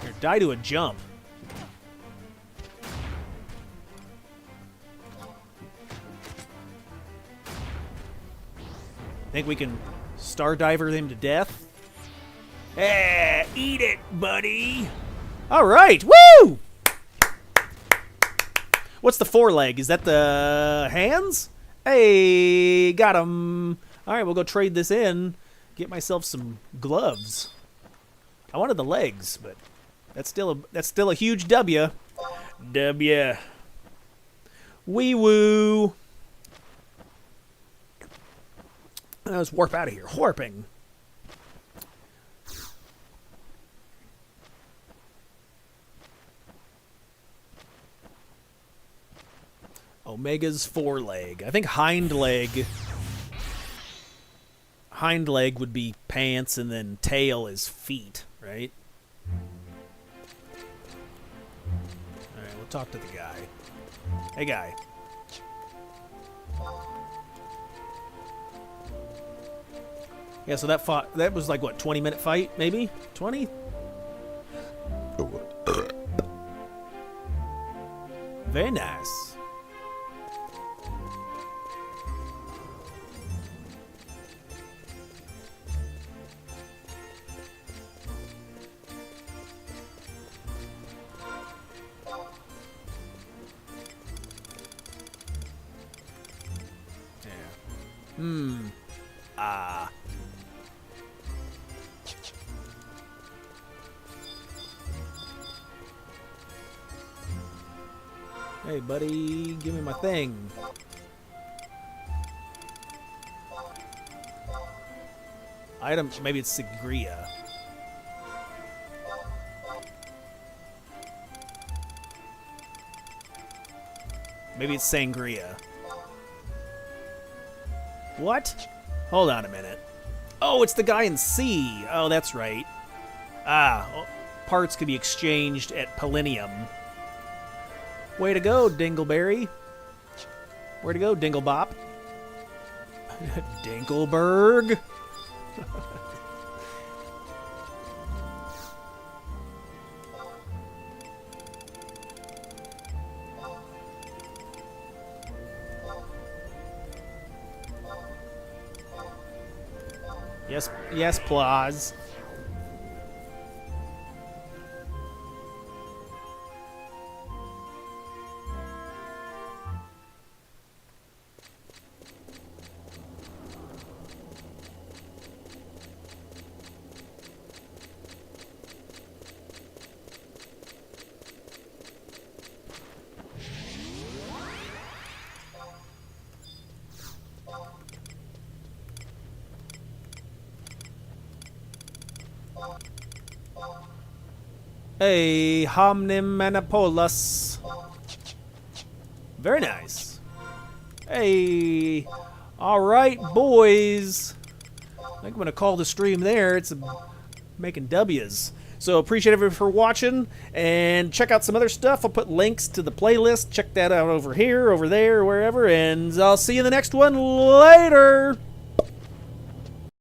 Here, die to a jump. Think we can star diver him to death? Eat it, buddy. All right, woo! What's the foreleg? Is that the hands? Hey, got him. All right, we'll go trade this in. Get myself some gloves. I wanted the legs, but that's still a huge W. W. Wee woo. Let's warp out of here. Warping. Omega's foreleg. I think hind leg. Hind leg would be pants, and then tail is feet, right? Alright, we'll talk to the guy. Hey, guy. Yeah, so that was like, what, 20-minute fight, maybe? 20? Very nice. Hey, buddy, give me my thing. Item, maybe it's Sangria. Maybe it's Sangria. What? Hold on a minute. Oh, it's the guy in C. Oh, that's right. Parts could be exchanged at Polinium. Way to go, Dingleberry. Way to go, Dinglebop. Dinkleberg. Yes, Plaus. Hey, Homnim Manipolus. Very nice. Hey, all right, boys. I think I'm going to call the stream there. It's making W's. So appreciate everyone for watching, and check out some other stuff. I'll put links to the playlist. Check that out over here, over there, wherever, and I'll see you in the next one. Later.